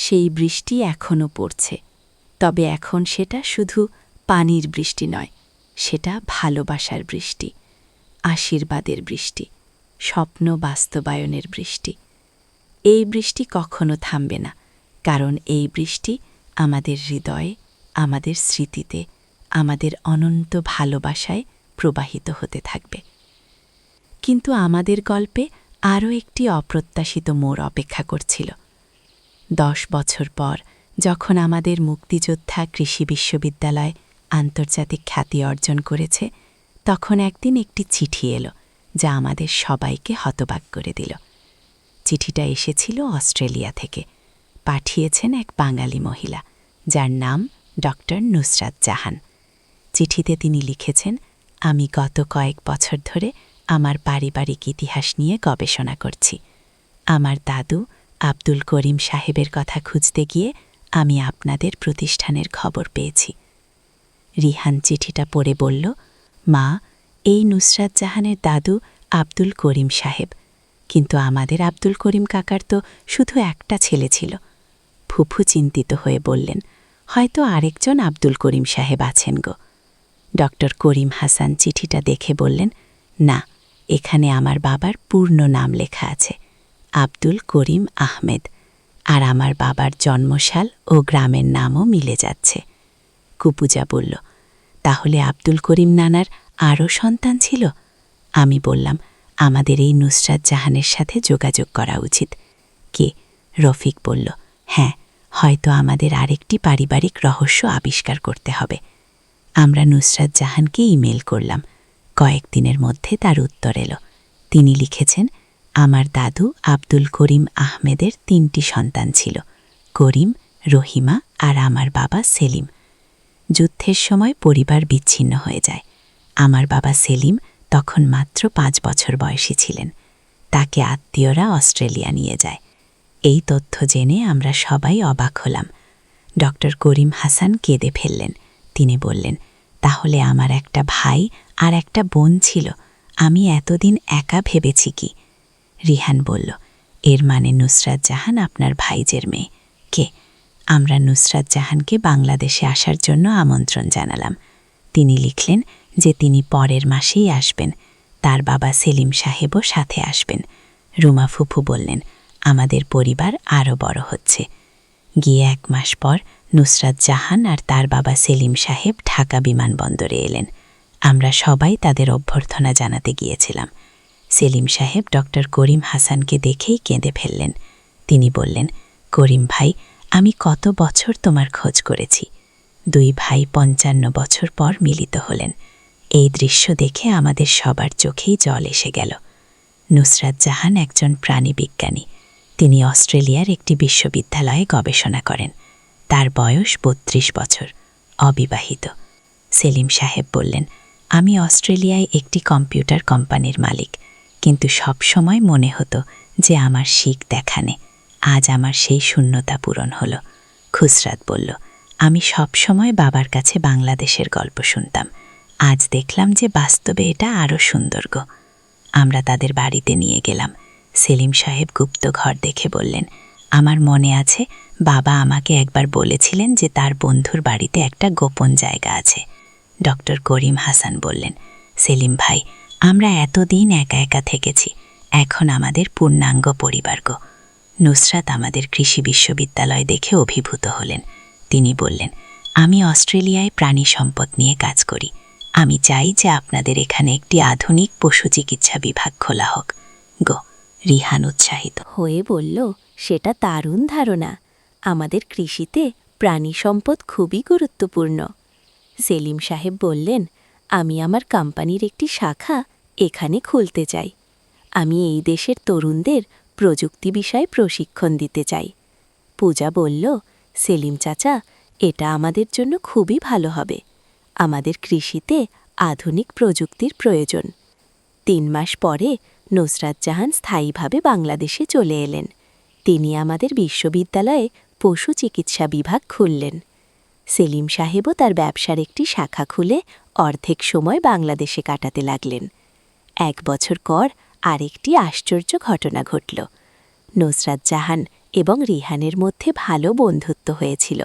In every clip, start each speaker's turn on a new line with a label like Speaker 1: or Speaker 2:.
Speaker 1: সেই বৃষ্টি এখনও পড়ছে, তবে এখন সেটা শুধু পানির বৃষ্টি নয়, সেটা ভালোবাসার বৃষ্টি, আশীর্বাদের বৃষ্টি, স্বপ্ন বাস্তবায়নের বৃষ্টি। এই বৃষ্টি কখনো থামবে না, কারণ এই বৃষ্টি আমাদের হৃদয়ে, আমাদের স্মৃতিতে, আমাদের অনন্ত ভালোবাসায় প্রবাহিত হতে থাকবে। কিন্তু আমাদের গল্পে আরও একটি অপ্রত্যাশিত মোড় অপেক্ষা করছিল। 10 বছর পর যখন আমাদের মুক্তিযোদ্ধা কৃষি বিশ্ববিদ্যালয় আন্তর্জাতিক খ্যাতি অর্জন করেছে, তখন একদিন একটি চিঠি এলো যা আমাদের সবাইকে হতবাক করে দিল। চিঠিটা এসেছিল অস্ট্রেলিয়া থেকে। পাঠিয়েছেন এক বাঙালি মহিলা, যার নাম ডক্টর নুসরাত জাহান। চিঠিতে তিনি লিখেছেন, আমি গত কয়েক বছর ধরে আমার পারিবারিক ইতিহাস নিয়ে গবেষণা করছি। আমার দাদু আব্দুল করিম সাহেবের কথা খুঁজতে গিয়ে আমি আপনাদের প্রতিষ্ঠানের খবর পেয়েছি। রিহান চিঠিটা পড়ে বলল, মা, এই নুসরাত জাহানের দাদু আব্দুল করিম সাহেব, কিন্তু আমাদের আব্দুল করিম কাকার তো শুধু একটা ছেলে ছিল। ফুফু চিন্তিত হয়ে বললেন, হয়তো আরেকজন আব্দুল করিম সাহেব আছেন গো। ডক্টর করিম হাসান চিঠিটা দেখে বললেন, না, এখানে আমার বাবার পূর্ণ নাম লেখা আছে, আব্দুল করিম আহমেদ, আর আমার বাবার জন্মসাল ও গ্রামের নামও মিলে যাচ্ছে। কুপুজা বলল, তাহলে আব্দুল করিম নানার আরও সন্তান ছিল? আমি বললাম, আমাদের এই নুসরাত জাহানের সাথে যোগাযোগ করা উচিত। কে? রফিক বলল, হ্যাঁ, হয়তো আমাদের আরেকটি পারিবারিক রহস্য আবিষ্কার করতে হবে। আমরা নুসরাত জাহানকে ইমেল করলাম। কয়েকদিনের মধ্যে তার উত্তর এলো। তিনি লিখেছেন, আমার দাদু আব্দুল করিম আহমেদের 3টি সন্তান ছিল, করিম, রহিমা আর আমার বাবা সেলিম। যুদ্ধের সময় পরিবার বিচ্ছিন্ন হয়ে যায়। আমার বাবা সেলিম তখন মাত্র 5 বছর বয়সী ছিলেন। তাকে আত্মীয়রা অস্ট্রেলিয়া নিয়ে যায়। এই তথ্য জেনে আমরা সবাই অবাক হলাম। ডক্টর করিম হাসান কেঁদে ফেললেন। তিনি বললেন, তাহলে আমার একটা ভাই আর একটা বোন ছিল, আমি এতদিন একা ভেবেছি কি? রিহান বলল, এর মানে নুসরাত জাহান আপনার ভাইজের মেয়ে। কে? আমরা নুসরাত জাহানকে বাংলাদেশে আসার জন্য আমন্ত্রণ জানালাম। তিনি লিখলেন যে তিনি পরের মাসেই আসবেন। তার বাবা সেলিম সাহেবও সাথে আসবেন। রুমা ফুফু বললেন, আমাদের পরিবার আরও বড় হচ্ছে। গিয়ে 1 মাস পর নুসরাত জাহান আর তার বাবা সেলিম সাহেব ঢাকা বিমানবন্দরে এলেন। আমরা সবাই তাদের অভ্যর্থনা জানাতে গিয়েছিলাম। সেলিম সাহেব ডক্টর করিম হাসানকে দেখেই কেঁদে ফেললেন। তিনি বললেন, করিম ভাই, আমি কত বছর তোমার খোঁজ করেছি। 2 ভাই 55 বছর পর মিলিত হলেন। এই দৃশ্য দেখে আমাদের সবার চোখেই জল এসে গেল। নুসরাত জাহান একজন প্রাণীবিজ্ঞানী। তিনি অস্ট্রেলিয়ার একটি বিশ্ববিদ্যালয়ে গবেষণা করেন। তার বয়স 32 বছর, অবিবাহিত। সেলিম সাহেব বললেন, আমি অস্ট্রেলিয়ায় একটি কম্পিউটার কোম্পানির মালিক, কিন্তু সব সময় মনে হতো যে আমার শিক দেখানে। আজ আমার সেই শূন্যতা পূরণ হলো। খুসরাত বলল, আমি সব সময় বাবার কাছে বাংলাদেশের গল্প শুনতাম। আজ দেখলাম যে বাস্তবে এটা আরও সুন্দর গো। আমরা তাদের বাড়িতে নিয়ে গেলাম। সেলিম সাহেব গুপ্ত ঘর দেখে বললেন, আমার মনে আছে বাবা আমাকে একবার বলেছিলেন যে তার বন্ধুর বাড়িতে একটা গোপন জায়গা আছে। ডক্টর করিম হাসান বললেন, সেলিম ভাই, আমরা এতদিন একা একা থেকেছি, এখন আমাদের পূর্ণাঙ্গ পরিবার গো। নুসরাত আমাদের কৃষি বিশ্ববিদ্যালয় দেখে অভিভূত হলেন। তিনি বললেন, আমি অস্ট্রেলিয়ায় প্রাণী সম্পদ নিয়ে কাজ করি। আমি চাই যে আপনাদের এখানে একটি আধুনিক পশু চিকিৎসা বিভাগ খোলা হোক গো। রিহান উৎসাহিত
Speaker 2: হয়ে বলল, সেটা দারুণ ধারণা। আমাদের কৃষিতে প্রাণী সম্পদ খুবই গুরুত্বপূর্ণ। সেলিম সাহেব বললেন, আমি আমার কোম্পানির একটি শাখা এখানে খুলতে চাই। আমি এই দেশের তরুণদের প্রযুক্তি বিষয়ে প্রশিক্ষণ দিতে চাই। পূজা বলল, সেলিম চাচা, এটা আমাদের জন্য খুবই ভালো হবে। আমাদের কৃষিতে আধুনিক প্রযুক্তির প্রয়োজন। 3 মাস পরে নুসরাত জাহান স্থায়ীভাবে বাংলাদেশে চলে এলেন। তিনি আমাদের বিশ্ববিদ্যালয়ে পশু চিকিৎসা বিভাগ খুললেন। সেলিম সাহেবও তার ব্যবসার একটি শাখা খুলে অর্ধেক সময় বাংলাদেশে কাটাতে লাগলেন। 1 বছর পর আরেকটি আশ্চর্য ঘটনা ঘটল। নুসরাত জাহান এবং রিহানের মধ্যে ভালো বন্ধুত্ব হয়েছিল।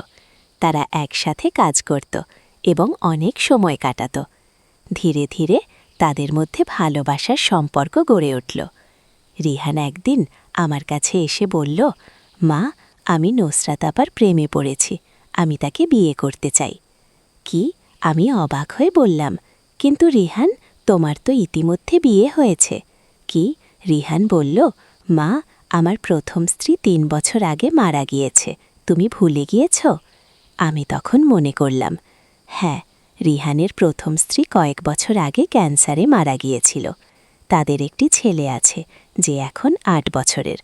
Speaker 2: তারা একসাথে কাজ করত এবং অনেক সময় কাটাত। ধীরে ধীরে তাদের মধ্যে ভালোবাসার সম্পর্ক গড়ে উঠল। রিহান একদিন আমার কাছে এসে বলল, মা, আমি নুসরাত আপার প্রেমে পড়েছি, আমি তাকে বিয়ে করতে চাই। কি? আমি অবাক হয়ে বললাম, কিন্তু রিহান, তোমার তো ইতিমধ্যে বিয়ে হয়েছে। কি? রিহান বলল, মা, আমার প্রথম স্ত্রী ৩ বছর আগে মারা গিয়েছে, তুমি ভুলে গিয়েছ? আমি তখন মনে করলাম, হ্যাঁ, রিহানের প্রথম স্ত্রী কয়েক বছর আগে ক্যান্সারে মারা গিয়েছিল। তাদের একটি ছেলে আছে যে এখন ৮ বছরের।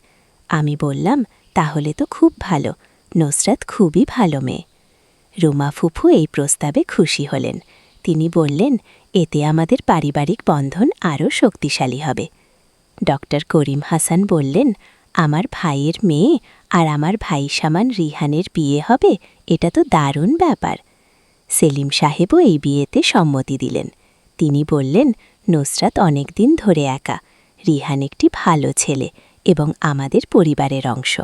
Speaker 2: আমি বললাম, তাহলে তো খুব ভালো, নুসরাত খুবই ভালো মেয়ে। রুমা ফুফু এই প্রস্তাবে খুশি হলেন। তিনি বললেন, এতে আমাদের পারিবারিক বন্ধন আরও শক্তিশালী হবে। ডক্টর করিম হাসান বললেন, আমার ভাইয়ের মেয়ে আর আমার ভাই সামান রিহানের বিয়ে হবে, এটা তো দারুণ ব্যাপার। সেলিম সাহেবও এই বিয়েতে সম্মতি দিলেন। তিনি বললেন, নুসরাত অনেক দিন ধরে একা, রিহান একটি ভালো ছেলে এবং আমাদের পরিবারের অংশ।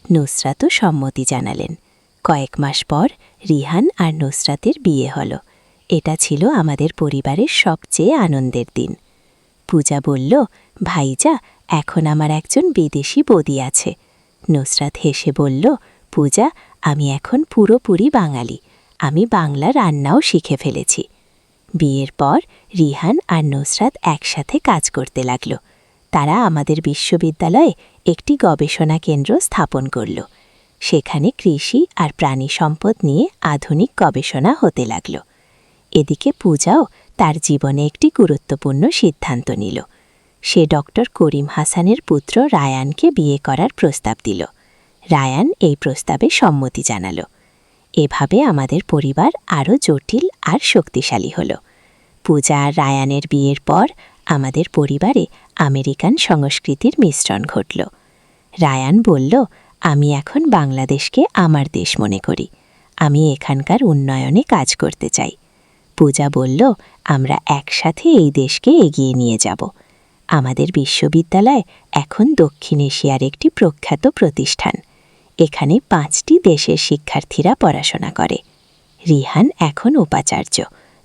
Speaker 2: নুসরাতও সম্মতি জানালেন। কয়েক মাস পর রিহান আর নুসরাতের বিয়ে হল। এটা ছিল আমাদের পরিবারের সবচেয়ে আনন্দের দিন। পূজা বলল, ভাইজা, এখন আমার একজন বিদেশি বৌদি আছে। নুসরাত হেসে বলল, পূজা, আমি এখন পুরোপুরি বাঙালি, আমি বাংলা রান্নাও শিখে ফেলেছি। বিয়ের পর রিহান আর নুসরাত একসাথে কাজ করতে লাগল। তারা আমাদের বিশ্ববিদ্যালয়ে একটি গবেষণা কেন্দ্র স্থাপন করল। সেখানে কৃষি আর প্রাণী সম্পদ নিয়ে আধুনিক গবেষণা হতে লাগল। এদিকে পূজাও তার জীবনে একটি গুরুত্বপূর্ণ সিদ্ধান্ত নিল। সে ডক্টর করিম হাসানের পুত্র রায়ানকে বিয়ে করার প্রস্তাব দিল। রায়ান এই প্রস্তাবে সম্মতি জানাল। এভাবে আমাদের পরিবার আরও জটিল আর শক্তিশালী হল। পূজা আর রায়ানের বিয়ের পর আমাদের পরিবারে আমেরিকান সংস্কৃতির মিশ্রণ ঘটল। রায়ান বলল, আমি এখন বাংলাদেশকে আমার দেশ মনে করি, আমি এখানকার উন্নয়নে কাজ করতে চাই। পূজা বলল, আমরা একসাথে এই দেশকে এগিয়ে নিয়ে যাব। আমাদের বিশ্ববিদ্যালয় এখন দক্ষিণ এশিয়ার একটি প্রখ্যাত প্রতিষ্ঠান। এখানে 5টি দেশের শিক্ষার্থীরা পড়াশোনা করে। রিহান এখন উপাচার্য,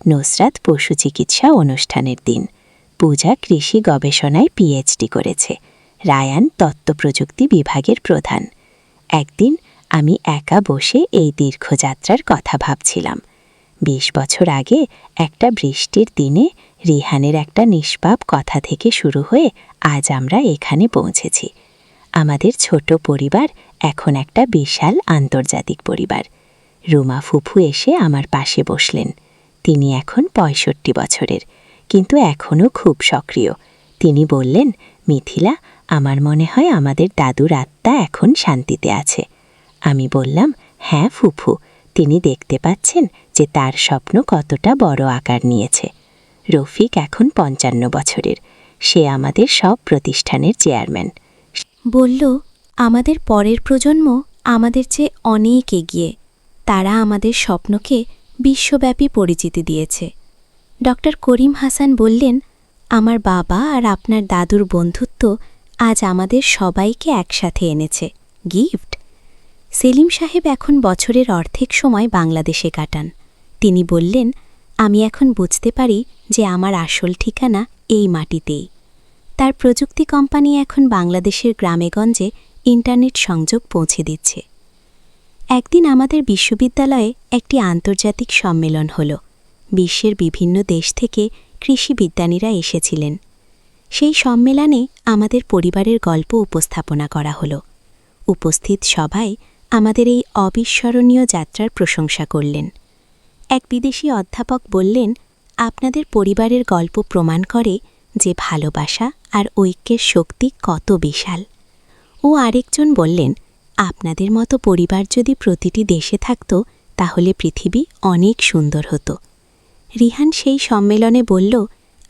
Speaker 2: নুসরাত পশু চিকিৎসা অনুষ্ঠানের দিন, পূজা কৃষি গবেষণায় পিএইচডি করেছে, রায়ান তথ্যপ্রযুক্তি বিভাগের প্রধান। একদিন আমি একা বসে এই দীর্ঘযাত্রার কথা ভাবছিলাম। 20 বছর আগে একটা বৃষ্টির দিনে রিহানের একটা নিষ্পাপ কথা থেকে শুরু হয়ে আজ আমরা এখানে পৌঁছেছি। আমাদের ছোট পরিবার এখন একটা বিশাল আন্তর্জাতিক পরিবার। রুমা ফুফু এসে আমার পাশে বসলেন। তিনি এখন 65 বছরের, কিন্তু এখনও খুব সক্রিয়। তিনি বললেন, মিথিলা, আমার মনে হয় আমাদের দাদুর আত্মা এখন শান্তিতে আছে। আমি বললাম, হ্যাঁ ফুফু, তিনি দেখতে পাচ্ছেন যে তার স্বপ্ন কতটা বড় আকার নিয়েছে। রফিক এখন 55 বছরের, সে আমাদের সব প্রতিষ্ঠানের চেয়ারম্যান।
Speaker 1: বলল, আমাদের পরের প্রজন্ম আমাদের চেয়ে অনেক এগিয়ে, তারা আমাদের স্বপ্নকে বিশ্বব্যাপী পরিচিতি দিয়েছে। ডক্টর করিম হাসান বললেন, আমার বাবা আর আপনার দাদুর বন্ধুত্ব আজ আমাদের সবাইকে একসাথে এনেছে, গিফট। সেলিম সাহেব এখন বছরের অর্ধেক সময় বাংলাদেশে কাটান। তিনি বললেন, আমি এখন বুঝতে পারি যে আমার আসল ঠিকানা এই মাটিতেই। তার প্রযুক্তি কোম্পানি এখন বাংলাদেশের গ্রামেগঞ্জে ইন্টারনেট সংযোগ পৌঁছে দিচ্ছে। একদিন আমাদের বিশ্ববিদ্যালয়ে একটি আন্তর্জাতিক সম্মেলন হল। বিশ্বের বিভিন্ন দেশ থেকে কৃষিবিজ্ঞানীরা এসেছিলেন। সেই সম্মেলনে আমাদের পরিবারের গল্প উপস্থাপনা করা হল। উপস্থিত সবাই আমাদের এই অবিস্মরণীয় যাত্রার প্রশংসা করলেন। এক বিদেশি অধ্যাপক বললেন, আপনাদের পরিবারের গল্প প্রমাণ করে যে ভালোবাসা আর ঐক্যের শক্তি কত বিশাল। ও আরেকজন বললেন, আপনাদের মতো পরিবার যদি প্রতিটি দেশে থাকত তাহলে পৃথিবী অনেক সুন্দর হতো। রিহান সেই সম্মেলনে বলল,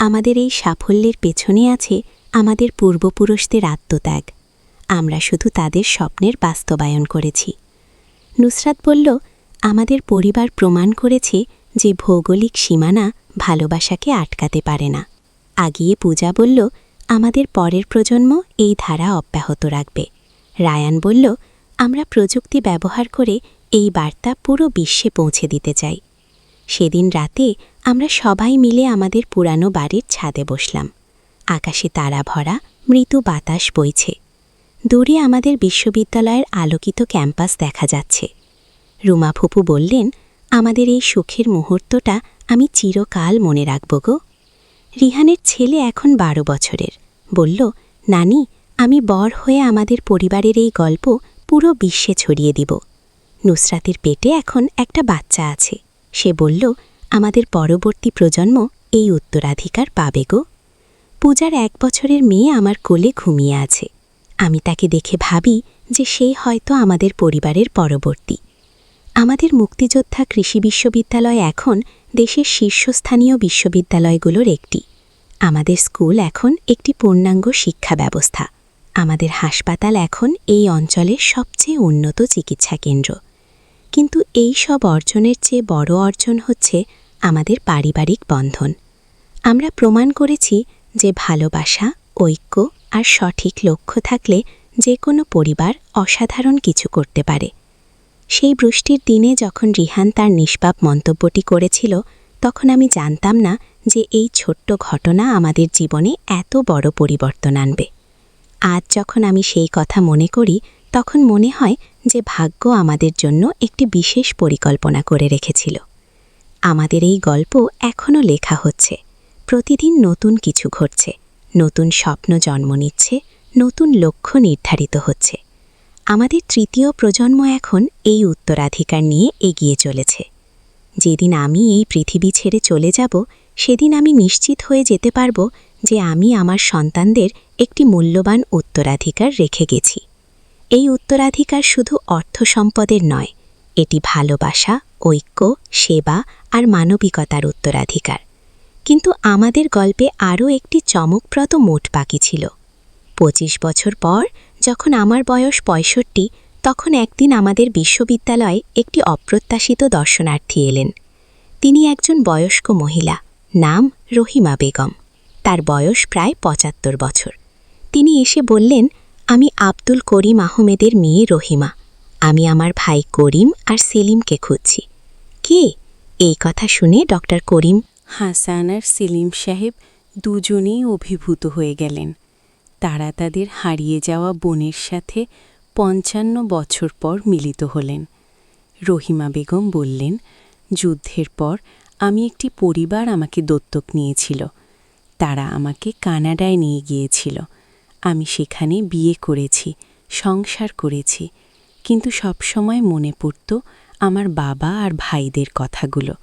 Speaker 1: আমাদের এই সাফল্যের পেছনে আছে আমাদের পূর্বপুরুষদের আত্মত্যাগ। আমরা শুধু তাদের স্বপ্নের বাস্তবায়ন করেছি। নুসরাত বলল, আমাদের পরিবার প্রমাণ করেছে যে ভৌগোলিক সীমানা ভালোবাসাকে আটকাতে পারে না। আগিয়ে পূজা বলল, আমাদের পরের প্রজন্ম এই ধারা অব্যাহত রাখবে।
Speaker 2: রায়ান বলল, আমরা প্রযুক্তি ব্যবহার করে এই বার্তা পুরো বিশ্বে পৌঁছে দিতে চাই। সেদিন রাতে আমরা সবাই মিলে আমাদের পুরানো বাড়ির ছাদে বসলাম। আকাশে তারা ভরা মৃদু বাতাস বইছে। দূরে আমাদের বিশ্ববিদ্যালয়ের আলোকিত ক্যাম্পাস দেখা যাচ্ছে। রুমা ফুপু বললেন, আমাদের এই সুখের মুহূর্তটা আমি চিরকাল মনে রাখব গো। রিহানের ছেলে এখন 12 বছরের, বলল, নানি, আমি বড় হয়ে আমাদের পরিবারের এই গল্প পুরো বিশ্বে ছড়িয়ে দিব। নুসরাতের পেটে এখন একটা বাচ্চা আছে। সে বলল, আমাদের পরবর্তী প্রজন্ম এই উত্তরাধিকার পাবে গো। পূজার 1 বছরের মেয়ে আমার কোলে ঘুমিয়ে আছে। আমি তাকে দেখে ভাবি যে সে হয়তো আমাদের পরিবারের পরবর্তী। আমাদের মুক্তিযোদ্ধা কৃষি বিশ্ববিদ্যালয় এখন দেশের শীর্ষস্থানীয় বিশ্ববিদ্যালয়গুলোর একটি। আমাদের স্কুল এখন একটি পূর্ণাঙ্গ শিক্ষা ব্যবস্থা। আমাদের হাসপাতাল এখন এই অঞ্চলের সবচেয়ে উন্নত চিকিৎসা কেন্দ্র। কিন্তু এই সব অর্জনের চেয়ে বড় অর্জন হচ্ছে আমাদের পারিবারিক বন্ধন। আমরা প্রমাণ করেছি যে ভালোবাসা, ঐক্য আর সঠিক লক্ষ্য থাকলে যে কোনো পরিবার অসাধারণ কিছু করতে পারে। সেই বৃষ্টির দিনে যখন রিহান তার নিষ্পাপ মন্তব্যটি করেছিল, তখন আমি জানতাম না যে এই ছোট্ট ঘটনা আমাদের জীবনে এত বড় পরিবর্তন আনবে। আজ যখন আমি সেই কথা মনে করি, তখন মনে হয় যে ভাগ্য আমাদের জন্য একটি বিশেষ পরিকল্পনা করে রেখেছিল। আমাদের এই গল্প এখনও লেখা হচ্ছে। প্রতিদিন নতুন কিছু ঘটছে, নতুন স্বপ্ন জন্ম নিচ্ছে, নতুন লক্ষ্য নির্ধারিত হচ্ছে। আমাদের তৃতীয় প্রজন্ম এখন এই উত্তরাধিকার নিয়ে এগিয়ে চলেছে। যেদিন আমি এই পৃথিবী ছেড়ে চলে যাব, সেদিন আমি নিশ্চিত হয়ে যেতে পারব যে আমি আমার সন্তানদের একটি মূল্যবান উত্তরাধিকার রেখে গেছি। এই উত্তরাধিকার শুধু অর্থ সম্পদের নয়, এটি ভালোবাসা, ঐক্য, সেবা আর মানবিকতার উত্তরাধিকার। কিন্তু আমাদের গল্পে আরও একটি চমকপ্রদ মোড় বাকি ছিল। 25 বছর পর যখন আমার বয়স 65, তখন একদিন আমাদের বিশ্ববিদ্যালয়ে একটি অপ্রত্যাশিত দর্শনার্থী এলেন। তিনি একজন বয়স্ক মহিলা, নাম রহিমা বেগম। তার বয়স প্রায় 75 বছর। তিনি এসে বললেন, আমি আব্দুল করিম আহমেদের মেয়ে রহিমা। আমি আমার ভাই করিম আর সেলিমকে খুঁজছি। কে? এই কথা শুনে ডক্টর করিম
Speaker 1: হাসান আর সেলিম সাহেব দুজনেই অভিভূত হয়ে গেলেন। তারা তাদের হারিয়ে যাওয়া বোনের সাথে 55 বছর পর মিলিত হলেন। রহিমা বেগম বললেন, যুদ্ধের পর আমি একটি পরিবার আমাকে দত্তক নিয়েছিল। তারা আমাকে কানাডায় নিয়ে গিয়েছিল। আমি সেখানে বিয়ে করেছি, সংসার করেছি, কিন্তু সবসময় মনে পড়ত আমার বাবা আর ভাইদের কথাগুলো।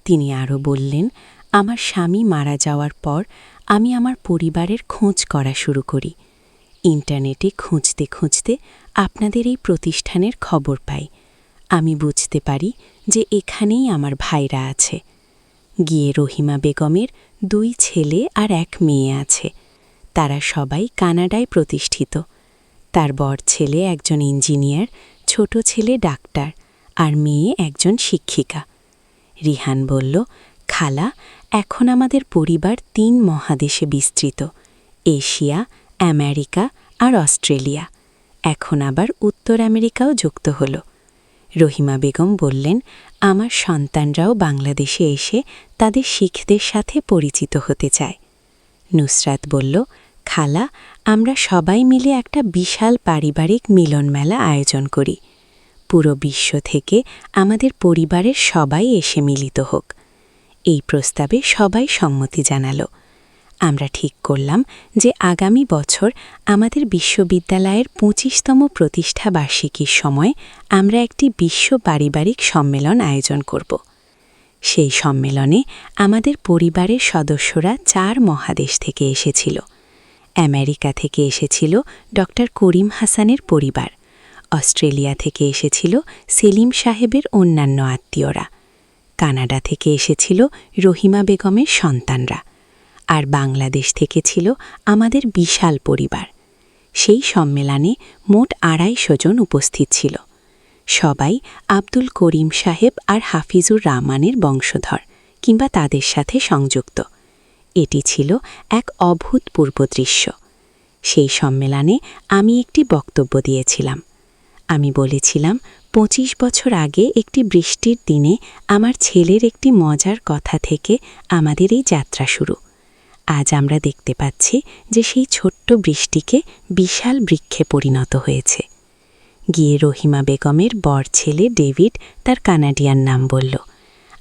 Speaker 1: তিনি আরও বললেন, আমার স্বামী মারা যাওয়ার পর আমি আমার পরিবারের খোঁজ করা শুরু করি। ইন্টারনেটে খুঁজতে খুঁজতে আপনাদের এই প্রতিষ্ঠানের খবর পাই। আমি বুঝতে পারি যে এখানেই আমার ভাইরা আছে। গিয়ে রহিমা বেগমের 2 ছেলে আর 1 মেয়ে আছে। তারা সবাই কানাডায় প্রতিষ্ঠিত। তার বড় ছেলে একজন ইঞ্জিনিয়ার, ছোট ছেলে ডাক্তার আর মেয়ে একজন শিক্ষিকা। রিহান বলল, খালা, এখন আমাদের পরিবার 3 মহাদেশে বিস্তৃত, এশিয়া, আমেরিকা আর অস্ট্রেলিয়া। এখন আবার উত্তর আমেরিকাও যুক্ত হল। রহিমা বেগম বললেন, আমার সন্তানরাও বাংলাদেশে এসে তাদের শিখদের সাথে পরিচিত হতে চায়। নুসরাত বলল, খালা, আমরা সবাই মিলে একটা বিশাল পারিবারিক মিলন মেলা আয়োজন করি। পুরো বিশ্ব থেকে আমাদের পরিবারের সবাই এসে মিলিত হোক। এই প্রস্তাবে সবাই সম্মতি জানালো। আমরা ঠিক করলাম যে আগামী বছর আমাদের বিশ্ববিদ্যালয়ের 25তম প্রতিষ্ঠা বার্ষিকীর সময় আমরা একটি বিশ্ব পারিবারিক সম্মেলন আয়োজন করব। সেই সম্মেলনে আমাদের পরিবারের সদস্যরা 4 মহাদেশ থেকে এসেছিল। আমেরিকা থেকে এসেছিল ডক্টর করিম হাসানের পরিবার, অস্ট্রেলিয়া থেকে এসেছিল সেলিম সাহেবের অন্যান্য আত্মীয়রা, কানাডা থেকে এসেছিল রহিমা বেগমের সন্তানরা, আর বাংলাদেশ থেকে ছিল আমাদের বিশাল পরিবার। সেই সম্মেলনে মোট 250 জন উপস্থিত ছিল। সবাই আব্দুল করিম সাহেব আর হাফিজুর রহমানের বংশধর কিংবা তাদের সাথে সংযুক্ত। এটি ছিল এক অভূতপূর্ব দৃশ্য। সেই সম্মেলনে আমি একটি বক্তব্য দিয়েছিলাম। আমি বলেছিলাম ২৫ বছর আগে একটি বৃষ্টির দিনে আমার ছেলের একটি মজার কথা থেকে আমাদের এই যাত্রা শুরু। আজ আমরা দেখতে পাচ্ছি যে সেই ছোট্ট বৃষ্টিকে বিশাল বৃক্ষে পরিণত হয়েছে। গিয়ে রহিমা বেগমের বর ছেলে ডেভিড তার কানাডিয়ান নাম বলল।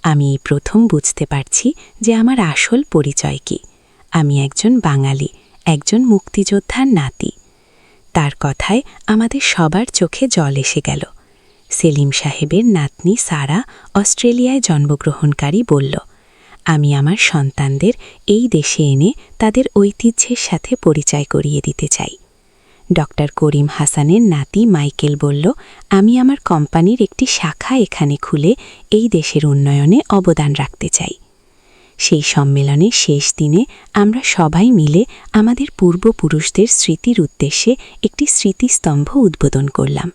Speaker 1: আমি এই প্রথম বুঝতে পারছি যে আমার আসল পরিচয় কি। আমি একজন বাঙালি, একজন মুক্তিযোদ্ধার নাতি। তার কথায় আমাদের সবার চোখে জল এসে গেল। সেলিম সাহেবের নাতনি সারা অস্ট্রেলিয়ায় জন্মগ্রহণকারী বলল, আমি আমার সন্তানদের এই দেশে এনে তাদের ঐতিহ্যের সাথে পরিচয় করিয়ে দিতে চাই। ডক্টর করিম হাসানের নাতি মাইকেল বলল, আমি আমার কোম্পানির একটি শাখা এখানে খুলে এই দেশের উন্নয়নে অবদান রাখতে চাই। সেই সম্মেলনের শেষ দিনে আমরা সবাই মিলে আমাদের পূর্বপুরুষদের স্মৃতির উদ্দেশ্যে একটি স্মৃতিস্তম্ভ উদ্বোধন করলাম।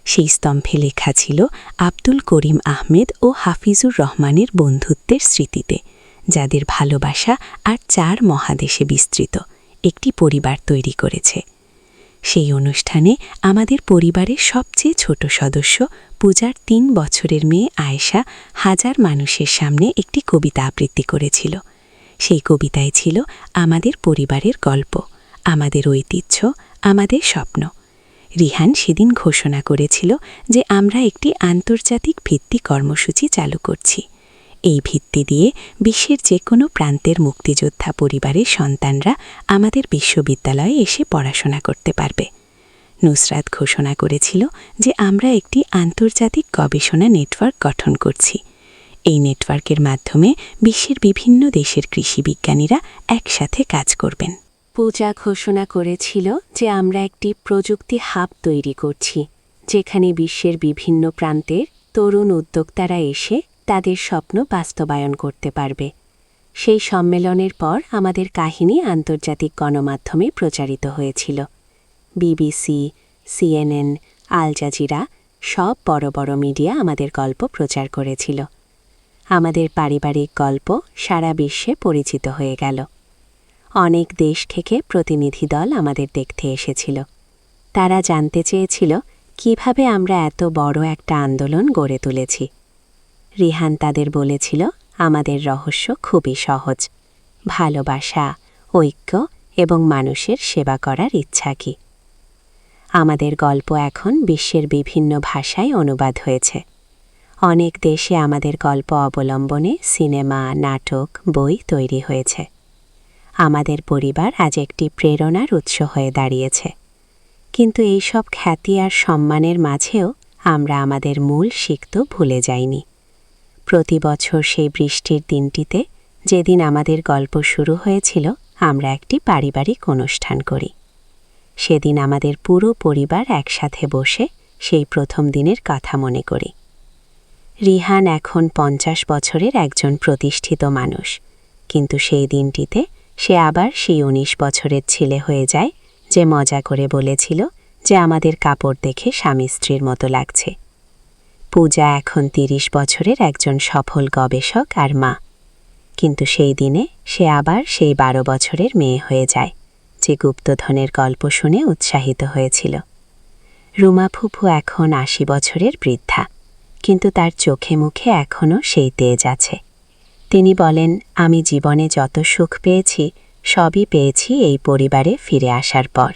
Speaker 1: সেই স্তম্ভে লেখা ছিল আব্দুল করিম আহমেদ ও হাফিজুর রহমানের বন্ধুত্বের স্মৃতিতে, যাদের ভালোবাসা আর ৪ মহাদেশে বিস্তৃত একটি পরিবার তৈরি করেছে। সেই অনুষ্ঠানে আমাদের পরিবারের সবচেয়ে ছোট সদস্য পূজার ৩ বছরের মেয়ে আয়েশা হাজার মানুষের সামনে একটি কবিতা আবৃত্তি করেছিল। সেই কবিতায় ছিল আমাদের পরিবারের গল্প, আমাদের ঐতিহ্য, আমাদের স্বপ্ন। রিহান সেদিন ঘোষণা করেছিল যে আমরা একটি আন্তর্জাতিক ভিত্তি কর্মসূচি চালু করছি। এই ভিত্তি দিয়ে বিশ্বের যে কোনো প্রান্তের মুক্তিযোদ্ধা পরিবারের সন্তানরা আমাদের বিশ্ববিদ্যালয়ে এসে পড়াশোনা করতে পারবে। নুসরাত ঘোষণা করেছিল যে আমরা একটি আন্তর্জাতিক গবেষণা নেটওয়ার্ক গঠন করছি। এই নেটওয়ার্কের মাধ্যমে বিশ্বের বিভিন্ন দেশের কৃষিবিজ্ঞানীরা একসাথে কাজ করবেন।
Speaker 2: পূজা ঘোষণা করেছিল যে আমরা একটি প্রযুক্তি হাব তৈরি করছি, যেখানে বিশ্বের বিভিন্ন প্রান্তের তরুণ উদ্যোক্তারা এসে তাদের স্বপ্ন বাস্তবায়ন করতে পারবে। সেই সম্মেলনের পর আমাদের কাহিনী আন্তর্জাতিক গণমাধ্যমে প্রচারিত হয়েছিল। বিবিসি, সিএনএন, আল জাজিরা সব বড় বড় মিডিয়া আমাদের গল্প প্রচার করেছিল। আমাদের পারিবারিক গল্প সারা বিশ্বে পরিচিত হয়ে গেল। অনেক দেশ থেকে প্রতিনিধি দল আমাদের দেখতে এসেছিল। তারা জানতে চেয়েছিল কিভাবে আমরা এত বড় একটা আন্দোলন গড়ে তুলেছি। রিহান তাদের বলেছিল, আমাদের রহস্য খুবই সহজ: ভালোবাসা, ঐক্য এবং মানুষের সেবা করার ইচ্ছা কি। আমাদের গল্প এখন বিশ্বের বিভিন্ন ভাষায় অনুবাদ হয়েছে। অনেক দেশে আমাদের গল্প অবলম্বনে সিনেমা, নাটক, বই তৈরি হয়েছে। আমাদের পরিবার আজ একটি প্রেরণার উৎস হয়ে দাঁড়িয়েছে। কিন্তু এই সব খ্যাতি আর সম্মানের মাঝেও আমরা আমাদের মূল শিক্ত ভুলে যাইনি। প্রতি বছর সেই বৃষ্টির দিনটিতে, যেদিন আমাদের গল্প শুরু হয়েছিল, আমরা একটি পারিবারিক অনুষ্ঠান করি। সেদিন আমাদের পুরো পরিবার একসাথে বসে সেই প্রথম দিনের কথা মনে করি। রিহান এখন ৫০ বছরের একজন প্রতিষ্ঠিত মানুষ, কিন্তু সেই দিনটিতে সে আবার সেই ১৯ বছরের ছেলে হয়ে যায় যে মজা করে বলেছিল যে আমাদের কাপড় দেখে স্বামী স্ত্রীর মতো লাগছে। পূজা এখন ৩০ বছরের একজন সফল গবেষক আর মা, কিন্তু সেই দিনে সে আবার সেই ১২ বছরের মেয়ে হয়ে যায় যে গুপ্তধনের গল্প শুনে উৎসাহিত হয়েছিল। রুমা ফুফু এখন ৮০ বছরের বৃদ্ধা, কিন্তু তার চোখে মুখে এখনও সেই তেজ আছে। তিনি বলেন, আমি জীবনে যত সুখ পেয়েছি সবই পেয়েছি এই পরিবারে ফিরে আসার পর।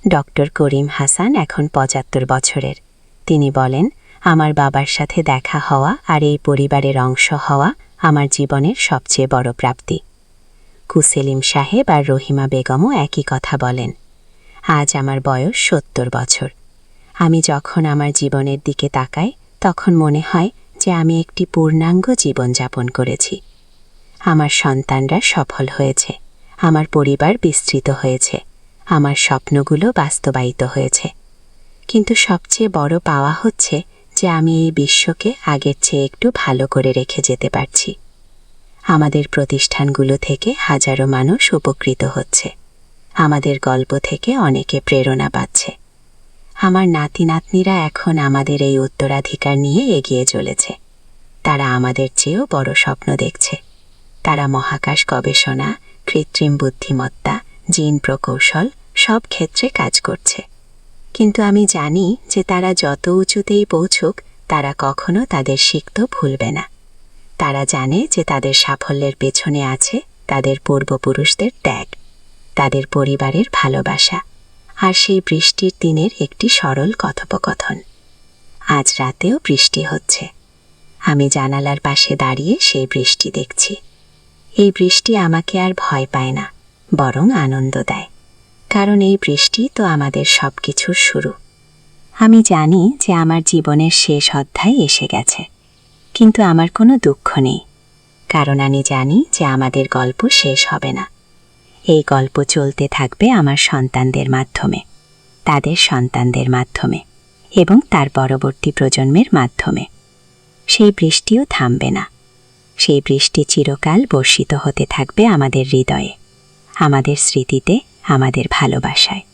Speaker 2: ডক্টর করিম হাসান এখন ৭৫ বছরের। তিনি বলেন, আমার বাবার সাথে দেখা হওয়া আর এই পরিবারের অংশ হওয়া আমার জীবনের সবচেয়ে বড় প্রাপ্তি। কুসেলিম সাহেব আর রহিমা বেগমও একই কথা বলেন। আজ আমার বয়স ৭০ বছর। আমি যখন আমার জীবনের দিকে তাকাই তখন মনে হয় যে আমি একটি পূর্ণাঙ্গ জীবনযাপন করেছি। আমার সন্তানরা সফল হয়েছে, আমার পরিবার বিস্তৃত হয়েছে, আমার স্বপ্নগুলো বাস্তবায়িত হয়েছে। কিন্তু সবচেয়ে বড় পাওয়া হচ্ছে যে আমি এই বিশ্বকে আগের চেয়ে একটু ভালো করে রেখে যেতে পারছি। আমাদের প্রতিষ্ঠানগুলো থেকে হাজারো মানুষ উপকৃত হচ্ছে। আমাদের গল্প থেকে অনেকে প্রেরণা পাচ্ছে। আমার নাতি নাতনিরা এখন আমাদের এই উত্তরাধিকার নিয়ে এগিয়ে চলেছে। তারা আমাদের চেয়েও বড় স্বপ্ন দেখছে। তারা মহাকাশ গবেষণা, কৃত্রিম বুদ্ধিমত্তা, জিন প্রকৌশল
Speaker 1: সব ক্ষেত্রে কাজ করছে, কিন্তু আমি জানি যে তারা যত উঁচুতেই পৌঁছুক তারা কখনো তাদের সিক্ত ভুলবে না। তারা জানে যে তাদের সাফল্যের পেছনে আছে তাদের পূর্বপুরুষদের ত্যাগ, তাদের পরিবারের ভালোবাসা, আর সেই বৃষ্টির দিনের একটি সরল কথোপকথন। আজ রাতেও বৃষ্টি হচ্ছে। আমি জানালার পাশে দাঁড়িয়ে সেই বৃষ্টি দেখছি। এই বৃষ্টি আমাকে আর ভয় পায় না, বরং আনন্দ দেয়, কারণ এই বৃষ্টি তো আমাদের সব কিছুর শুরু। আমি জানি যে আমার জীবনের শেষ অধ্যায় এসে গেছে, কিন্তু আমার কোনো দুঃখ নেই, কারণ আমি জানি যে আমাদের গল্প শেষ হবে না। এই গল্প চলতে থাকবে আমার সন্তানদের মাধ্যমে, তাদের সন্তানদের মাধ্যমে, এবং তার পরবর্তী প্রজন্মের মাধ্যমে। সেই বৃষ্টিও থামবে না। সেই বৃষ্টি চিরকাল বর্ষিত হতে থাকবে আমাদের হৃদয়ে, আমাদের স্মৃতিতে, আমাদের ভালোবাসায়।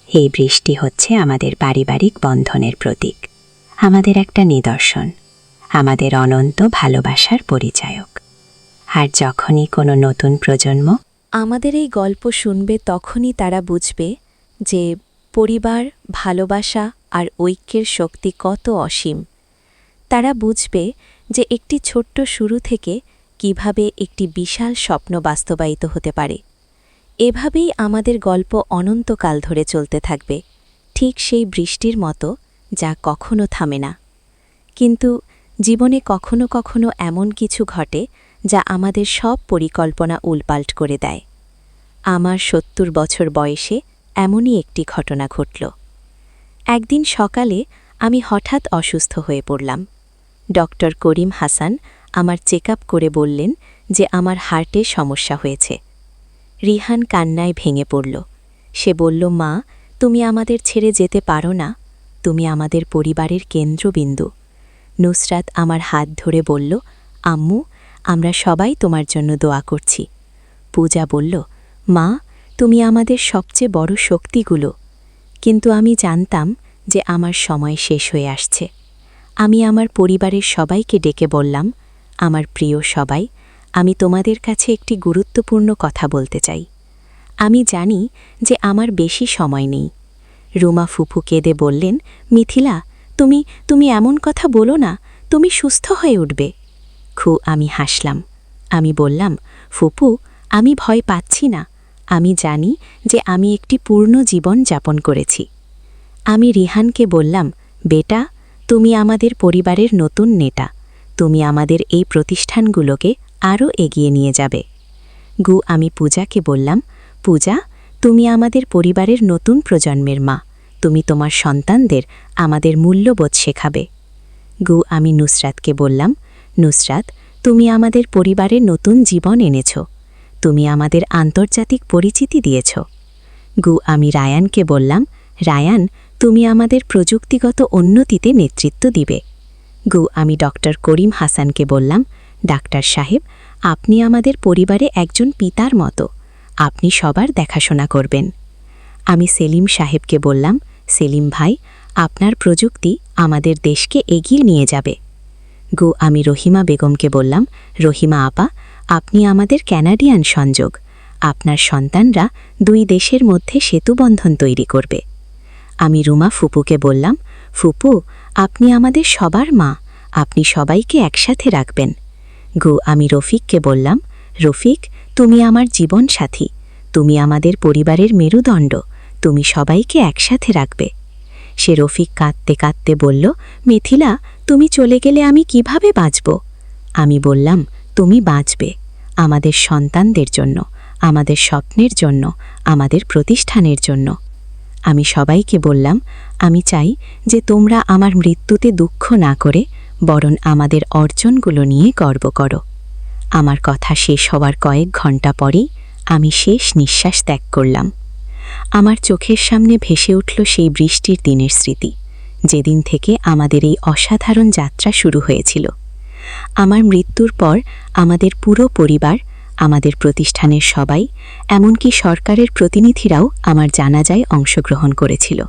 Speaker 1: এই বৃষ্টি হচ্ছে আমাদের পারিবারিক বন্ধনের প্রতীক, আমাদের একটা নিদর্শন, আমাদের অনন্ত ভালোবাসার পরিচায়ক। আর যখনই কোনো নতুন প্রজন্ম
Speaker 2: আমাদের এই গল্প শুনবে, তখনই তারা বুঝবে যে পরিবার, ভালোবাসা আর ঐক্যের শক্তি কত অসীম। তারা বুঝবে যে একটি ছোট্ট শুরু থেকে কিভাবে একটি বিশাল স্বপ্ন বাস্তবায়িত হতে পারে। এভাবেই আমাদের গল্প অনন্তকাল ধরে চলতে থাকবে, ঠিক সেই বৃষ্টির মতো, যা কখনো থামে না। কিন্তু জীবনে কখনো কখনো এমন কিছু ঘটে যা আমাদের সব পরিকল্পনা উলপাল্ট করে দেয়। আমার ৭০ বছর বয়সে এমনই একটি ঘটনা ঘটল। একদিন সকালে আমি হঠাৎ অসুস্থ হয়ে পড়লাম। ডক্টর করিম হাসান আমার চেক আপ করে বললেন যে আমার হার্টে সমস্যা হয়েছে। রিহান কান্নায় ভেঙে পড়ল। সে বলল, মা, তুমি আমাদের ছেড়ে যেতে পারো না, তুমি আমাদের পরিবারের কেন্দ্রবিন্দু। নুসরাত আমার হাত ধরে বলল, আম্মু, আমরা সবাই তোমার জন্য দোয়া করছি। পূজা বলল, মা, তুমি আমাদের সবচেয়ে বড় শক্তিগুলো। কিন্তু আমি জানতাম যে আমার সময় শেষ হয়ে আসছে। আমি আমার পরিবারের সবাইকে ডেকে বললাম, আমার প্রিয় সবাই, আমি তোমাদের কাছে একটি গুরুত্বপূর্ণ কথা বলতে চাই। আমি জানি যে আমার বেশি সময় নেই। রুমা ফুপু কেঁদে বললেন, মিথিলা, তুমি এমন কথা বলো না, তুমি সুস্থ হয়ে উঠবে। আমি হাসলাম। আমি বললাম, ফুপু, আমি ভয় পাচ্ছি না। আমি জানি যে আমি একটি পূর্ণ জীবন যাপন করেছি। আমি রিহানকে বললাম, বেটা, তুমি আমাদের পরিবারের নতুন নেতা। তুমি আমাদের এই প্রতিষ্ঠানগুলোকে আরও এগিয়ে নিয়ে যাবে। আমি পূজাকে বললাম, পূজা, তুমি আমাদের পরিবারের নতুন প্রজন্মের মা। তুমি তোমার সন্তানদের আমাদের মূল্যবোধ শেখাবে। আমি নুসরাতকে বললাম, নুসরাত, তুমি আমাদের পরিবারের নতুন জীবন এনেছ। তুমি আমাদের আন্তর্জাতিক পরিচিতি দিয়েছ। আমি রায়ানকে বললাম, রায়ান, তুমি আমাদের প্রযুক্তিগত উন্নতিতে নেতৃত্ব দিবে। আমি ডক্টর করিম হাসানকে বললাম, ডাক্তার সাহেব, আপনি আমাদের পরিবারে একজন পিতার মতো, আপনি সবার দেখাশোনা করবেন। আমি সেলিম সাহেবকে বললাম, সেলিম ভাই, আপনার প্রযুক্তি আমাদের দেশকে এগিয়ে নিয়ে যাবে। আমি রহিমা বেগমকে বললাম, রহিমা আপা, আপনি আমাদের ক্যানাডিয়ান সংযোগ, আপনার সন্তানরা ২ দেশের মধ্যে সেতুবন্ধন তৈরি করবে। আমি রুমা ফুপুকে বললাম, ফুপু, আপনি আমাদের সবার মা, আপনি সবাইকে একসাথে রাখবেন। আমি রফিককে বললাম, রফিক, তুমি আমার জীবন সাথী, তুমি আমাদের পরিবারের মেরুদণ্ড, তুমি সবাইকে একসাথে রাখবে। সে রফিক কাঁদতে কাঁদতে বলল, মিথিলা, তুমি চলে গেলে আমি কিভাবে বাঁচব? আমি বললাম, তুমি বাঁচবে, আমাদের সন্তানদের জন্য, আমাদের স্বপ্নের জন্য, আমাদের প্রতিষ্ঠানের জন্য। আমি সবাইকে বললাম, আমি চাই যে তোমরা আমার মৃত্যুতে দুঃখ না করে বরং আমাদের অর্জনগুলো নিয়ে গর্ব করো। আমার কথা শেষ হওয়ার কয়েক ঘন্টা পরেই আমি শেষ নিঃশ্বাস ত্যাগ করলাম। আমার চোখের সামনে ভেসে উঠল সেই বৃষ্টির দিনের স্মৃতি, যেদিন থেকে আমাদের এই অসাধারণ যাত্রা শুরু হয়েছিল। আমার মৃত্যুর পর আমাদের পুরো পরিবার, আমাদের প্রতিষ্ঠানের সবাই, এমনকি সরকারের প্রতিনিধিরাও আমার জানাজায় অংশগ্রহণ করেছিল।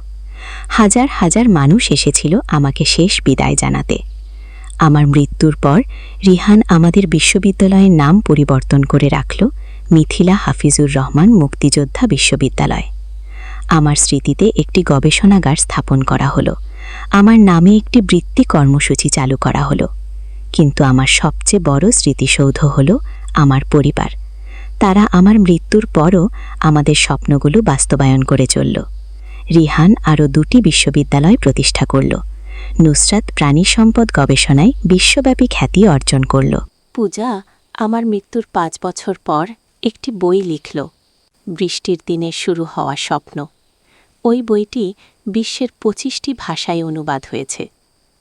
Speaker 2: হাজার হাজার মানুষ এসেছিল আমাকে শেষ বিদায় জানাতে। আমার মৃত্যুর পর রিহান আমাদের বিশ্ববিদ্যালয়ের নাম পরিবর্তন করে রাখল মিথিলা হাফিজুর রহমান মুক্তিযোদ্ধা বিশ্ববিদ্যালয়। আমার স্মৃতিতে একটি গবেষণাগার স্থাপন করা হলো। আমার নামে একটি বৃত্তি কর্মসূচি চালু করা হলো। কিন্তু আমার সবচেয়ে বড় স্মৃতিসৌধ হলো আমার পরিবার। তারা আমার মৃত্যুর পরও আমাদের স্বপ্নগুলো বাস্তবায়ন করে চলল। রিহান আরও 2টি বিশ্ববিদ্যালয় প্রতিষ্ঠা করল। নুসরাত প্রাণী সম্পদ গবেষণায় বিশ্বব্যাপী খ্যাতি অর্জন করল। পূজা আমার মৃত্যুর 5 বছর পর একটি বই লিখল, বৃষ্টির দিনে শুরু হওয়া স্বপ্ন। ওই বইটি বিশ্বের 25টি ভাষায় অনুবাদ হয়েছে।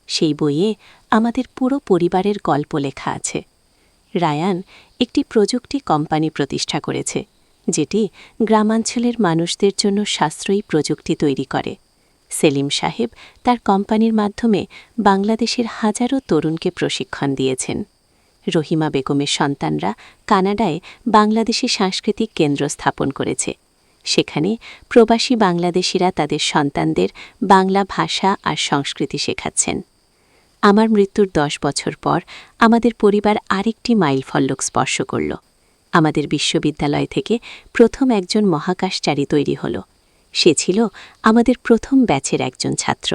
Speaker 2: সেই বইয়ে আমাদের পুরো পরিবারের গল্প লেখা আছে। রায়ান একটি প্রযুক্তি কোম্পানি প্রতিষ্ঠা করেছে, যেটি গ্রামাঞ্চলের মানুষদের জন্য সাশ্রয়ী প্রযুক্তি তৈরি করে। সেলিম সাহেব তার কোম্পানির মাধ্যমে বাংলাদেশের হাজারো তরুণকে প্রশিক্ষণ দিয়েছেন। রহিমা বেগমের সন্তানরা কানাডায় বাংলাদেশি সাংস্কৃতিক কেন্দ্র স্থাপন করেছে। সেখানে প্রবাসী বাংলাদেশিরা তাদের সন্তানদের বাংলা ভাষা আর সংস্কৃতি শেখাচ্ছেন। আমার মৃত্যুর 10 বছর পর আমাদের পরিবার আরেকটি মাইলফলক স্পর্শ করল। আমাদের বিশ্ববিদ্যালয় থেকে প্রথম একজন মহাকাশচারী তৈরি হল। সে ছিল আমাদের প্রথম ব্যাচের একজন ছাত্র।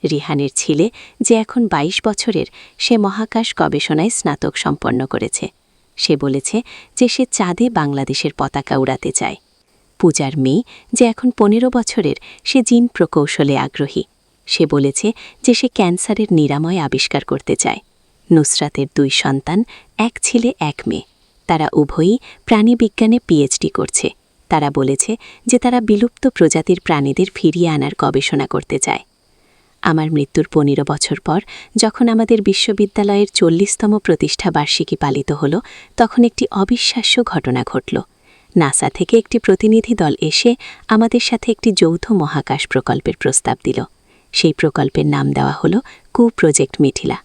Speaker 2: রিহানের ছেলে, যে এখন 22 বছরের, সে মহাকাশ গবেষণায় স্নাতক সম্পন্ন করেছে। সে বলেছে যে সে চাঁদে বাংলাদেশের পতাকা উড়াতে চায়। পূজার মেয়ে, যে এখন 15 বছরের, সে জিন প্রকৌশলে আগ্রহী। সে বলেছে যে সে ক্যান্সারের নিরাময় আবিষ্কার করতে চায়। নুসরাতের 2 সন্তান, এক ছেলে এক মেয়ে। তারা উভয়ই প্রাণীবিজ্ঞানে পিএইচডি করছে। তারা বলেছে যে তারা বিলুপ্ত প্রজাতির প্রাণীদের ফিরিয়ে আনার গবেষণা করতে চায়। আমার মৃত্যুর 15 বছর পর যখন আমাদের বিশ্ববিদ্যালয়ের 40তম প্রতিষ্ঠা বার্ষিকী পালিত হল, তখন একটি অবিশ্বাস্য ঘটনা ঘটল। নাসা থেকে একটি প্রতিনিধি দল এসে আমাদের সাথে একটি যৌথ মহাকাশ প্রকল্পের প্রস্তাব দিল। সেই প্রকল্পের নাম দেওয়া হল কু প্রজেক্ট মিথিলা।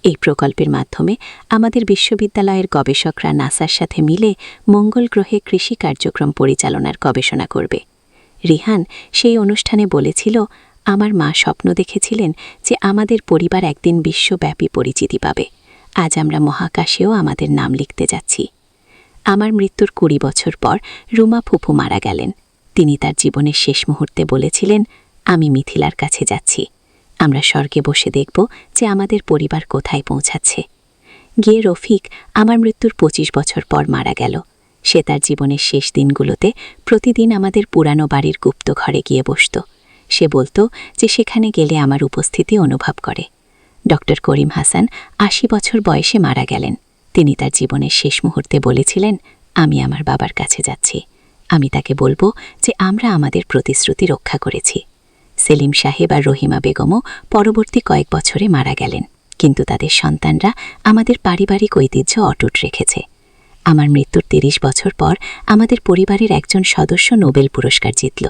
Speaker 2: এই প্রকল্পের মাধ্যমে আমাদের বিশ্ববিদ্যালয়ের গবেষকরা নাসার সাথে মিলে মঙ্গল গ্রহে কৃষি কার্যক্রম পরিচালনার গবেষণা করবে। রিহান সেই অনুষ্ঠানে বলেছিল, আমার মা স্বপ্ন দেখেছিলেন যে আমাদের পরিবার একদিন বিশ্বব্যাপী পরিচিতি পাবে। আজ আমরা মহাকাশেও আমাদের নাম লিখতে যাচ্ছি। আমার মৃত্যুর 20 বছর পর রুমা ফুফু মারা গেলেন। তিনি তার জীবনের শেষ মুহূর্তে বলেছিলেন, আমি মিথিলার কাছে যাচ্ছি। আমরা স্বর্গে বসে দেখব যে আমাদের পরিবার কোথায় পৌঁছাচ্ছে। গিয়ে রফিক আমার মৃত্যুর 25 বছর পর মারা গেল। সে তার জীবনের শেষ দিনগুলোতে প্রতিদিন আমাদের পুরানো বাড়ির গুপ্ত ঘরে গিয়ে বসত। সে বলতো যে সেখানে গেলে আমার উপস্থিতি অনুভব করে। ডক্টর করিম হাসান 80 বছর বয়সে মারা গেলেন। তিনি তার জীবনের শেষ মুহূর্তে বলেছিলেন, আমি আমার বাবার কাছে যাচ্ছি। আমি তাকে বলবো যে আমরা আমাদের প্রতিশ্রুতি রক্ষা করেছি। সেলিম সাহেব আর রহিমা বেগমও পরবর্তী কয়েক বছরে মারা গেলেন, কিন্তু তাদের সন্তানরা আমাদের পারিবারিক ঐতিহ্য অটুট রেখেছে। আমার মৃত্যুর 30 বছর পর আমাদের পরিবারের একজন সদস্য নোবেল পুরস্কার জিতল।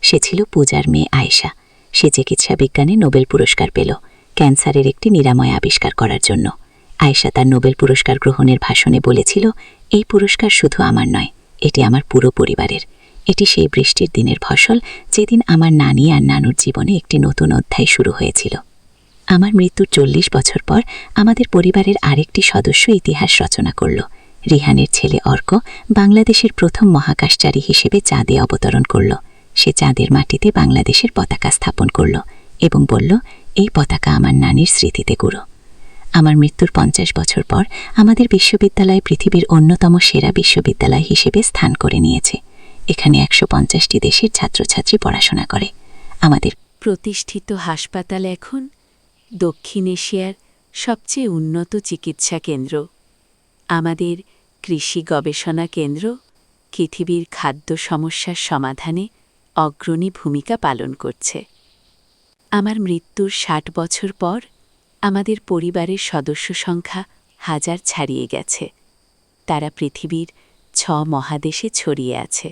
Speaker 2: সে ছিল পূজার মেয়ে আয়েশা। সে চিকিৎসা বিজ্ঞানে নোবেল পুরস্কার পেল, ক্যান্সারের একটি নিরাময় আবিষ্কার করার জন্য। আয়েশা তার নোবেল পুরস্কার গ্রহণের ভাষণে বলেছিল, এই পুরস্কার শুধু আমার নয়, এটি আমার পুরো পরিবারের। এটি সেই বৃষ্টির দিনের ফসল, যেদিন আমার নানি আর নানুর জীবনে একটি নতুন অধ্যায় শুরু হয়েছিল। আমার মৃত্যুর 40 বছর পর আমাদের পরিবারের আরেকটি সদস্য ইতিহাস রচনা করল। রিহানের ছেলে অর্ক বাংলাদেশের প্রথম মহাকাশচারী হিসেবে চাঁদে অবতরণ করল। সে চাঁদের মাটিতে বাংলাদেশের পতাকা স্থাপন করল এবং বলল, এই পতাকা আমার নানির স্মৃতিতে গুঁড়ো। আমার মৃত্যুর 50 বছর পর আমাদের বিশ্ববিদ্যালয় পৃথিবীর অন্যতম সেরা বিশ্ববিদ্যালয় হিসেবে স্থান করে নিয়েছে। এখানে 150টি দেশের ছাত্রছাত্রী পড়াশোনা করে। আমাদের
Speaker 1: প্রতিষ্ঠিত হাসপাতাল এখন দক্ষিণ এশিয়ার সবচেয়ে উন্নত চিকিৎসা কেন্দ্র। আমাদের কৃষি গবেষণা কেন্দ্র পৃথিবীর খাদ্য সমস্যার সমাধানে অগ্রণী ভূমিকা পালন করছে। আমার মৃত্যুর 60 বছর পর আমাদের পরিবারের সদস্য সংখ্যা 1000 ছাড়িয়ে গেছে। তারা পৃথিবীর 6 মহাদেশে ছড়িয়ে আছে।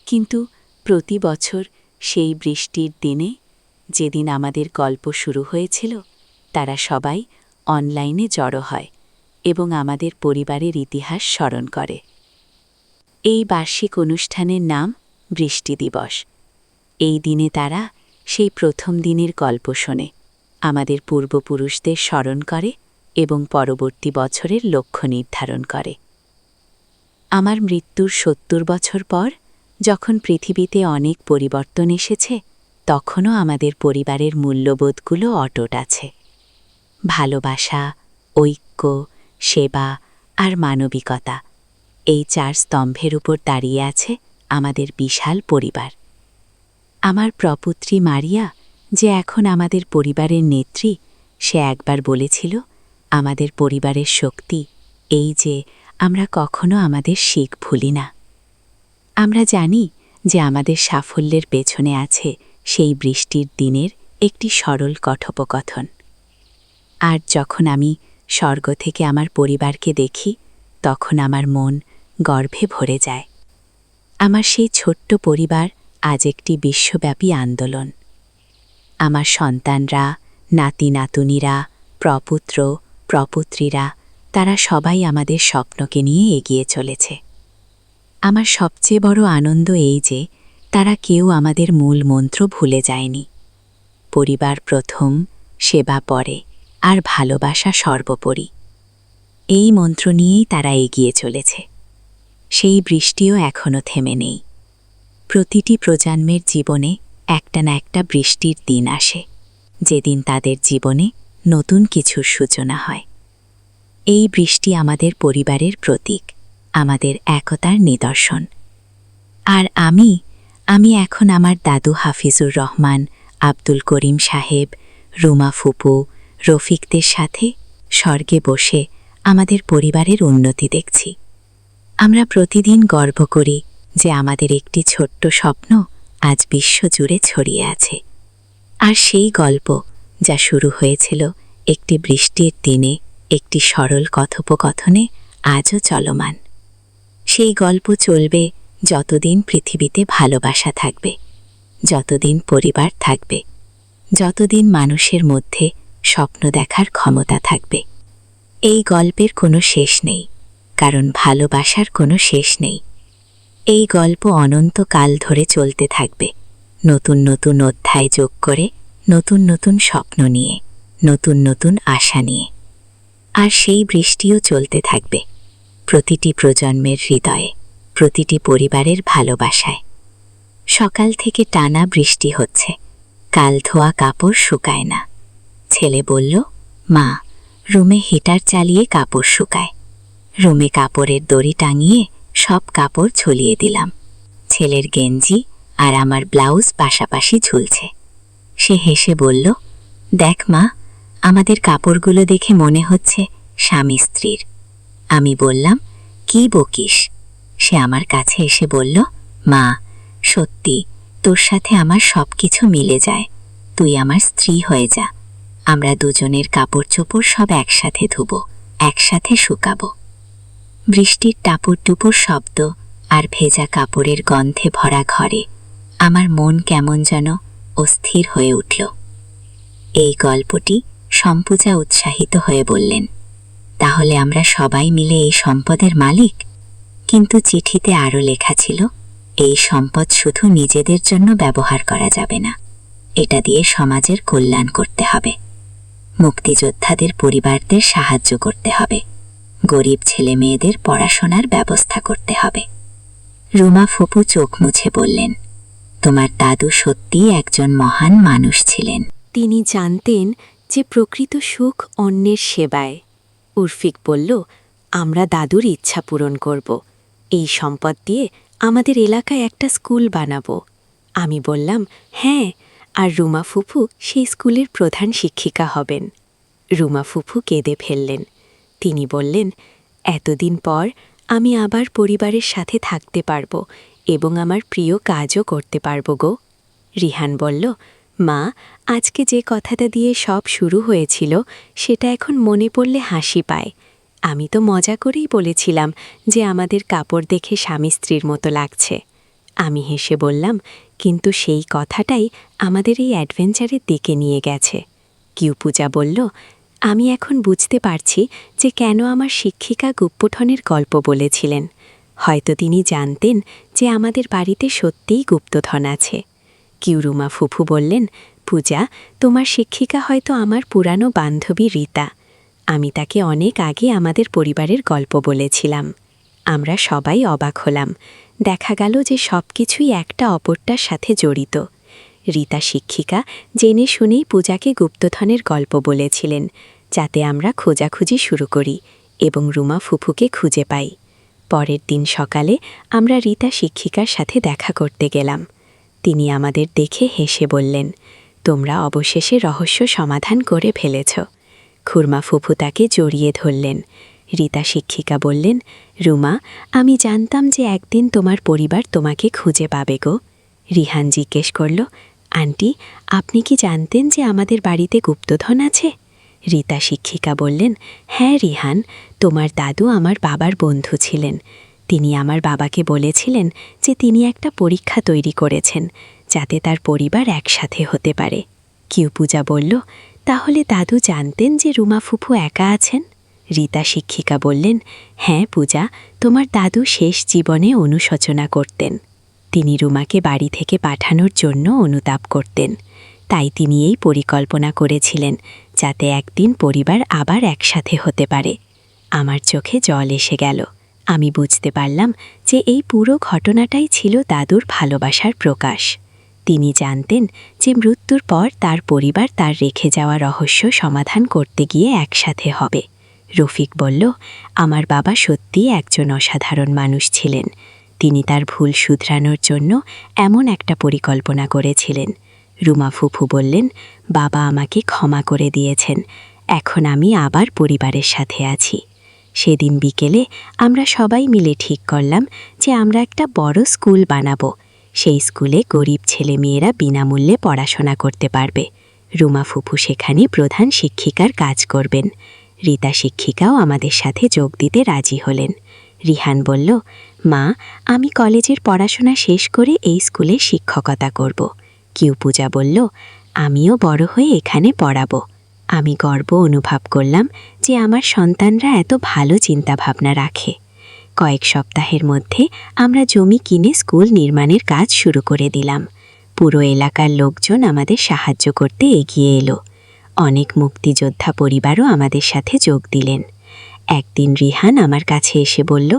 Speaker 1: কিন্তু প্রতি বছর সেই বৃষ্টির দিনে, যেদিন আমাদের গল্প শুরু হয়েছিল, তারা সবাই অনলাইনে জড়ো হয় এবং আমাদের পরিবারের ইতিহাস স্মরণ করে। এই বার্ষিক অনুষ্ঠানের নাম বৃষ্টি দিবস। এই দিনে তারা সেই প্রথম দিনের গল্প শোনে, আমাদের পূর্বপুরুষদের স্মরণ করে এবং পরবর্তী বছরের লক্ষ্য নির্ধারণ করে। আমার মৃত্যুর 70 বছর পর যখন পৃথিবীতে অনেক পরিবর্তন এসেছে তখনও আমাদের পরিবারের মূল্যবোধগুলো অটুট আছে। ভালোবাসা, ঐক্য, সেবা আর মানবিকতা, এই 4 স্তম্ভের উপর দাঁড়িয়ে আছে আমাদের বিশাল পরিবার। আমার প্রপুত্রী মারিয়া, যে এখন আমাদের পরিবারের নেত্রী, সে একবার বলেছিল, আমাদের পরিবারের শক্তি এই যে আমরা কখনো আমাদের শিখ ভুলি না। আমরা জানি যে আমাদের সাফল্যের পেছনে আছে সেই বৃষ্টির দিনের একটি সরল কথোপকথন। আর যখন আমি স্বর্গ থেকে আমার পরিবারকে দেখি তখন আমার মন গর্বে ভরে যায়। আমার সেই ছোট্ট পরিবার আজ একটি বিশ্বব্যাপী আন্দোলন। আমার সন্তানরা, নাতি নাতুনিরা, প্রপুত্র প্রপুত্রীরা, তারা সবাই আমাদের স্বপ্নকে নিয়ে এগিয়ে চলেছে। আমার সবচেয়ে বড় আনন্দ এই যে তারা কেউ আমাদের মূল মন্ত্র ভুলে যায়নি। পরিবার প্রথম, সেবা পরে, আর ভালোবাসা সর্বোপরি। এই মন্ত্র নিয়েই তারা এগিয়ে চলেছে। সেই বৃষ্টিও এখনও থেমে নেই। প্রতিটি প্রজন্মের জীবনে একটা না একটা বৃষ্টির দিন আসে, যেদিন তাদের জীবনে নতুন কিছুর সূচনা হয়। এই বৃষ্টি আমাদের পরিবারের প্রতীক, আমাদের একতার নিদর্শন। আর আমি এখন আমার দাদু হাফিজুর রহমান, আব্দুল করিম সাহেব, রুমা ফুপু, রফিকদের সাথে স্বর্গে বসে আমাদের পরিবারের উন্নতি দেখছি। আমরা প্রতিদিন গর্ব করি যে আমাদের একটি ছোট্ট স্বপ্ন আজ বিশ্বজুড়ে ছড়িয়ে আছে। আর সেই গল্প যা শুরু হয়েছিল একটি বৃষ্টির দিনে, একটি সরল কথোপকথনে, আজও চলমান। সেই গল্প চলবে যতদিন পৃথিবীতে ভালোবাসা থাকবে, যতদিন পরিবার থাকবে, যতদিন মানুষের মধ্যে স্বপ্ন দেখার ক্ষমতা থাকবে। এই গল্পের কোনো শেষ নেই, কারণ ভালোবাসার কোনো শেষ নেই। এই গল্প অনন্তকাল ধরে চলতে থাকবে, নতুন নতুন অধ্যায় যোগ করে, নতুন নতুন স্বপ্ন নিয়ে, নতুন নতুন আশা নিয়ে। আর সেই বৃষ্টিও চলতে থাকবে প্রতিটি প্রজন্মের হৃদয়ে, প্রতিটি পরিবারের ভালোবাসায়। সকাল থেকে টানা বৃষ্টি হচ্ছে, কাল ধোয়া কাপড় শুকায় না। ছেলে বলল, মা, রুমে হিটার চালিয়ে কাপড় শুকায়। রুমে কাপড়ের দড়ি টাঙিয়ে সব কাপড় ছড়িয়ে দিলাম। ছেলের গেঞ্জি আর আমার ব্লাউজ পাশাপাশি ঝুলছে। সে হেসে বলল, দেখ মা, আমাদের কাপড়গুলো দেখে মনে হচ্ছে স্বামী স্ত্রীর। আমি বললাম, কি বকিস? সে আমার কাছে এসে বলল, মা, সত্যি তোর সাথে আমার সব কিছু মিলে যায়। তুই আমার স্ত্রী হয়ে যা। আমরা দুজনের কাপড় চোপড় সব একসাথে ধুবো, একসাথে শুকাবো। বৃষ্টির টাপুর টুপুর শব্দ আর ভেজা কাপড়ের গন্ধে ভরা ঘরে আমার মন কেমন যেন অস্থির হয়ে উঠল। এই গল্পটি সম্পূজা উৎসাহিত হয়ে বললেন, তাহলে আমরা সবাই মিলে এই সম্পদের মালিক? কিন্তু চিঠিতে আরও লেখা ছিল, এই সম্পদ শুধু নিজেদের জন্য ব্যবহার করা যাবে না, এটা দিয়ে সমাজের কল্যাণ করতে হবে। মুক্তিযোদ্ধাদের পরিবারদের সাহায্য করতে হবে, গরিব ছেলে মেয়েদের পড়াশোনার ব্যবস্থা করতে হবে। রুমা ফুপু চোখ মুছে বললেন, তোমার দাদু সত্যিই একজন মহান মানুষ ছিলেন।
Speaker 2: তিনি জানতেন যে প্রকৃত সুখ অন্যের সেবায়। উর্ফিক বলল, আমরা দাদুর ইচ্ছা পূরণ করব। এই সম্পদ দিয়ে আমাদের এলাকায় একটা স্কুল বানাবো। আমি বললাম, হ্যাঁ, আর রুমা ফুপু সেই স্কুলের প্রধান শিক্ষিকা হবেন। রুমা ফুপু কেঁদে ফেললেন। তিনি বললেন, এতদিন পর আমি আবার পরিবারের সাথে থাকতে পারব এবং আমার প্রিয় কাজও করতে পারব গো। রিহান বলল, মা, আজকে যে কথাটা দিয়ে সব শুরু হয়েছিল সেটা এখন মনে পড়লে হাসি পায়। আমি তো মজা করেই বলেছিলাম যে আমাদের কাপড় দেখে স্বামী স্ত্রীর মতো লাগছে। আমি হেসে বললাম, কিন্তু সেই কথাটাই আমাদের এই অ্যাডভেঞ্চারের দিকে নিয়ে গেছে। কিউপূজা বলল, আমি এখন বুঝতে পারছি যে কেন আমার শিক্ষিকা গুপ্তধনের গল্প বলেছিলেন। হয়তো তিনি জানতেন যে আমাদের বাড়িতে সত্যিই গুপ্তধন আছে। কিউরুমা ফুফু বললেন, পূজা, তোমার শিক্ষিকা হয়তো আমার পুরানো বান্ধবী রীতা। আমি তাকে অনেক আগে আমাদের পরিবারের গল্প বলেছিলাম। আমরা সবাই অবাক হলাম। দেখা গেল যে সব কিছুই একটা অপরটার সাথে জড়িত। রীতা শিক্ষিকা জেনে শুনেই পূজাকে গুপ্তধনের গল্প বলেছিলেন, যাতে আমরা খোঁজাখুঁজি শুরু করি এবং রুমা ফুফুকে খুঁজে পাই। পরের দিন সকালে আমরা রীতা শিক্ষিকার সাথে দেখা করতে গেলাম। তিনি আমাদের দেখে হেসে বললেন, তোমরা অবশেষে রহস্য সমাধান করে ফেলেছ। খুরমা ফুফু তাকে জড়িয়ে ধরলেন। রীতা শিক্ষিকা বললেন, রুমা, আমি জানতাম যে একদিন তোমার পরিবার তোমাকে খুঁজে পাবে গো। রিহান জিজ্ঞেস করল, আন্টি, আপনি কি জানতেন যে আমাদের বাড়িতে গুপ্তধন আছে? রীতা শিক্ষিকা বললেন, হ্যাঁ রিহান, তোমার দাদু আমার বাবার বন্ধু ছিলেন। তিনি আমার বাবাকে বলেছিলেন যে তিনি একটা পরীক্ষা তৈরি করেছেন যাতে তার পরিবার একসাথে হতে পারে। কিউ পূজা বলল, তাহলে দাদু জানতেন যে রুমা ফুফু একা আছেন? রীতা শিক্ষিকা বললেন, হ্যাঁ পূজা, তোমার দাদু শেষ জীবনে অনুশোচনা করতেন। তিনি রুমাকে বাড়ি থেকে পাঠানোর জন্য অনুতাপ করতেন। তাই তিনি এই পরিকল্পনা করেছিলেন যাতে একদিন পরিবার আবার একসাথে হতে পারে। আমার চোখে জল এসে গেল। আমি বুঝতে পারলাম যে এই পুরো ঘটনাটাই ছিল দাদুর ভালোবাসার প্রকাশ। তিনি জানতেন যে মৃত্যুর পর তার পরিবার তার রেখে যাওয়া রহস্য সমাধান করতে গিয়ে একসাথে হবে। রফিক বলল, আমার বাবা সত্যিই একজন অসাধারণ মানুষ ছিলেন। তিনি তার ভুল শুধরানোর জন্য এমন একটা পরিকল্পনা করেছিলেন। রুমা ফুফু বললেন, বাবা আমাকে ক্ষমা করে দিয়েছেন, এখন আমি আবার পরিবারের সাথে আছি। সেদিন বিকেলে আমরা সবাই মিলে ঠিক করলাম যে আমরা একটা বড় স্কুল বানাবো। সেই স্কুলে গরিব ছেলেমেয়েরা বিনামূল্যে পড়াশোনা করতে পারবে। রুমা ফুফু সেখানে প্রধান শিক্ষিকার কাজ করবেন। রীতা শিক্ষিকাও আমাদের সাথে যোগ দিতে রাজি হলেন। রিহান বলল, মা, আমি কলেজের পড়াশোনা শেষ করে এই স্কুলে শিক্ষকতা করব। কিউ পূজা বলল, আমিও বড় হয়ে এখানে পড়াবো। আমি গর্ব অনুভব করলাম যে আমার সন্তানরা এত ভালো চিন্তাভাবনা রাখে। কয়েক সপ্তাহের মধ্যে আমরা জমি কিনে স্কুল নির্মাণের কাজ শুরু করে দিলাম। পুরো এলাকার লোকজন আমাদের সাহায্য করতে এগিয়ে এলো। অনেক মুক্তিযোদ্ধা পরিবারও আমাদের সাথে যোগ দিলেন। একদিন রিহান আমার কাছে এসে বলল,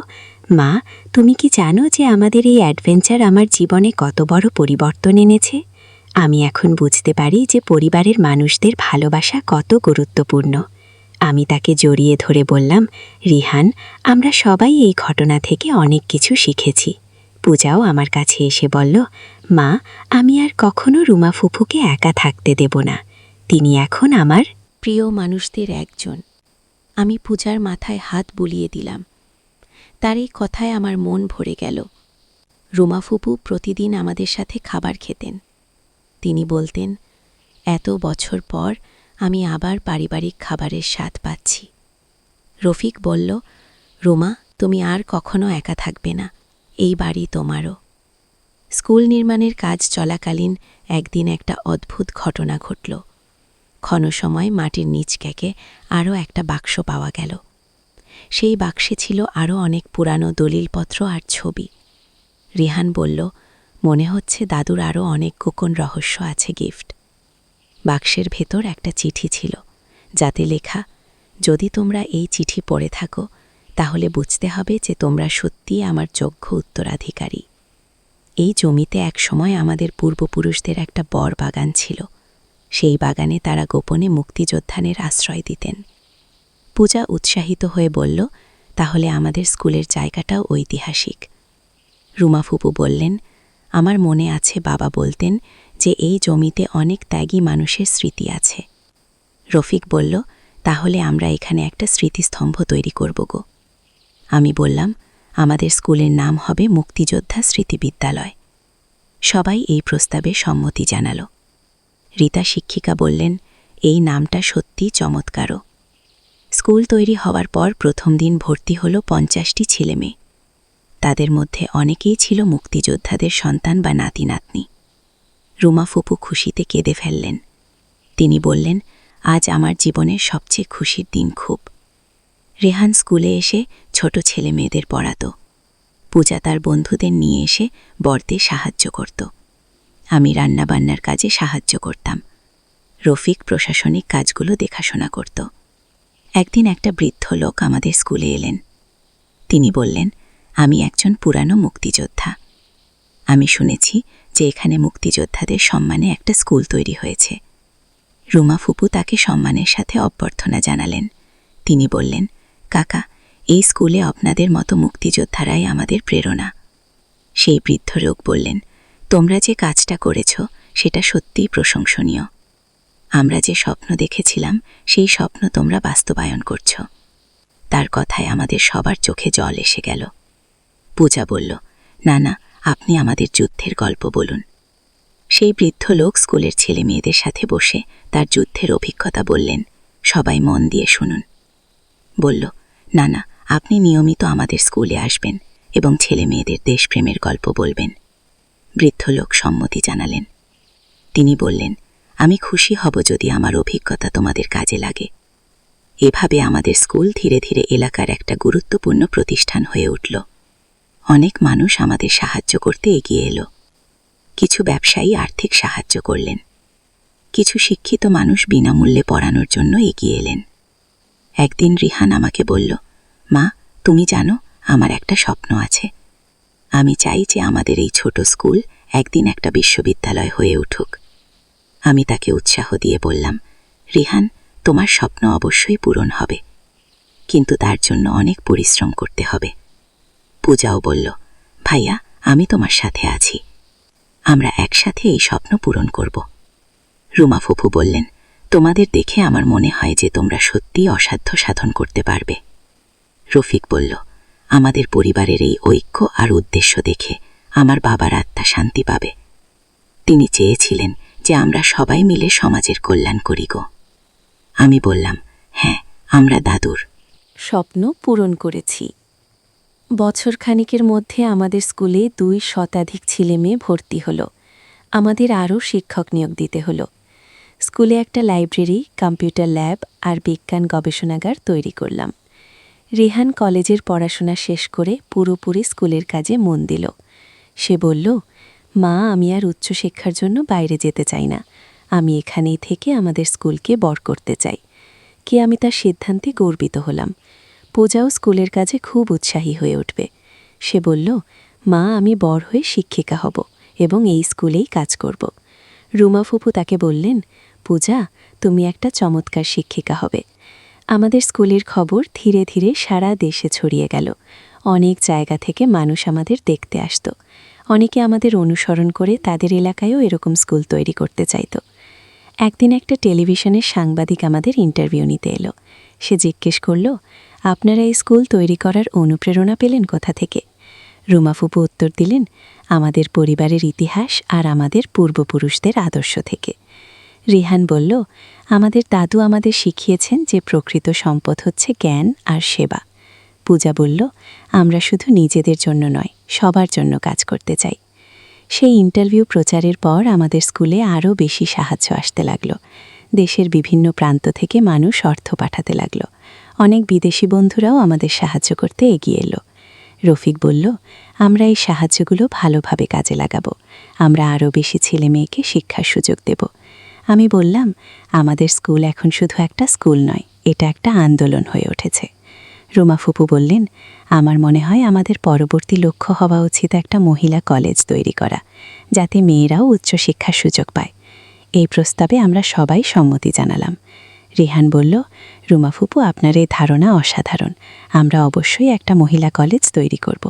Speaker 2: মা, তুমি কি জানো যে আমাদের এই অ্যাডভেঞ্চার আমার জীবনে কত বড় পরিবর্তন এনেছে? আমি এখন বুঝতে পারি যে পরিবারের মানুষদের ভালোবাসা কত গুরুত্বপূর্ণ। আমি তাকে জড়িয়ে ধরে বললাম, রিহান, আমরা সবাই এই ঘটনা থেকে অনেক কিছু শিখেছি। পূজাও আমার কাছে এসে বলল, মা, আমি আর কখনো রুমা ফুফুকে একা থাকতে দেব না। তিনি এখন আমার প্রিয় মানুষদের একজন। আমি পূজার মাথায় হাত বুলিয়ে দিলাম। তার এই কথায় আমার মন ভরে গেল। রুমা ফুপু প্রতিদিন আমাদের সাথে খাবার খেতেন। তিনি বলতেন, এত বছর পর আমি আবার পারিবারিক খাবারের স্বাদ পাচ্ছি। রফিক বলল, রুমা, তুমি আর কখনো একা থাকবে না, এই বাড়ি তোমারও। স্কুল নির্মাণের কাজ চলাকালীন একদিন একটা অদ্ভুত ঘটনা ঘটল। ক্ষণসময় মাটির নিচ ক্যাকে আরও একটা বাক্স পাওয়া গেল। সেই বাক্সে ছিল আরও অনেক পুরানো দলিলপত্র আর ছবি। রিহান বলল, মনে হচ্ছে দাদুর আরও অনেক গোপন রহস্য আছে গিফট। বাক্সের ভেতর একটা চিঠি ছিল, যাতে লেখা, যদি তোমরা এই চিঠি পড়ে থাকো তাহলে বুঝতে হবে যে তোমরা সত্যিই আমার যোগ্য উত্তরাধিকারী। এই জমিতে এক সময় আমাদের পূর্বপুরুষদের একটা বড় বাগান ছিল। সেই বাগানে তারা গোপনে মুক্তিযোদ্ধাদের আশ্রয় দিতেন। পূজা উৎসাহিত হয়ে বলল, তাহলে আমাদের স্কুলের জায়গাটাও ঐতিহাসিক। রুমা ফুপু বললেন, আমার মনে আছে বাবা বলতেন যে এই জমিতে অনেক ত্যাগী মানুষের স্মৃতি আছে। রফিক বলল, তাহলে আমরা এখানে একটা স্মৃতিস্তম্ভ তৈরি করব গো। আমি বললাম, আমাদের স্কুলের নাম হবে মুক্তিযোদ্ধা স্মৃতি বিদ্যালয়। সবাই এই প্রস্তাবে সম্মতি জানাল। রীতা শিক্ষিকা বললেন, এই নামটা সত্যিই চমৎকারও। স্কুল তৈরি হওয়ার পর প্রথম দিন ভর্তি হল 50টি ছেলেমেয়ে। তাদের মধ্যে অনেকেই ছিল মুক্তিযোদ্ধাদের সন্তান বা নাতি নাতনি। রুমা ফুপু খুশিতে কেঁদে ফেললেন। তিনি বললেন, আজ আমার জীবনের সবচেয়ে খুশির দিন খুব। রেহান স্কুলে এসে ছোট ছেলে মেয়েদের পড়াত। পূজা তার বন্ধুদের নিয়ে এসে বড়দের সাহায্য করত। আমি রান্নাবান্নার কাজে সাহায্য করতাম। রফিক প্রশাসনিক কাজগুলো দেখাশোনা করত। একদিন একটা বৃদ্ধ লোক আমাদের স্কুলে এলেন। তিনি বললেন,
Speaker 1: আমি একজন পুরানো মুক্তিযোদ্ধা। আমি শুনেছি যে এখানে মুক্তিযোদ্ধাদের সম্মানে একটা স্কুল তৈরি হয়েছে। রুমা ফুপু তাকে সম্মানের সাথে অভ্যর্থনা জানালেন। তিনি বললেন, কাকা, এই স্কুলে আপনাদের মতো মুক্তিযোদ্ধারাই আমাদের প্রেরণা। সেই বৃদ্ধ লোক বললেন, তোমরা যে কাজটা করেছ সেটা সত্যিই প্রশংসনীয়। আমরা যে স্বপ্ন দেখেছিলাম সেই স্বপ্ন তোমরা বাস্তবায়ন করছ। তার কথায় আমাদের সবার চোখে জল এসে গেল। পূজা বলল, না না, আপনি আমাদের যুদ্ধের গল্প বলুন। সেই বৃদ্ধ লোক স্কুলের ছেলে মেয়েদের সাথে বসে তার যুদ্ধের অভিজ্ঞতা বললেন। সবাই মন দিয়ে শুনুন। বলল, না না, আপনি নিয়মিত আমাদের স্কুলে আসবেন এবং ছেলে মেয়েদের দেশপ্রেমের গল্প বলবেন। বৃদ্ধ লোক সম্মতি জানালেন। তিনি বললেন, আমি খুশি হব যদি আমার অভিজ্ঞতা তোমাদের কাজে লাগে। এভাবে আমাদের স্কুল ধীরে ধীরে এলাকার একটা গুরুত্বপূর্ণ প্রতিষ্ঠান হয়ে উঠল। অনেক মানুষ আমাদের সাহায্য করতে এগিয়ে এলো। কিছু ব্যবসায়ী আর্থিক সাহায্য করলেন। কিছু শিক্ষিত মানুষ বিনামূল্যে পড়ানোর জন্য এগিয়ে এলেন। একদিন রিহান আমাকে বলল, মা, তুমি জানো, আমার একটা স্বপ্ন আছে। আমি চাই যে আমাদের এই ছোট স্কুল একদিন একটা বিশ্ববিদ্যালয় হয়ে উঠুক। আমি তাকে উৎসাহ দিয়ে বললাম, রিহান, তোমার স্বপ্ন অবশ্যই পূরণ হবে, কিন্তু তার জন্য অনেক পরিশ্রম করতে হবে। পূজাও বলল, ভাইয়া, আমি তোমার সাথে আছি। আমরা একসাথে এই স্বপ্ন পূরণ করব। রুমা ফুপু বললেন, তোমাদের দেখে আমার মনে হয় যে তোমরা সত্যিই অসাধ্য সাধন করতে পারবে। রফিক বলল, আমাদের পরিবারের এই ঐক্য আর উদ্দেশ্য দেখে আমার বাবার আত্মা শান্তি পাবে। তিনি চেয়েছিলেন যে আমরা সবাই মিলে সমাজের কল্যাণ করি গো। আমি বললাম, হ্যাঁ, আমরা দাদুর
Speaker 2: স্বপ্ন পূরণ করেছি। বছরখানেকের মধ্যে আমাদের স্কুলে 2 শতাধিক ছেলেমেয়ে ভর্তি হলো। আমাদের আরও শিক্ষক নিয়োগ দিতে হলো। স্কুলে একটা লাইব্রেরি, কম্পিউটার ল্যাব আর বিজ্ঞান গবেষণাগার তৈরি করলাম। রেহান কলেজের পড়াশোনা শেষ করে পুরোপুরি স্কুলের কাজে মন দিল। সে বলল, মা, আমি আর উচ্চশিক্ষার জন্য বাইরে যেতে চাই না। আমি এখানেই থেকে আমাদের স্কুলকে বড় করতে চাই। আমি তার সিদ্ধান্তে গর্বিত হলাম। পূজাও স্কুলের কাজে খুব উৎসাহী হয়ে উঠবে। সে বলল, মা, আমি বড় হয়ে শিক্ষিকা হব এবং এই স্কুলেই কাজ করব। রুমা ফুপু তাকে বললেন, পূজা, তুমি একটা চমৎকার শিক্ষিকা হবে। আমাদের স্কুলের খবর ধীরে ধীরে সারা দেশে ছড়িয়ে গেল। অনেক জায়গা থেকে মানুষ আমাদের দেখতে আসত। অনেকে আমাদের অনুসরণ করে তাদের এলাকায়ও এরকম স্কুল তৈরি করতে চাইত। একদিন একটা টেলিভিশনের সাংবাদিক আমাদের ইন্টারভিউ নিতে এলো। সে জিজ্ঞেস করল, আপনারা এই স্কুল তৈরি করার অনুপ্রেরণা পেলেন কোথা থেকে? রুমা ফুপু উত্তর দিলেন, আমাদের পরিবারের ইতিহাস আর আমাদের পূর্বপুরুষদের আদর্শ থেকে। রিহান বলল, আমাদের দাদু আমাদের শিখিয়েছেন যে প্রকৃত সম্পদ হচ্ছে জ্ঞান আর সেবা। পূজা বলল, আমরা শুধু নিজেদের জন্য নয়, সবার জন্য কাজ করতে চাই। সেই ইন্টারভিউ প্রচারের পর আমাদের স্কুলে আরও বেশি সাহায্য আসতে লাগল। দেশের বিভিন্ন প্রান্ত থেকে মানুষ অর্থ পাঠাতে লাগল। অনেক বিদেশি বন্ধুরাও আমাদের সাহায্য করতে এগিয়ে এলো। রফিক বলল, আমরা এই সাহায্যগুলো ভালোভাবে কাজে লাগাবো। আমরা আরও বেশি ছেলে মেয়েকে শিক্ষার সুযোগ দেব। আমি বললাম, আমাদের স্কুল এখন শুধু একটা স্কুল নয়, এটা একটা আন্দোলন হয়ে উঠেছে। রুমা ফুপু বললেন, আমার মনে হয় আমাদের পরবর্তী লক্ষ্য হওয়া উচিত একটা মহিলা কলেজ তৈরি করা, যাতে মেয়েরাও উচ্চশিক্ষার সুযোগ পায়। এই প্রস্তাবে আমরা সবাই সম্মতি জানালাম। রিহান বলল, রুমা ফুপু, আপনার এই ধারণা অসাধারণ। আমরা অবশ্যই একটা মহিলা কলেজ তৈরি করব।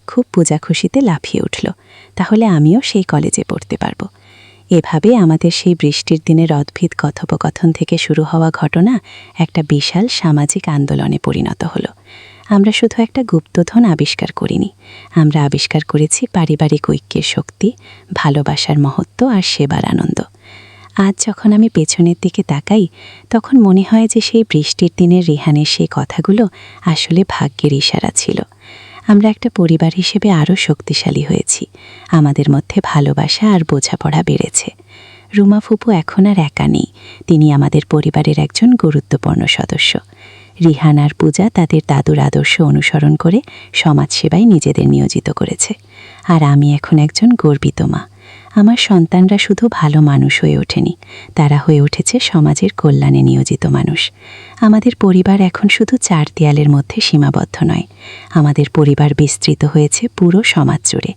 Speaker 2: খুব পূজা খুশিতে লাফিয়ে উঠল, তাহলে আমিও সেই কলেজে পড়তে পারব। এভাবে আমাদের সেই বৃষ্টির দিনের অদ্ভুত কথোপকথন থেকে শুরু হওয়া ঘটনা একটা বিশাল সামাজিক আন্দোলনে পরিণত হলো। আমরা শুধু একটা গুপ্তধন আবিষ্কার করিনি, আমরা আবিষ্কার করেছি পারিবারিক ঐক্যের শক্তি, ভালোবাসার মহত্ব আর সেবার আনন্দ। আজ যখন আমি পেছনের দিকে তাকাই, তখন মনে হয় যে সেই বৃষ্টির দিনের রিহানের সেই কথাগুলো আসলে ভাগ্যের ইশারা ছিল। আমরা একটা পরিবার হিসেবে আরও শক্তিশালী হয়েছি। আমাদের মধ্যে ভালোবাসা আর বোঝাপড়া বেড়েছে। রুমা ফুপু এখন আর একা নেই, তিনি আমাদের পরিবারের একজন গুরুত্বপূর্ণ সদস্য। রিহান আর পূজা তাদের দাদুর আদর্শ অনুসরণ করে সমাজসেবায় নিজেদের নিয়োজিত করেছে। আর আমি এখন একজন গর্বিত মা।
Speaker 1: আমার সন্তানরা শুধু ভালো মানুষ হয়ে ওঠেনি, তারা হয়ে উঠেছে সমাজের কল্যাণে নিয়োজিত মানুষ। আমাদের পরিবার এখন শুধু 4 দেয়ালের মধ্যে সীমাবদ্ধ নয়, আমাদের পরিবার বিস্তৃত হয়েছে পুরো সমাজ জুড়ে।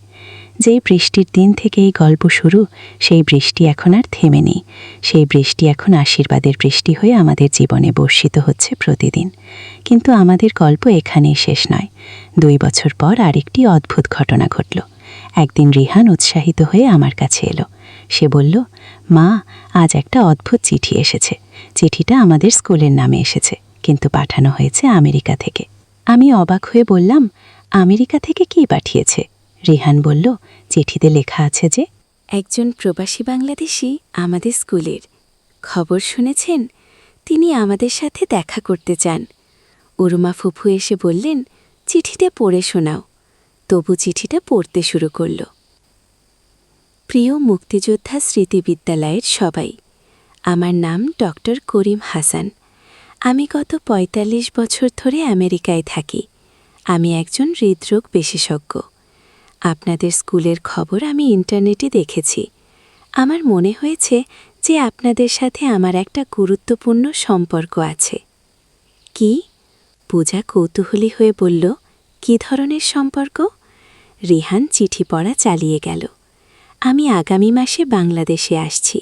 Speaker 1: যেই বৃষ্টির দিন থেকে এই গল্প শুরু, সেই বৃষ্টি এখন আর থেমে নেই। সেই বৃষ্টি এখন আশীর্বাদের বৃষ্টি হয়ে আমাদের জীবনে বর্ষিত হচ্ছে প্রতিদিন। কিন্তু আমাদের গল্প এখানেই শেষ নয়। 2 বছর পর আরেকটি অদ্ভুত ঘটনা ঘটল। একদিন রিহান উৎসাহিত হয়ে আমার কাছে এলো। সে বলল, মা, আজ একটা অদ্ভুত চিঠি এসেছে। চিঠিটা আমাদের স্কুলের নামে এসেছে, কিন্তু পাঠানো হয়েছে আমেরিকা থেকে। আমি অবাক হয়ে বললাম, আমেরিকা থেকে কি পাঠিয়েছে? রিহান বলল, চিঠিতে লেখা আছে যে
Speaker 2: একজন প্রবাসী বাংলাদেশি আমাদের স্কুলের। খবর শুনেছেন? তিনি আমাদের সাথে দেখা করতে চান। উরুমা ফুফু এসে বললেন, চিঠিটা পড়ে শোনাও। তবু চিঠিটা পড়তে শুরু করল। প্রিয় মুক্তিযোদ্ধা স্মৃতি বিদ্যালয়ের সবাই, আমার নাম ডক্টর করিম হাসান। আমি গত ৪৫ বছর ধরে আমেরিকায় থাকি। আমি একজন হৃদরোগ বিশেষজ্ঞ। আপনাদের স্কুলের খবর আমি ইন্টারনেটে দেখেছি। আমার মনে হয়েছে যে আপনাদের সাথে আমার একটা গুরুত্বপূর্ণ সম্পর্ক আছে। কি? পূজা কৌতূহলী হয়ে বলল, কি ধরনের সম্পর্ক? রিহান চিঠি পড়া চালিয়ে গেল। আমি আগামী মাসে বাংলাদেশে আসছি।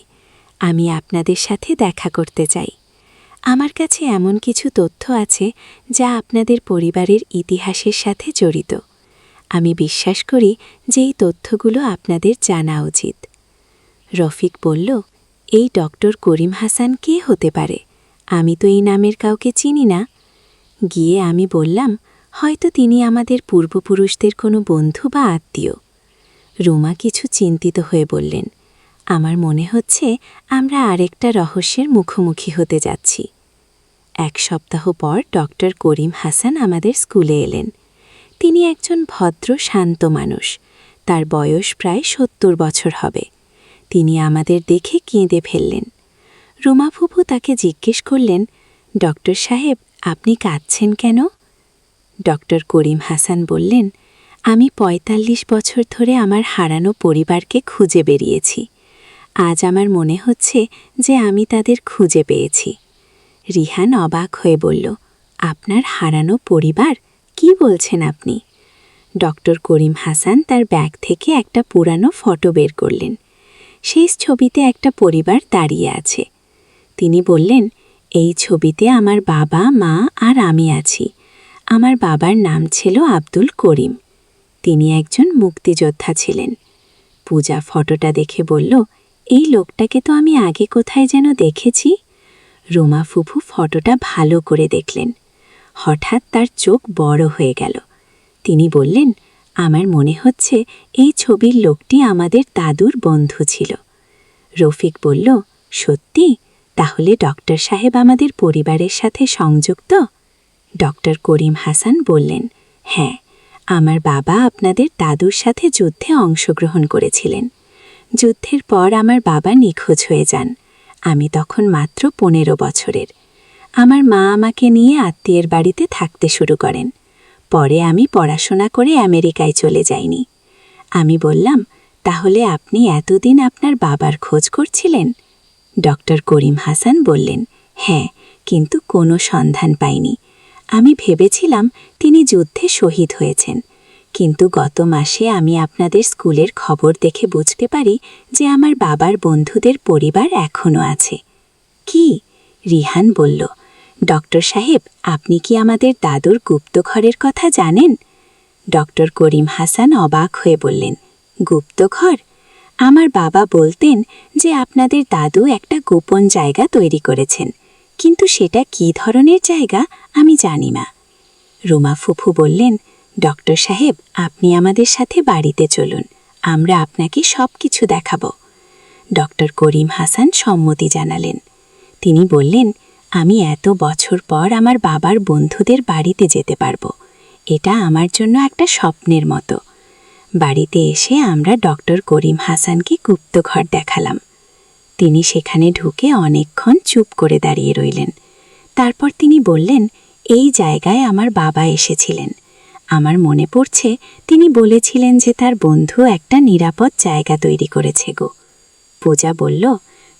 Speaker 2: আমি আপনাদের সাথে দেখা করতে চাই। আমার কাছে এমন কিছু তথ্য আছে যা আপনাদের পরিবারের ইতিহাসের সাথে জড়িত। আমি বিশ্বাস করি যে এই তথ্যগুলো আপনাদের জানা উচিত। রফিক বলল, এই ডক্টর করিম হাসান কে হতে পারে? আমি তো এই নামের কাউকে চিনি না। গিয়ে আমি বললাম, হয়তো তিনি আমাদের পূর্বপুরুষদের কোনো বন্ধু বা আত্মীয়। রুমা কিছু চিন্তিত হয়ে বললেন, আমার মনে হচ্ছে আমরা আরেকটা রহস্যের মুখোমুখি হতে যাচ্ছি। 1 সপ্তাহ পর ডক্টর করিম হাসান আমাদের স্কুলে এলেন। তিনি একজন ভদ্র শান্ত মানুষ। তার বয়স প্রায় 70 বছর হবে। তিনি আমাদের দেখে কেঁদে ফেললেন। রুমা ফুফু তাকে জিজ্ঞেস করলেন, ডক্টর সাহেব, আপনি কাঁদছেন কেন? ডক্টর করিম হাসান বললেন, আমি ৪৫ বছর ধরে আমার হারানো পরিবারকে খুঁজে বেরিয়েছি। আজ আমার মনে হচ্ছে যে আমি তাদের খুঁজে পেয়েছি। রিহান অবাক হয়ে বলল, আপনার হারানো পরিবার? কি বলছেন আপনি? ডক্টর করিম হাসান তার ব্যাগ থেকে একটা পুরানো ফটো বের করলেন। সেই ছবিতে একটা পরিবার দাঁড়িয়ে আছে। তিনি বললেন, এই ছবিতে আমার বাবা, মা আর আমি আছি। আমার বাবার নাম ছিল আব্দুল করিম। তিনি একজন মুক্তিযোদ্ধা ছিলেন। পূজা ফটোটা দেখে বলল, এই লোকটাকে তো আমি আগে কোথায় যেন দেখেছি। রুমা ফুফু ফটোটা ভালো করে দেখলেন। হঠাৎ তার চোখ বড় হয়ে গেল। তিনি বললেন, আমার মনে হচ্ছে এই ছবির লোকটি আমাদের দাদুর বন্ধু ছিল। রফিক বলল, সত্যি? তাহলে ডক্টর সাহেব আমাদের পরিবারের সাথে সংযুক্ত? ডক্টর করিম হাসান বললেন, হ্যাঁ, আমার বাবা আপনাদের দাদুর সাথে যুদ্ধে অংশগ্রহণ করেছিলেন। যুদ্ধের পর আমার বাবা নিখোঁজ হয়ে যান। আমি তখন মাত্র 15 বছরের। আমার মা আমাকে নিয়ে আত্মীয়ের বাড়িতে থাকতে শুরু করেন। পরে আমি পড়াশোনা করে আমেরিকায় চলে যাইনি। আমি বললাম, তাহলে আপনি এতদিন আপনার বাবার খোঁজ করছিলেন? ডক্টর করিম হাসান বললেন, হ্যাঁ, কিন্তু কোনো সন্ধান পাইনি। আমি ভেবেছিলাম তিনি যুদ্ধে শহীদ হয়েছেন। কিন্তু গত মাসে আমি আপনাদের স্কুলের খবর দেখে বুঝতে পারি যে আমার বাবার বন্ধুদের পরিবার এখনও আছে। কি? রিহান বলল, ডক্টর সাহেব, আপনি কি আমাদের দাদুর গুপ্তঘরের কথা জানেন? ডক্টর করিম হাসান অবাক হয়ে বললেন, গুপ্তঘর? আমার বাবা বলতেন যে আপনাদের দাদু একটা গোপন জায়গা তৈরি করেছেন, কিন্তু সেটা কী ধরনের জায়গা আমি জানি না। রুমা ফুফু বললেন, ডক্টর সাহেব, আপনি আমাদের সাথে বাড়িতে চলুন, আমরা আপনাকে সব কিছু দেখাব। ডক্টর করিম হাসান সম্মতি জানালেন। তিনি বললেন, আমি এত বছর পর আমার বাবার বন্ধুদের বাড়িতে যেতে পারবো। এটা আমার জন্য একটা স্বপ্নের মতো। বাড়িতে এসে আমরা ডক্টর করিম হাসানকে গুপ্তঘর দেখালাম। তিনি সেখানে ঢুকে অনেকক্ষণ চুপ করে দাঁড়িয়ে রইলেন। তারপর তিনি বললেন, এই জায়গায় আমার বাবা এসেছিলেন।
Speaker 1: আমার মনে পড়ছে তিনি বলেছিলেন যে তার বন্ধু একটা নিরাপদ জায়গা তৈরি করেছে গো। পূজা বলল,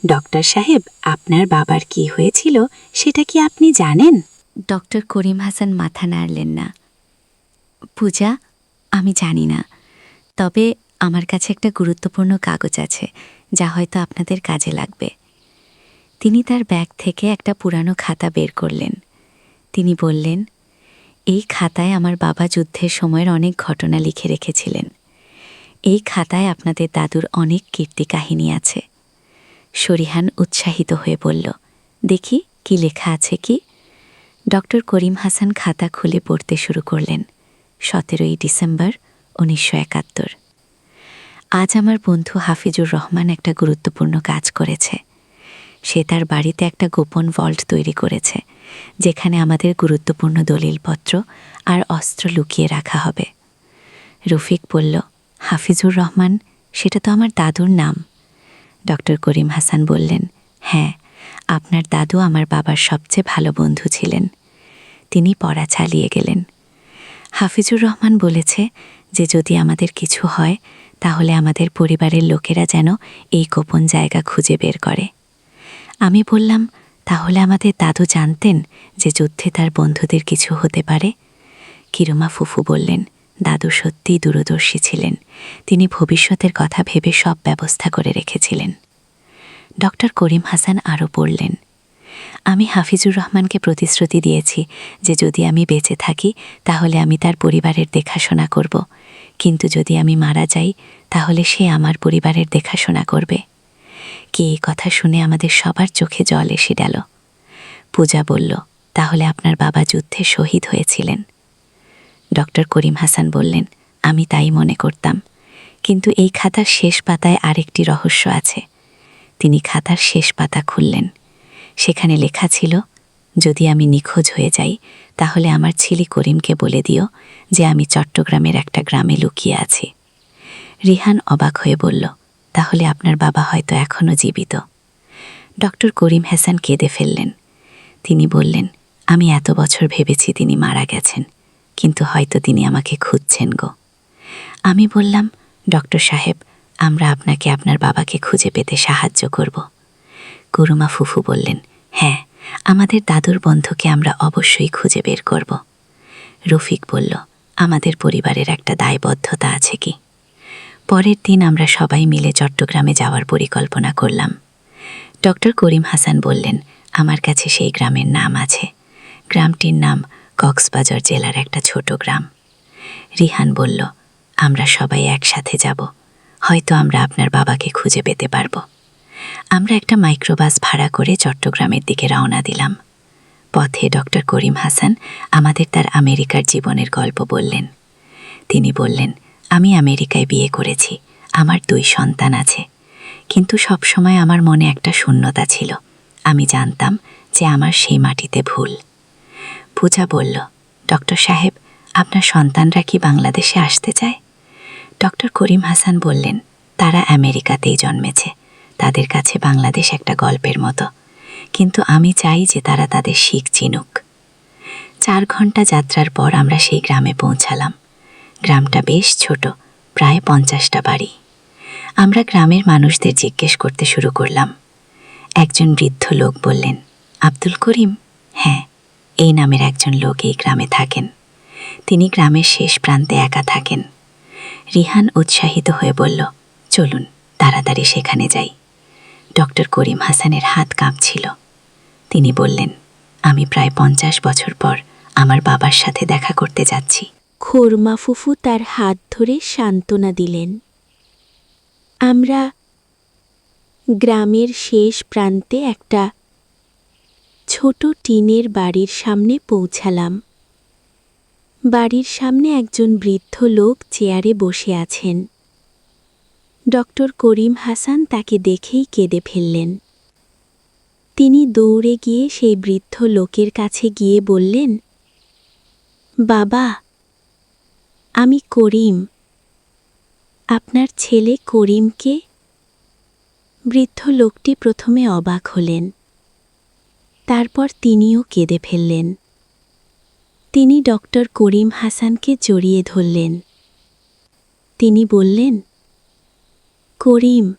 Speaker 1: ডক্টর সাহেব, আপনার বাবার কি হয়েছিল সেটা কি আপনি জানেন?
Speaker 2: ডক্টর করিম হাসান মাথা নাড়লেন না। পূজা, আমি জানি না, তবে আমার কাছে একটা গুরুত্বপূর্ণ কাগজ আছে যা হয়তো আপনাদের কাজে লাগবে। তিনি তার ব্যাগ থেকে একটা পুরানো খাতা বের করলেন। তিনি বললেন, এই খাতায় আমার বাবা যুদ্ধের সময়ের অনেক ঘটনা লিখে রেখেছিলেন। এই খাতায় আপনাদের দাদুর অনেক কীর্তি কাহিনী আছে। শরিহান উৎসাহিত হয়ে বলল, দেখি কি লেখা আছে কি। ডক্টর করিম হাসান খাতা খুলে পড়তে শুরু করলেন। 17ই ডিসেম্বর 1971। আজ আমার বন্ধু হাফিজুর রহমান একটা গুরুত্বপূর্ণ কাজ করেছে। সে তার বাড়িতে একটা গোপন ভল্ট তৈরি করেছে, যেখানে আমাদের গুরুত্বপূর্ণ দলিলপত্র আর অস্ত্র লুকিয়ে রাখা হবে। রফিক বলল, হাফিজুর রহমান, সেটা তো আমার দাদুর নাম। ডক্টর করিম হাসান বললেন, হ্যাঁ, আপনার দাদু আমার বাবার সবচেয়ে ভালো বন্ধু ছিলেন। তিনি পড়া চালিয়ে গেলেন। হাফিজুর রহমান বলেছে যে যদি আমাদের কিছু হয় তাহলে আমাদের পরিবারের লোকেরা যেন এই গোপন জায়গা খুঁজে বের করে। আমি বললাম, তাহলে আমাদের দাদু জানতেন যে যুদ্ধে তার বন্ধুদের কিছু হতে পারে? কিরমা ফুফু বললেন, দাদু সত্যিই দূরদর্শী ছিলেন। তিনি ভবিষ্যতের কথা ভেবে সব ব্যবস্থা করে রেখেছিলেন। ডক্টর করিম হাসান আরও বললেন, আমি হাফিজুর রহমানকে প্রতিশ্রুতি দিয়েছি যে যদি আমি বেঁচে থাকি তাহলে আমি তার পরিবারের দেখাশোনা করব, কিন্তু যদি আমি মারা যাই তাহলে সে আমার পরিবারের দেখাশোনা করবে। কি এই কথা শুনে আমাদের সবার চোখে জল এসে গেল। পূজা বলল, তাহলে আপনার বাবা যুদ্ধে শহীদ হয়েছিলেন? ডক্টর করিম হাসান বললেন, আমি তাই মনে করতাম, কিন্তু এই খাতার শেষ পাতায় আরেকটি রহস্য আছে। তিনি খাতার শেষ পাতা খুললেন। সেখানে লেখা ছিল, যদি আমি নিখোঁজ হয়ে যাই তাহলে আমার ছেলে করিমকে বলে দিও যে আমি চট্টগ্রামের একটা গ্রামে লুকিয়ে আছি। রিহান অবাক হয়ে বলল, তাহলে আপনার বাবা হয়তো এখনও জীবিত। ডক্টর করিম হাসান কেঁদে ফেললেন। তিনি বললেন, আমি এত বছর ভেবেছি তিনি মারা গেছেন, কিন্তু হয়তো তিনি আমাকে খুঁজছেন গো। আমি বললাম, ডক্টর সাহেব, আমরা আপনাকে আপনার বাবাকে খুঁজে পেতে সাহায্য করব। গুরুমা ফুফু বললেন, হ্যাঁ, আমাদের দাদুর বন্ধুকে আমরা অবশ্যই খুঁজে বের করব। রফিক বলল, আমাদের পরিবারের একটা দায়বদ্ধতা আছে কি? পরের দিন আমরা সবাই মিলে চট্টগ্রামে যাওয়ার পরিকল্পনা করলাম। ডক্টর করিম হাসান বললেন, আমার কাছে সেই গ্রামের নাম আছে। গ্রামটির নাম কক্সবাজার জেলার একটা ছোট গ্রাম। রিহান বলল, আমরা সবাই একসাথে যাব, হয়তো আমরা আপনার বাবাকে খুঁজে পেতে পারব। আমরা একটা মাইক্রোবাস ভাড়া করে চট্টগ্রামের দিকে রওনা দিলাম। পথে ডক্টর করিম হাসান আমাদের তার আমেরিকার জীবনের গল্প বললেন। তিনি বললেন, আমি আমেরিকায় বিয়ে করেছি, আমার 2 সন্তান আছে, কিন্তু সবসময় আমার মনে একটা শূন্যতা ছিল। আমি জানতাম যে আমার সেই মাটিতে ভুল। পূজা বলল, ডক্টর সাহেব, আপনার সন্তানরা কি বাংলাদেশে আসতে চায়? ডক্টর করিম হাসান বললেন, তারা আমেরিকাতেই জন্মেছে, তাদের কাছে বাংলাদেশ একটা গল্পের মতো, কিন্তু আমি চাই যে তারা তাদের শিখ চিনুক। 4 ঘন্টা যাত্রার পর আমরা সেই গ্রামে পৌঁছালাম। গ্রামটা বেশ ছোট, প্রায় 50টা বাড়ি। আমরা গ্রামের মানুষদের জিজ্ঞেস করতে শুরু করলাম। একজন বৃদ্ধ লোক বললেন, আব্দুল করিম? হ্যাঁ, এই নামের একজন লোক এই গ্রামে থাকেন। তিনি গ্রামের শেষ প্রান্তে একা থাকেন। রিহান উৎসাহিত হয়ে বলল, চলুন তাড়াতাড়ি সেখানে যাই। ডক্টর করিম হাসানের হাত কাঁপছিল। তিনি বললেন, আমি প্রায় 50 বছর পর আমার বাবার সাথে দেখা করতে যাচ্ছি। খোরমা ফুফু তার হাত ধরে সান্ত্বনা দিলেন। আমরা গ্রামের শেষ প্রান্তে একটা ছোট টিনের বাড়ির সামনে পৌঁছালাম। বাড়ির সামনে একজন বৃদ্ধ লোক চেয়ারে বসে আছেন। ডক্টর করিম হাসান তাকে দেখেই কেঁদে ফেললেন। তিনি দৌড়ে গিয়ে সেই বৃদ্ধ লোকের কাছে গিয়ে বললেন, বাবা, আমি করিম। আপনার ছেলে করিমকে? বৃদ্ধ লোকটি প্রথমে অবাক হলেন, তারপর তিনিও কেঁদে ফেললেন। তিনি ডক্টর করিম হাসানকে জড়িয়ে ধরলেন। তিনি বললেন, করিম,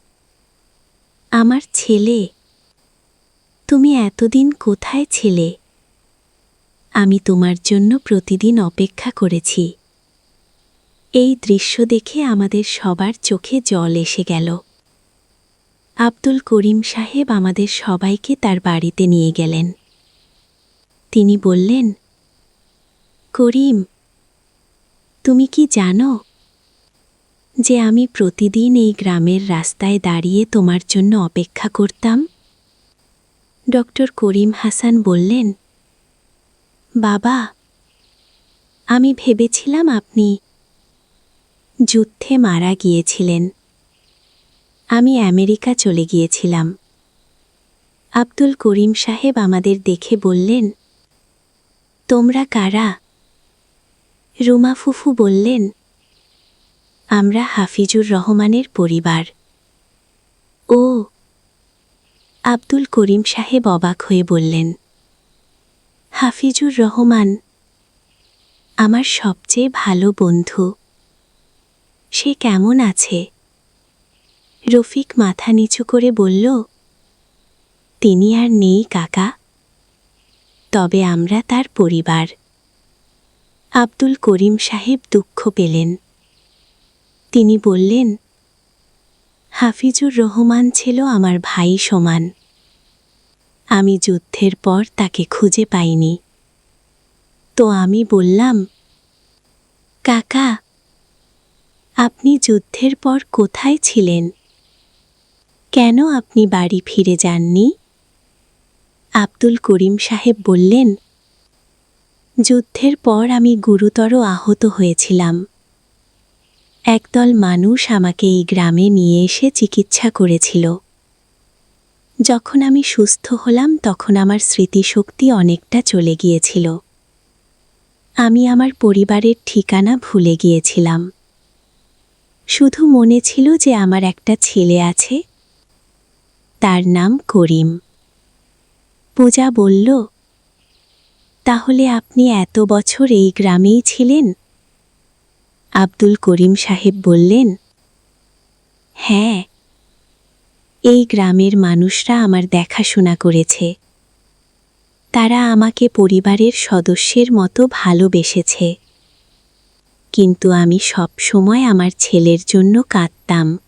Speaker 2: আমার ছেলে, তুমি এতদিন কোথায় ছিলে? আমি তোমার জন্য প্রতিদিন অপেক্ষা করেছি। এই দৃশ্য দেখে আমাদের সবার চোখে জল এসে গেল। আব্দুল করিম সাহেব আমাদের সবাইকে তার বাড়িতে নিয়ে গেলেন। তিনি বললেন, করিম, তুমি কি জানো যে আমি প্রতিদিন এই গ্রামের রাস্তায় দাঁড়িয়ে তোমার জন্য অপেক্ষা করতাম? ডক্টর করিম হাসান বললেন, বাবা, আমি ভেবেছিলাম আপনি যুদ্ধে মারা গিয়েছিলেন। আমি আমেরিকা চলে গিয়েছিলাম। আব্দুল করিম সাহেব আমাদের দেখে বললেন, তোমরা কারা? রুমা ফুফু বললেন, আমরা হাফিজুর রহমানের পরিবার। ও! আব্দুল করিম সাহেব অবাক হয়ে বললেন, হাফিজুর রহমান আমার সবচেয়ে ভালো বন্ধু। সে কেমন আছে? রফিক মাথা নিচু করে বলল, তিনি আর নেই কাকা, তবে আমরা তার পরিবার। আব্দুল করিম সাহেব দুঃখ পেলেন। তিনি বললেন, হাফিজুর রহমান ছিল আমার ভাই সমান। আমি যুদ্ধের পর তাকে খুঁজে পাইনি। তো আমি বললাম, কাকা, আপনি যুদ্ধের পর কোথায় ছিলেন? কেন আপনি বাড়ি ফিরে যাননি? আব্দুল করিম সাহেব বললেন, যুদ্ধের পর আমি গুরুতর আহত হয়েছিলাম। একদল মানুষ আমাকে এই গ্রামে নিয়ে এসে চিকিৎসা করেছিল। যখন আমি সুস্থ হলাম তখন আমার স্মৃতিশক্তি অনেকটা চলে গিয়েছিল। আমি আমার পরিবারের ঠিকানা ভুলে গিয়েছিলাম। শুধু মনে ছিল যে আমার একটা ছেলে আছে, তার নাম করিম। পূজা বলল, তাহলে আপনি এত বছর এই গ্রামেই ছিলেন? আব্দুল করিম সাহেব বললেন, হ্যাঁ, এই গ্রামের মানুষরা আমার দেখাশোনা করেছে। তারা আমাকে পরিবারের সদস্যের মতো ভালোবেসেছে। কিন্তু আমি সব সময় আমার ছেলের জন্য কাঁদতাম।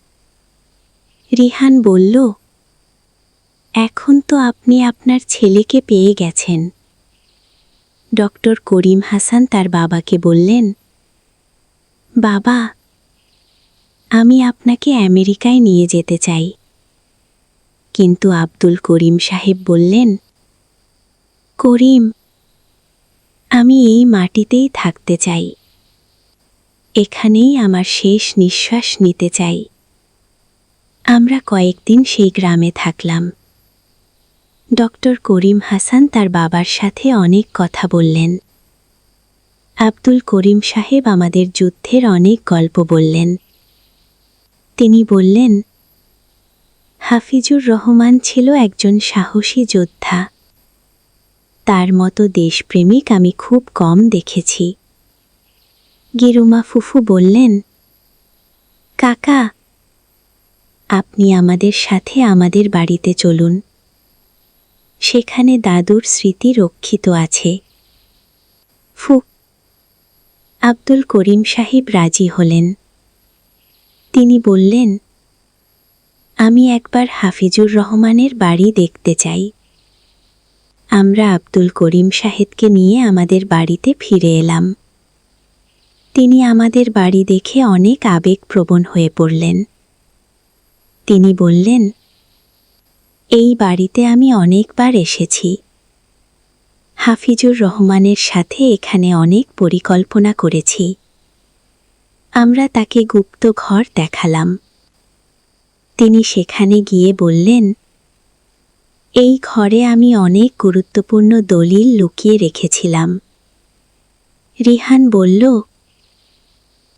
Speaker 2: রিহান বলল, এখন তো আপনি আপনার ছেলেকে পেয়ে গেছেন। ডক্টর করিম হাসান তার বাবাকে বললেন, বাবা, আমি আপনাকে আমেরিকায় নিয়ে যেতে চাই। কিন্তু আব্দুল করিম সাহেব বললেন, করিম, আমি এই মাটিতেই থাকতে চাই। এখানেই আমার শেষ নিঃশ্বাস নিতে চাই। আমরা কয়েকদিন সেই গ্রামে থাকলাম। ডক্টর করিম হাসান তার বাবার সাথে অনেক কথা বললেন। আব্দুল করিম সাহেব আমাদের যুদ্ধের অনেক গল্প বললেন। তিনি বললেন, হাফিজুর রহমান ছিল একজন সাহসী যোদ্ধা। তার মতো দেশপ্রেমিক আমি খুব কম দেখেছি। গিরুমা ফুফু বললেন, কাকা, আপনি আমাদের সাথে আমাদের বাড়িতে চলুন। সেখানে দাদুর স্মৃতি রক্ষিত আছে। আব্দুল করিম সাহেব রাজি হলেন। তিনি বললেন, আমি একবার হাফিজুর রহমানের বাড়ি দেখতে চাই। আমরা আব্দুল করিম সাহেবকে নিয়ে আমাদের বাড়িতে ফিরে এলাম। তিনি আমাদের বাড়ি দেখে অনেক আবেগপ্রবণ হয়ে পড়লেন। তিনি বললেন, এই বাড়িতে আমি অনেকবার এসেছি। হাফিজুর রহমানের সাথে এখানে অনেক পরিকল্পনা করেছি। আমরা তাকে গুপ্ত ঘর দেখালাম। তিনি সেখানে গিয়ে বললেন, এই ঘরে আমি অনেক গুরুত্বপূর্ণ দলিল লুকিয়ে রেখেছিলাম। রিহান বলল,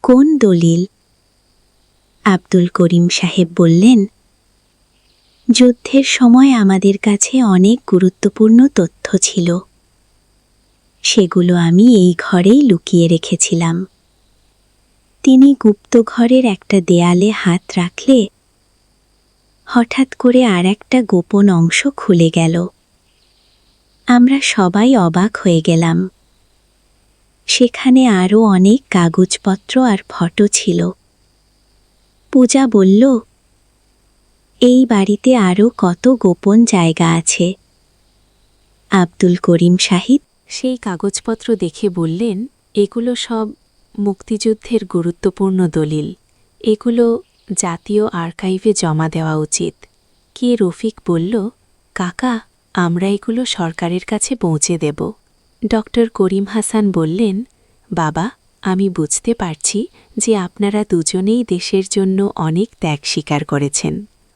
Speaker 2: কোন দলিল? আব্দুল করিম সাহেব বললেন, যুদ্ধের সময় আমাদের কাছে অনেক গুরুত্বপূর্ণ তথ্য ছিল। সেগুলো আমি এই ঘরেই লুকিয়ে রেখেছিলাম। তিনি গুপ্ত ঘরের একটা দেয়ালে হাত রাখলে হঠাৎ করে আর একটা গোপন অংশ খুলে গেল। আমরা সবাই অবাক হয়ে গেলাম। সেখানে আরও অনেক কাগজপত্র আর ফটো ছিল। পূজা বলল, এই বাড়িতে আরও কত গোপন জায়গা আছে। আব্দুল করিম সাহিব
Speaker 1: সেই কাগজপত্র দেখে বললেন, এগুলো সব মুক্তিযুদ্ধের গুরুত্বপূর্ণ দলিল। এগুলো জাতীয় আর্কাইভে জমা দেওয়া উচিত। কে রফিক বলল, কাকা, আমরা এগুলো সরকারের কাছে পৌঁছে দেব। ডক্টর করিম হাসান বললেন, বাবা, আমি বুঝতে পারছি যে আপনারা দুজনেই দেশের জন্য অনেক ত্যাগ স্বীকার করেছেন।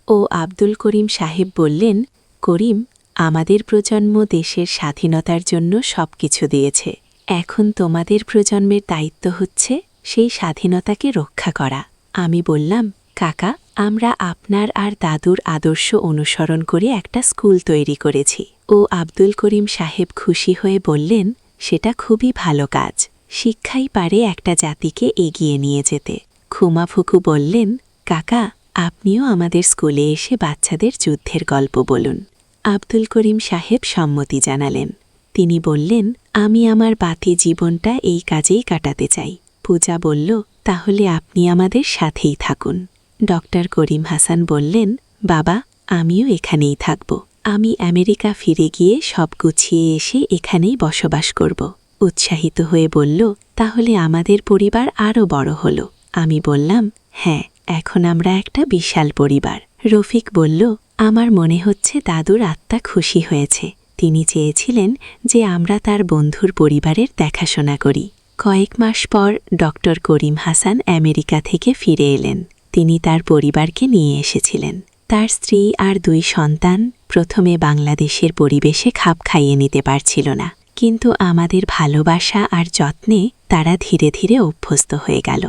Speaker 1: ও আব্দুল করিম সাহেব বললেন, করিম, আমাদের প্রজন্ম দেশের স্বাধীনতার জন্য সবকিছু দিয়েছে। এখন তোমাদের প্রজন্মের দায়িত্ব হচ্ছে সেই স্বাধীনতাকে রক্ষা করা। আমি বললাম, কাকা, আমরা আপনার আর দাদুর আদর্শ অনুসরণ করে একটা স্কুল তৈরি করেছি। ও আব্দুল করিম সাহেব খুশি হয়ে বললেন, সেটা খুবই ভালো কাজ। শিক্ষাই পারে একটা জাতিকে এগিয়ে নিয়ে যেতে। খুমা ফুকু বললেন, কাকা, আপনিও আমাদের স্কুলে এসে বাচ্চাদের যুদ্ধের গল্প বলুন। আব্দুল করিম সাহেব সম্মতি জানালেন। তিনি বললেন, আমি আমার বাকি জীবনটা এই কাজেই কাটাতে চাই। পূজা বলল, তাহলে আপনি আমাদের সাথেই থাকুন। ডক্টর করিম হাসান বললেন, বাবা, আমিও এখানেই থাকব। আমি আমেরিকা ফিরে গিয়ে সব গুছিয়ে এসে এখানেই বসবাস করব। উৎসাহিত হয়ে বলল, তাহলে আমাদের পরিবার আরও বড় হল। আমি বললাম, হ্যাঁ, এখন আমরা একটা বিশাল পরিবার। রফিক বলল, আমার মনে হচ্ছে দাদুর আত্মা খুশি হয়েছে। তিনি চেয়েছিলেন যে আমরা তার বন্ধুর পরিবারের দেখাশোনা করি। কয়েক মাস পর ডক্টর করিম হাসান আমেরিকা থেকে ফিরে এলেন। তিনি তার পরিবারকে নিয়ে এসেছিলেন। তার স্ত্রী আর 2 সন্তান প্রথমে বাংলাদেশের পরিবেশে খাপ খাইয়ে নিতে পারছিল না, কিন্তু আমাদের ভালোবাসা আর যত্নে তারা ধীরে ধীরে অভ্যস্ত হয়ে গেল।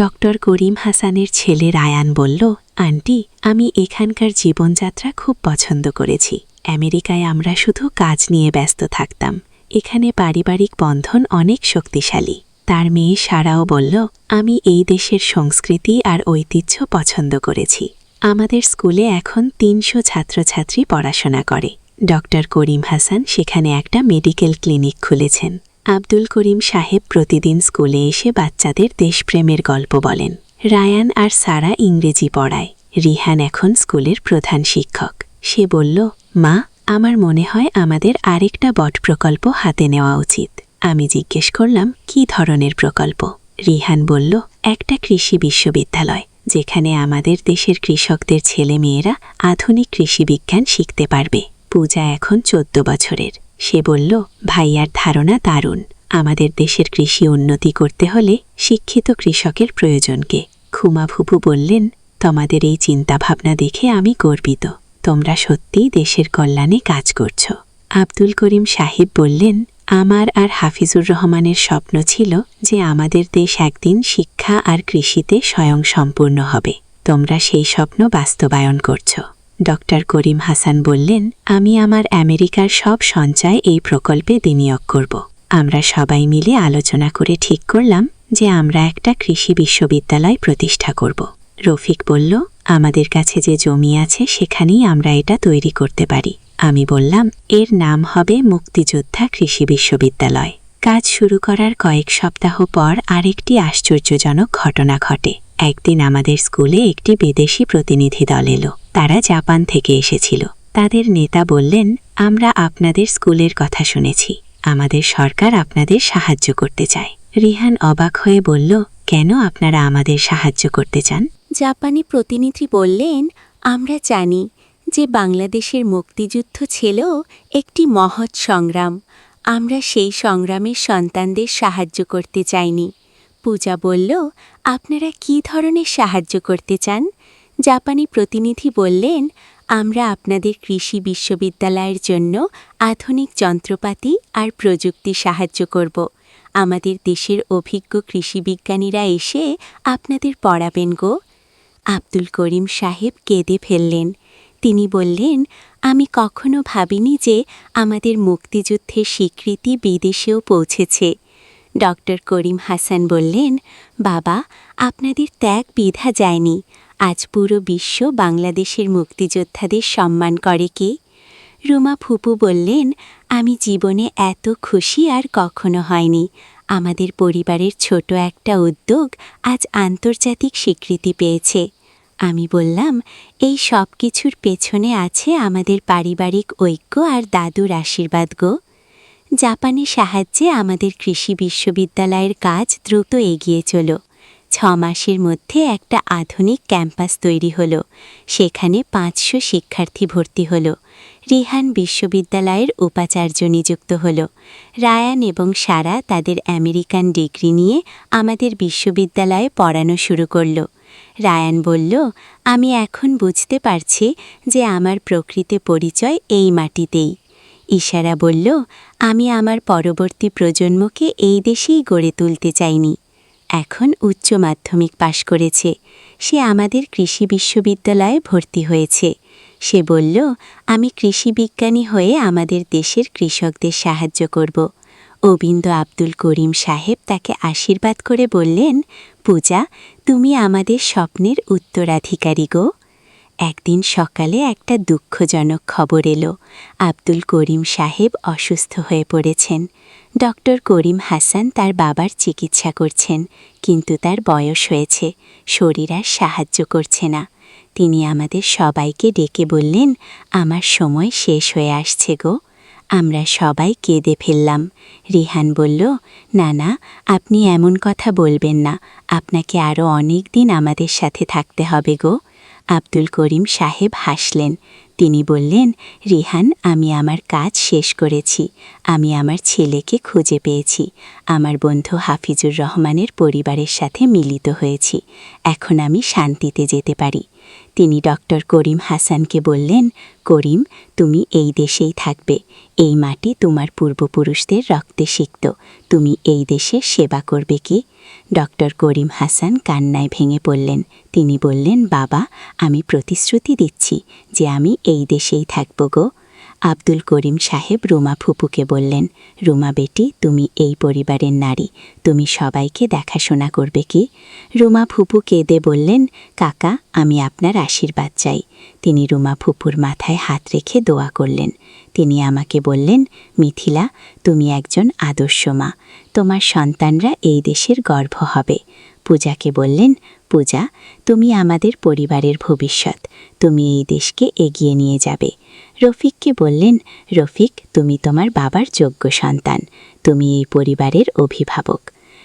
Speaker 1: ডক্টর করিম হাসানের ছেলে রায়ান বলল, আন্টি, আমি এখানকার জীবনযাত্রা খুব পছন্দ করেছি। আমেরিকায় আমরা শুধু কাজ নিয়ে ব্যস্ত থাকতাম। এখানে পারিবারিক বন্ধন অনেক শক্তিশালী। তার মেয়ে সারাও বলল, আমি এই দেশের সংস্কৃতি আর ঐতিহ্য পছন্দ করেছি। আমাদের স্কুলে এখন 300 ছাত্রছাত্রী পড়াশোনা করে। ডক্টর করিম হাসান সেখানে একটা মেডিকেল ক্লিনিক খুলেছেন। আব্দুল করিম সাহেব প্রতিদিন স্কুলে এসে বাচ্চাদের দেশপ্রেমের গল্প বলেন। রায়ান আর সারা ইংরেজি পড়ায়। রিহান এখন স্কুলের প্রধান শিক্ষক। সে বলল, মা, আমার মনে হয় আমাদের আরেকটা বট প্রকল্প হাতে নেওয়া উচিত। আমি জিজ্ঞেস করলাম, কি ধরনের প্রকল্প? রিহান বলল, একটা কৃষি বিশ্ববিদ্যালয়, যেখানে আমাদের দেশের কৃষকদের ছেলেমেয়েরা আধুনিক কৃষি বিজ্ঞান শিখতে পারবে। পূজা এখন 14 বছরের। সে বলল, ভাইয়ার ধারণা দারুণ। আমাদের দেশের কৃষি উন্নতি করতে হলে শিক্ষিত কৃষকের প্রয়োজনকে। খুমা ফুপু বললেন, তোমাদের এই চিন্তাভাবনা দেখে আমি গর্বিত। তোমরা সত্যিই দেশের কল্যাণে কাজ করছ। আব্দুল করিম সাহেব বললেন, আমার আর হাফিজুর রহমানের স্বপ্ন ছিল যে আমাদের দেশ একদিন শিক্ষা আর কৃষিতে স্বয়ংসম্পূর্ণ হবে। তোমরা সেই স্বপ্ন বাস্তবায়ন করছ। ডক্টর করিম হাসান বললেন, আমি আমার আমেরিকার সব সঞ্চয় এই প্রকল্পে বিনিয়োগ করব। আমরা সবাই মিলে আলোচনা করে ঠিক করলাম যে আমরা একটা কৃষি বিশ্ববিদ্যালয় প্রতিষ্ঠা করব। রফিক বলল, আমাদের কাছে যে জমি আছে সেখানেই আমরা এটা তৈরি করতে পারি। আমি বললাম, এর নাম হবে মুক্তিযোদ্ধা কৃষি বিশ্ববিদ্যালয়। কাজ শুরু করার কয়েক সপ্তাহ পর আরেকটি আশ্চর্যজনক ঘটনা ঘটে। একদিন আমাদের স্কুলে একটি বিদেশি প্রতিনিধি দল এলো। তারা জাপান থেকে এসেছিল। তাদের নেতা বললেন, আমরা আপনাদের স্কুলের কথা শুনেছি। আমাদের সরকার আপনাদের সাহায্য করতে চায়। রিহান অবাক হয়ে বলল, কেন আপনারা আমাদের সাহায্য করতে চান?
Speaker 2: জাপানি প্রতিনিধি বললেন, আমরা জানি যে বাংলাদেশের মুক্তিযুদ্ধ ছিল একটি মহৎ সংগ্রাম। আমরা সেই সংগ্রামের সন্তানদের সাহায্য করতে চাইনি। পূজা বলল, আপনারা কি ধরনের সাহায্য করতে চান? জাপানি প্রতিনিধি বললেন, আমরা আপনাদের কৃষি বিশ্ববিদ্যালয়ের জন্য আধুনিক যন্ত্রপাতি আর প্রযুক্তি সাহায্য করব। আমাদের দেশের অভিজ্ঞ কৃষিবিজ্ঞানীরা এসে আপনাদের পড়াবেন গো। আব্দুল করিম সাহেব কেঁদে ফেললেন। তিনি বললেন, আমি কখনো ভাবিনি যে আমাদের মুক্তিযুদ্ধের স্বীকৃতি বিদেশেও পৌঁছেছে। ডক্টর করিম হাসান বললেন, বাবা, আপনাদের ত্যাগ বিধা যায়নি। আজ পুরো বিশ্ব বাংলাদেশের মুক্তিযোদ্ধাদের সম্মান করে কে? রুমা ফুপু বললেন, আমি জীবনে এত খুশি আর কখনো হয়নি। আমাদের পরিবারের ছোট একটা উদ্যোগ আজ আন্তর্জাতিক স্বীকৃতি পেয়েছে। আমি বললাম, এই সব কিছুর পেছনে আছে আমাদের পারিবারিক ঐক্য আর দাদুর আশীর্বাদ গো। জাপানের সাহায্যে আমাদের কৃষি বিশ্ববিদ্যালয়ের কাজ দ্রুত এগিয়ে চলো। 6 মাসের মধ্যে একটা আধুনিক ক্যাম্পাস তৈরি হলো। সেখানে 500 শিক্ষার্থী ভর্তি হলো। রিহান বিশ্ববিদ্যালয়ের উপাচার্য নিযুক্ত হলো। রায়ান এবং সারা তাদের আমেরিকান ডিগ্রি নিয়ে আমাদের বিশ্ববিদ্যালয়ে পড়ানো শুরু করলো। রায়ান বলল, আমি এখন বুঝতে পারছি যে আমার প্রকৃত পরিচয় এই মাটিতেই। ইশারা বলল, আমি আমার পরবর্তী প্রজন্মকে এই দেশেই গড়ে তুলতে চাইনি। এখন উচ্চ মাধ্যমিক পাশ করেছে। সে আমাদের কৃষি বিশ্ববিদ্যালয়ে ভর্তি হয়েছে। সে বলল, আমি কৃষি বিজ্ঞানী হয়ে আমাদের দেশের কৃষকদের সাহায্য করব। অবিন্দ আব্দুল করিম সাহেব তাকে আশীর্বাদ করে বললেন, পূজা, তুমি আমাদের স্বপ্নের উত্তরাধিকারী গো। একদিন সকালে একটা দুঃখজনক খবর এলো। আব্দুল করিম সাহেব অসুস্থ হয়ে পড়েছেন। ডক্টর করিম হাসান তার বাবার চিকিৎসা করছেন, কিন্তু তার বয়স হয়েছে, শরীর আর সাহায্য করছে না। তিনি আমাদের সবাইকে ডেকে বললেন, আমার সময় শেষ হয়ে আসছে গো। আমরা সবাই কেঁদে ফেললাম। রিহান বলল, না না, আপনি এমন কথা বলবেন না, আপনাকে আরও অনেক দিন আমাদের সাথে থাকতে হবে গো। আব্দুল করিম সাহেব হাসলেন। তিনি বললেন, রিহান, আমি আমার কাজ শেষ করেছি। আমি আমার ছেলেকে খুঁজে পেয়েছি। আমার বন্ধু হাফিজুর রহমানের পরিবারের সাথে মিলিত হয়েছি। এখন আমি শান্তিতে যেতে পারি। তিনি ডক্টর করিম হাসানকে বললেন, করিম, তুমি এই দেশেই থাকবে। এই মাটি তোমার পূর্বপুরুষদের রক্তে সিক্ত। তুমি এই দেশের সেবা করবে কি? ডক্টর করিম হাসান কান্নায় ভেঙে পড়লেন। তিনি বললেন, বাবা, আমি প্রতিশ্রুতি দিচ্ছি যে আমি এই দেশেই থাকব গো। আব্দুল করিম সাহেব রুমা ফুপুকে বললেন, রুমা বেটি, তুমি এই পরিবারের নারী, তুমি সবাইকে দেখাশোনা করবে কি? রুমা ফুপু কেঁদে বললেন, কাকা, আমি আপনার আশীর্বাদ চাই। তিনি রুমা ফুপুর মাথায় হাত রেখে দোয়া করলেন। তিনি আমাকে বললেন, মিথিলা, তুমি একজন আদর্শ মা। তোমার সন্তানরা এই দেশের গর্ব হবে। পূজাকে বললেন, পূজা, তুমি আমাদের পরিবারের ভবিষ্যৎ। তুমি এই দেশকে এগিয়ে নিয়ে যাবে। রফিককে বললেন, রফিক, তুমি তোমার বাবার যোগ্য সন্তান। তুমি এই পরিবারের অভিভাবক।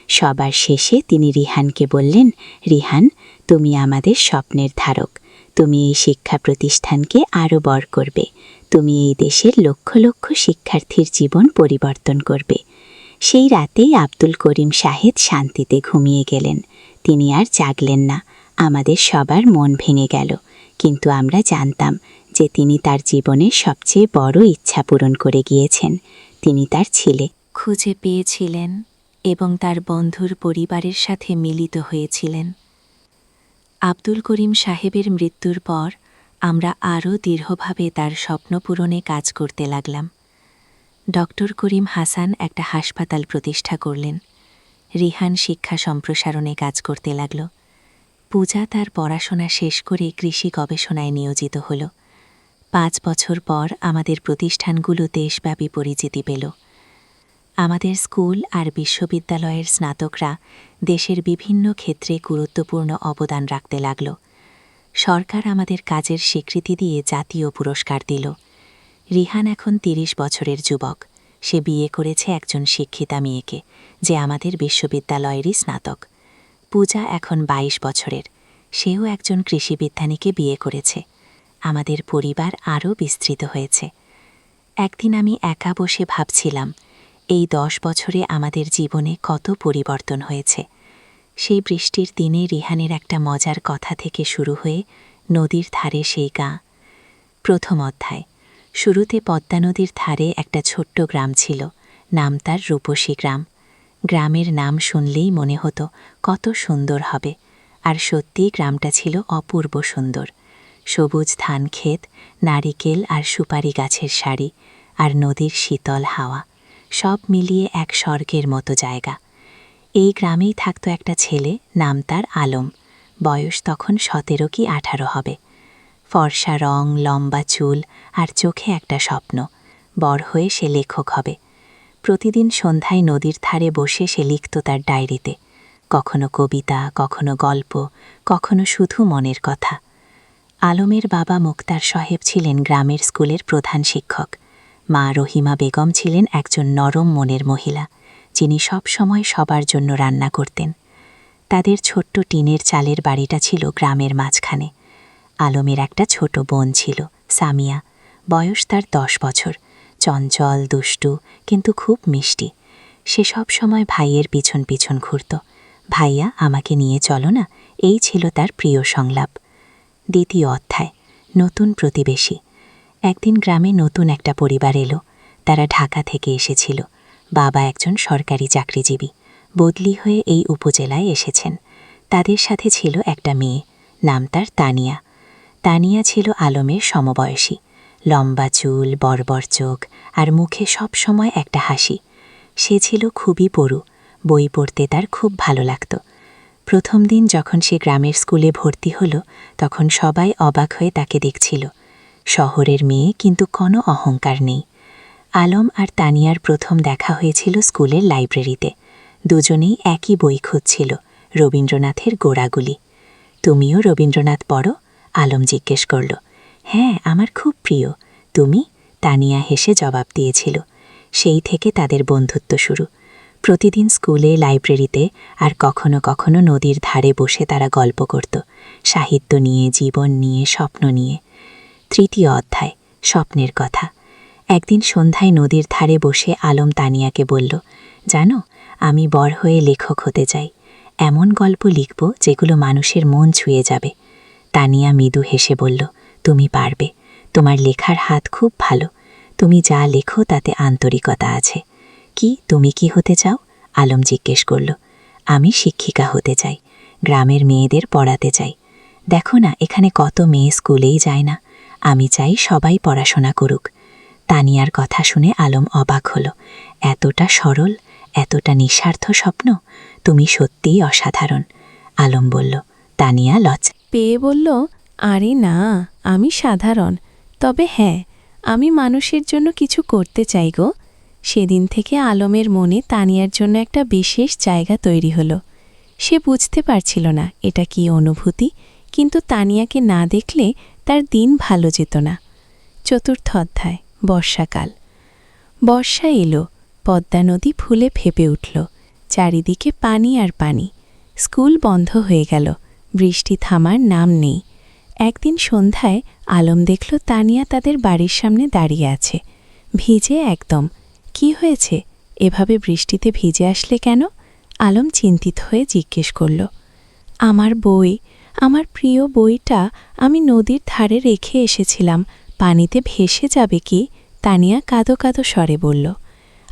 Speaker 2: সবার শেষে তিনি রিহানকে বললেন, রিহান, তুমি আমাদের স্বপ্নের ধারক। তুমি এই শিক্ষা প্রতিষ্ঠানকে আরও বড় করবে। তুমি এই দেশের লক্ষ লক্ষ শিক্ষার্থীর জীবন পরিবর্তন করবে। সেই রাতেই আব্দুল করিম সাহেব শান্তিতে ঘুমিয়ে গেলেন। তিনি আর জাগলেন না। আমাদের সবার মন ভেঙে গেল, কিন্তু আমরা জানতাম যে তিনি তার জীবনের সবচেয়ে বড় ইচ্ছা পূরণ করে গিয়েছেন। তিনি তার ছেলে
Speaker 1: খুঁজে পেয়েছিলেন এবং তার বন্ধুর পরিবারের সাথে মিলিত হয়েছিলেন। আব্দুল করিম সাহেবের মৃত্যুর পর আমরা আরও দৃঢ়ভাবে তার স্বপ্ন পূরণে কাজ করতে লাগলাম। ডক্টর করিম হাসান একটা হাসপাতাল প্রতিষ্ঠা করলেন। রিহান শিক্ষা সম্প্রসারণে কাজ করতে লাগল। পূজা তার পড়াশোনা শেষ করে কৃষি গবেষণায় নিয়োজিত হল। 5 বছর পর আমাদের প্রতিষ্ঠানগুলো দেশব্যাপী পরিচিতি পেল। আমাদের স্কুল আর বিশ্ববিদ্যালয়ের স্নাতকরা দেশের বিভিন্ন ক্ষেত্রে গুরুত্বপূর্ণ অবদান রাখতে লাগল। সরকার আমাদের কাজের স্বীকৃতি দিয়ে জাতীয় পুরস্কার দিল। রিহান এখন 30 বছরের যুবক। সে বিয়ে করেছে একজন শিক্ষিতা মেয়েকে, যে আমাদের বিশ্ববিদ্যালয়েরই স্নাতক। পূজা এখন 22 বছরের। সেও একজন কৃষিবিজ্ঞানীকে বিয়ে করেছে। আমাদের পরিবার আরও বিস্তৃত হয়েছে। একদিন আমি একা বসে ভাবছিলাম, এই 10 বছরে আমাদের জীবনে কত পরিবর্তন হয়েছে। সেই বৃষ্টির দিনে রিহানের একটা মজার কথা থেকে শুরু হয়ে নদীর ধারে সেই গাঁ। প্রথম অধ্যায়। শুরুতে পদ্মা নদীর ধারে একটা ছোট্ট গ্রাম ছিল, নাম তার রূপসী গ্রাম। গ্রামের নাম শুনলেই মনে হতো কত সুন্দর হবে, আর সত্যিই গ্রামটা ছিল অপূর্ব সুন্দর। সবুজ ধান ক্ষেত, নারিকেল আর সুপারি গাছের সারি, আর নদীর শীতল হাওয়া, সব মিলিয়ে এক স্বর্গের মতো জায়গা। এই গ্রামেই থাকত একটা ছেলে, নাম তার আলম। বয়স তখন 17 কি 18 হবে। ফর্সা রং, লম্বা চুল আর চোখে একটা স্বপ্ন, বড় হয়ে সে লেখক হবে। প্রতিদিন সন্ধ্যায় নদীর ধারে বসে সে লিখত তার ডায়েরিতে, কখনো কবিতা, কখনো গল্প, কখনো শুধু মনের কথা। আলমের বাবা মুক্তার সাহেব ছিলেন গ্রামের স্কুলের প্রধান শিক্ষক। মা রহিমা বেগম ছিলেন একজন নরম মনের মহিলা, যিনি সব সময় সবার জন্য রান্না করতেন। তাদের ছোট্ট টিনের চালের বাড়িটা ছিল গ্রামের মাঝখানে। আলমের একটা ছোট বোন ছিল, সামিয়া। বয়স তার 10 বছর, চঞ্চল, দুষ্টু, কিন্তু খুব মিষ্টি। সে সব সময় ভাইয়ের পিছন পিছন ঘুরত। ভাইয়া, আমাকে নিয়ে চলো না, এই ছিল তার প্রিয় সংলাপ। দ্বিতীয় অধ্যায়, নতুন প্রতিবেশী। একদিন গ্রামে নতুন একটা পরিবার এলো। তারা ঢাকা থেকে এসেছিল। বাবা একজন সরকারি চাকরিজীবী, বদলি হয়ে এই উপজেলায় এসেছেন। তাদের সাথে ছিল একটা মেয়ে, নাম তার তানিয়া। তানিয়া ছিল আলমের সমবয়সী, লম্বা চুল, বর্বর চোখ, আর মুখে সব সময় একটা হাসি। সে ছিল খুবই পড়ু, বই পড়তে তার খুব ভালো লাগত। প্রথম দিন যখন সে গ্রামের স্কুলে ভর্তি হলো, তখন সবাই অবাক হয়ে তাকে দেখছিল। শহরের মেয়ে, কিন্তু কোনো অহংকার নেই। আলম আর তানিয়ার প্রথম দেখা হয়েছিল স্কুলের লাইব্রেরিতে। দুজনেই একই বই খুঁজছিল, রবীন্দ্রনাথের গোড়াগুলি। তুমিও রবীন্দ্রনাথ পড়ো? আলম জিজ্ঞেস করল। হ্যাঁ, আমার খুব প্রিয়। তুমি? তানিয়া হেসে জবাব দিয়েছিল। সেই থেকে তাদের বন্ধুত্ব শুরু। প্রতিদিন স্কুলে, লাইব্রেরিতে আর কখনো কখনো নদীর ধারে বসে তারা গল্প করত, সাহিত্য নিয়ে, জীবন নিয়ে, স্বপ্ন নিয়ে। তৃতীয় অধ্যায়, স্বপ্নের কথা। একদিন সন্ধ্যায় নদীর ধারে বসে আলম তানিয়াকে বলল, জানো, আমি বড় হয়ে লেখক হতে চাই। এমন গল্প লিখব যেগুলো মানুষের মন ছুঁয়ে যাবে। তানিয়া মৃদু হেসে বলল, তুমি পারবে। তোমার লেখার হাত খুব ভালো। তুমি যা লেখো তাতে আন্তরিকতা আছে। কি, তুমি কি হতে চাও? আলম জিজ্ঞেস করল। আমি শিক্ষিকা হতে চাই, গ্রামের মেয়েদের পড়াতে চাই। দেখো না, এখানে কত মেয়ে স্কুলেই যায় না। আমি চাই সবাই পড়াশোনা করুক। তানিয়ার কথা শুনে আলম অবাক হল। এতটা সরল, এতটা নিঃস্বার্থ স্বপ্ন। তুমি সত্যিই অসাধারণ। আলম বলল। তানিয়া লজ্জা
Speaker 2: পেয়ে বলল, আরে না, আমি সাধারণ। তবে হ্যাঁ, আমি মানুষের জন্য কিছু করতে চাই গো। সেদিন থেকে আলমের মনে তানিয়ার জন্য একটা বিশেষ জায়গা তৈরি হলো। সে বুঝতে পারছিল না এটা কি অনুভূতি, কিন্তু তানিয়াকে না দেখলে তার দিন ভালো যেত না। চতুর্থ অধ্যায়, বর্ষাকাল। বর্ষা এলো, পদ্মা নদী ফুলে ফেপে উঠল। চারিদিকে পানি আর পানি। স্কুল বন্ধ হয়ে গেল, বৃষ্টি থামার নাম নেই। একদিন সন্ধ্যায় আলম দেখল তানিয়া তাদের বাড়ির সামনে দাঁড়িয়ে আছে, ভিজে একদম। কি হয়েছে? এভাবে বৃষ্টিতে ভিজে আসলে কেন? আলম চিন্তিত হয়ে জিজ্ঞেস করল। আমার বই, আমার প্রিয় বইটা আমি নদীর ধারে রেখে এসেছিলাম, পানিতে ভেসে যাবে কি? তানিয়া কাঁদো কাঁদো স্বরে বলল।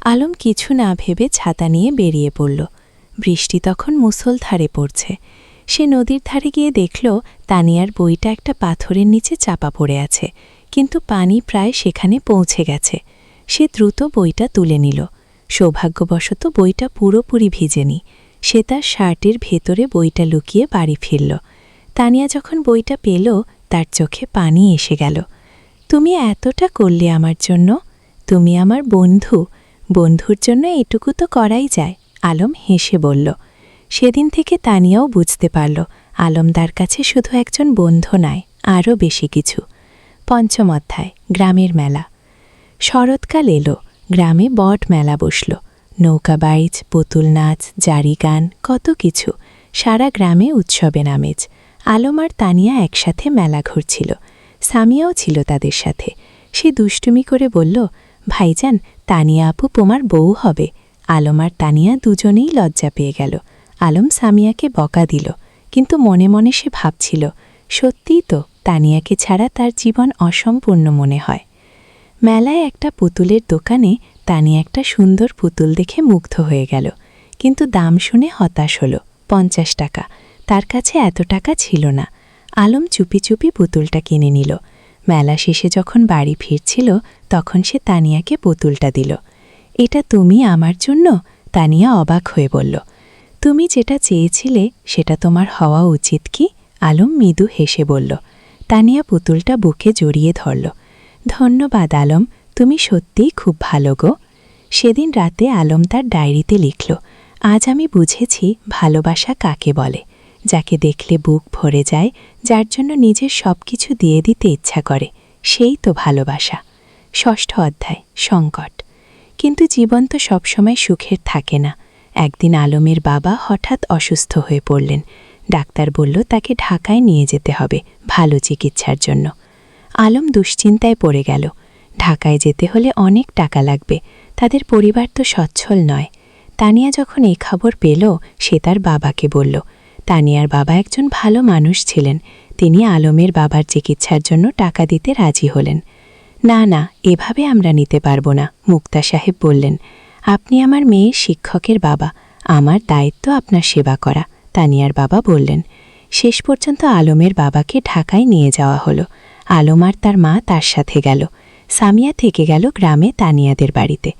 Speaker 2: আলম কিছু না ভেবে ছাতা নিয়ে বেরিয়ে পড়ল। বৃষ্টি তখন মুষলধারে পড়ছে। সে নদীর ধারে গিয়ে দেখল তানিয়ার বইটা একটা পাথরের নিচে চাপা পড়ে আছে, কিন্তু পানি প্রায় সেখানে পৌঁছে গেছে। সে দ্রুত বইটা তুলে নিল। সৌভাগ্যবশত বইটা পুরোপুরি ভিজেনি। সে তার শার্টের ভেতরে বইটা লুকিয়ে বাড়ি ফিরল। তানিয়া যখন বইটা পেল, তার চোখে পানি এসে গেল। তুমি এতটা করলে আমার জন্য, তুমি আমার বন্ধু, বন্ধুর জন্য এটুকু তো করাই যায়। আলম হেসে বলল। সেদিন থেকে তানিয়াও বুঝতে পারল আলমদার কাছে শুধু একজন বন্ধু নয়, আরও বেশি কিছু। পঞ্চম অধ্যায়, গ্রামের মেলা। শরৎকাল এলো, গ্রামে বট মেলা বসল। নৌকাবাইজ, পুতুল নাচ, জারি গান, কত কিছু। সারা গ্রামে উৎসবের আমেজ। আলম আর তানিয়া একসাথে মেলা ঘুরছিল। সামিয়াও ছিল তাদের সাথে। সে দুষ্টুমি করে বলল, ভাইজান, তানিয়া আপু তোমার বউ হবে। আলম আর তানিয়া দুজনেই লজ্জা পেয়ে গেল। আলম সামিয়াকে বকা দিল, কিন্তু মনে মনে সে ভাবছিল, সত্যিই তো, তানিয়াকে ছাড়া তার জীবন অসম্পূর্ণ মনে হয়। মেলায় একটা পুতুলের দোকানে তানিয়া একটা সুন্দর পুতুল দেখে মুগ্ধ হয়ে গেল, কিন্তু দাম শুনে হতাশ হল। 50 টাকা। তার কাছে এত টাকা ছিল না।
Speaker 1: আলম চুপি চুপি পুতুলটা কিনে নিল। মেলা শেষে যখন বাড়ি ফিরছিল তখন সে তানিয়াকে পুতুলটা দিল। এটা তুমি আমার জন্য? তানিয়া অবাক হয়ে বলল। তুমি যেটা চেয়েছিলে সেটা তোমার হওয়া উচিত কি? আলম মৃদু হেসে বলল। তানিয়া পুতুলটা বুকে জড়িয়ে ধরল। ধন্যবাদ আলম, তুমি সত্যিই খুব ভালো গো। সেদিন রাতে আলম তার ডায়েরিতে লিখল, আজ আমি বুঝেছি ভালোবাসা কাকে বলে। যাকে দেখলে বুক ভরে যায়, যার জন্য নিজের সব কিছু দিয়ে দিতে ইচ্ছা করে, সেই তো ভালোবাসা। ষষ্ঠ অধ্যায়, সংকট। কিন্তু জীবন তো সবসময় সুখের থাকে না। একদিন আলমের বাবা হঠাৎ অসুস্থ হয়ে পড়লেন। ডাক্তার বলল তাকে ঢাকায় নিয়ে যেতে হবে ভালো চিকিৎসার জন্য। আলম দুশ্চিন্তায় পড়ে গেল। ঢাকায় যেতে হলে অনেক টাকা লাগবে, তাদের পরিবার তো সচ্ছল নয়। তানিয়া যখন এই খবর পেল সে তার বাবাকে বলল। তানিয়ার বাবা একজন ভালো মানুষ ছিলেন, তিনি আলমের বাবার চিকিৎসার জন্য টাকা দিতে রাজি হলেন। না না, এভাবে আমরা নিতে পারব না, মুক্তা সাহেব বললেন। আপনি আমার মেয়ের শিক্ষকের বাবা, আমার দায়িত্ব আপনার সেবা করা, তানিয়ার বাবা বললেন। শেষ পর্যন্ত আলমের বাবাকে ঢাকায় নিয়ে যাওয়া হলো। আলম আর তার মা তার সাথে গেল। সামিয়া থেকে গেল গ্রামে তানিয়াদের বাড়িতে।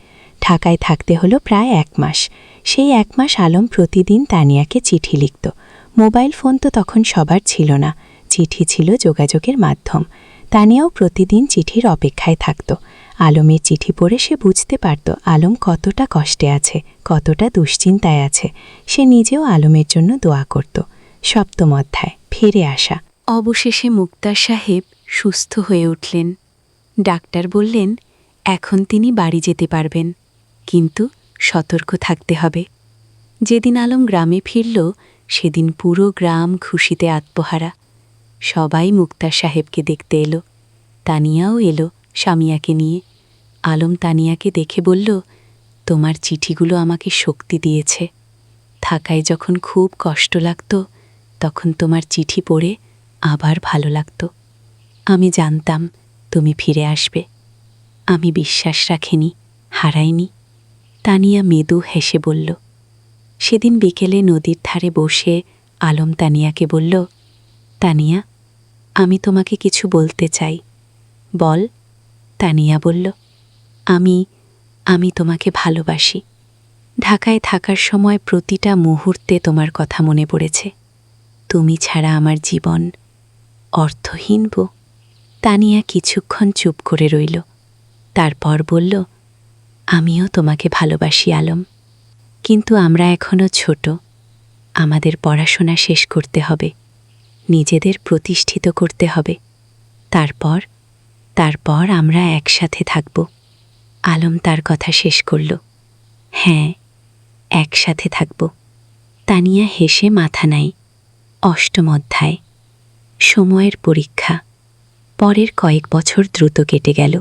Speaker 1: ঢাকায় থাকতে হলো প্রায় 1 মাস। সেই 1 মাস আলম প্রতিদিন তানিয়াকে চিঠি লিখত। মোবাইল ফোন তো তখন সবার ছিল না, চিঠি ছিল যোগাযোগের মাধ্যম। তানিয়াও প্রতিদিন চিঠির অপেক্ষায় থাকত। আলমের চিঠি পড়ে সে বুঝতে পারত আলম কতটা কষ্টে আছে, কতটা দুশ্চিন্তায় আছে। সে নিজেও আলমের জন্য দোয়া করত। সপ্তম অধ্যায়, ফিরে আসা। অবশেষে মুক্তা সাহেব সুস্থ হয়ে উঠলেন। ডাক্তার বললেন এখন তিনি বাড়ি যেতে পারবেন, কিন্তু সতর্ক থাকতে হবে। যেদিন আলম গ্রামে ফিরল সেদিন পুরো গ্রাম খুশিতে আত্মহারা। সবাই মুক্তা সাহেবকে দেখতে এলো। তানিয়াও এলো সামিয়াকে নিয়ে। আলম তানিয়াকে দেখে বলল, তোমার চিঠিগুলো আমাকে শক্তি দিয়েছে। থাকায় যখন খুব কষ্ট লাগত তখন তোমার চিঠি পড়ে আবার ভালো লাগত। আমি জানতাম তুমি ফিরে আসবে। আমি বিশ্বাস রাখিনি, হারাইনি। তানিয়া মৃদু হেসে বলল। সেদিন বিকেলে নদীর ধারে বসে আলম তানিয়াকে বলল, তানিয়া, আমি তোমাকে কিছু বলতে চাই। বল। তানিয়া বলল, আমি তোমাকে ভালোবাসি। ঢাকায় থাকার সময় প্রতিটা মুহূর্তে তোমার কথা মনে পড়েছে। তুমি ছাড়া আমার জীবন অর্থহীন বো। তানিয়া কিছুক্ষণ চুপ করে রইল, তারপর বলল, আমিও তোমাকে ভালোবাসি আলম, কিন্তু আমরা এখনো ছোট। আমাদের পড়াশোনা শেষ করতে হবে, নিজেদের প্রতিষ্ঠিত করতে হবে। তারপর আমরা একসাথে থাকব। আলম তার কথা শেষ করল। হ্যাঁ, একসাথে থাকব। তানিয়া হেসে মাথা নাই। অষ্টম অধ্যায়, সময়ের পরীক্ষা। পরের কয়েক বছর দ্রুত কেটে গেল।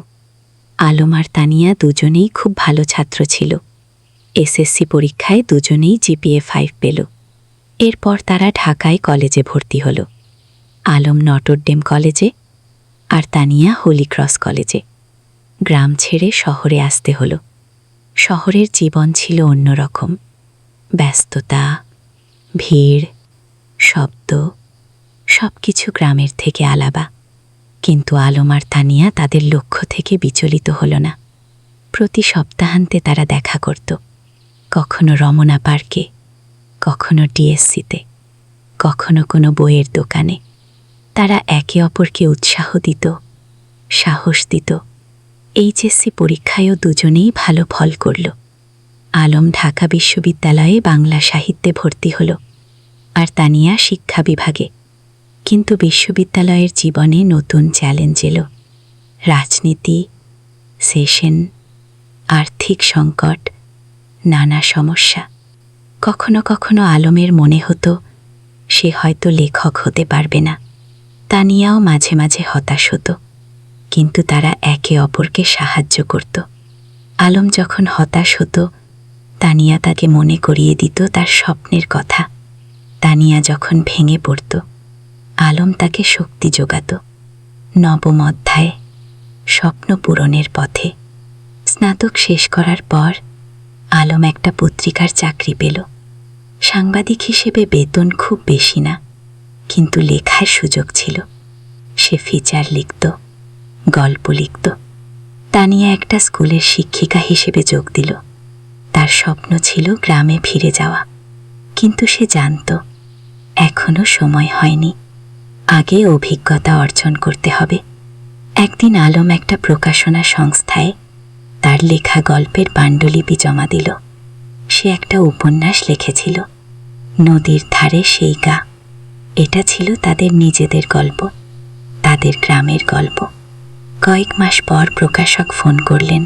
Speaker 1: আলম আর তানিয়া দুজনেই খুব ভালো ছাত্র ছিল। এসএসসি পরীক্ষায় দুজনেই জিপিএ 5 পেল। এরপর তারা ঢাকায় কলেজে ভর্তি হল। আলম নটরডেম কলেজে আর তানিয়া হোলি ক্রস কলেজে। গ্রাম ছেড়ে শহরে আসতে হলো। শহরের জীবন ছিল অন্যরকম। ব্যস্ততা, ভিড়, শব্দ, সব কিছু গ্রামের থেকে আলাদা। কিন্তু আলম আর তানিয়া তাদের লক্ষ্য থেকে বিচলিত হল না। প্রতি সপ্তাহান্তে তারা দেখা করত, কখনো রমনা পার্কে, কখনো ডিএসসিতে, কখনো কোনো বইয়ের দোকানে। তারা একে অপরকে উৎসাহ দিত, সাহস দিত। এইচএসসি পরীক্ষায়ও দুজনেই ভালো ফল করল। আলম ঢাকা বিশ্ববিদ্যালয়ে বাংলা সাহিত্যে ভর্তি হল, আর তানিয়া শিক্ষা বিভাগে। কিন্তু বিশ্ববিদ্যালয়ের জীবনে নতুন চ্যালেঞ্জ এলো। রাজনীতি, সেশন, আর্থিক সংকট, নানা সমস্যা। কখনো কখনো আলমের মনে হতো সে হয়তো লেখক হতে পারবে না। তানিয়াও মাঝে মাঝে হতাশ হতো, কিন্তু তারা একে অপরকে সাহায্য করত। আলম যখন হতাশ হতো তানিয়া তাকে মনে করিয়ে দিত তার স্বপ্নের কথা। তানিয়া যখন ভেঙে পড়ত আলম তাকে শক্তি যোগাত। নবম অধ্যায়, স্বপ্ন পূরণের পথে। স্নাতক শেষ করার পর আলম একটা পত্রিকার চাকরি পেল। সাংবাদিক হিসেবে বেতন খুব বেশি না, কিন্তু লেখার সুযোগ ছিল। সে ফিচার লিখত, গল্প লিখত। তানিয়া একটা স্কুলের শিক্ষিকা হিসেবে যোগ দিল। তার স্বপ্ন ছিল গ্রামে ফিরে যাওয়া, কিন্তু সে জানত এখনো সময় হয়নি। আগে অভিজ্ঞতা অর্জন করতে হবে। একদিন আলম একটা প্রকাশনা সংস্থায় তার লেখা গল্পের পাণ্ডুলিপি জমা দিল। সে একটা উপন্যাস লিখেছিল, নদীর ধারে সেই গা। এটা ছিল তাদের নিজেদের গল্প, তাদের গ্রামের গল্প। কয়েক মাস পর প্রকাশক ফোন করলেন,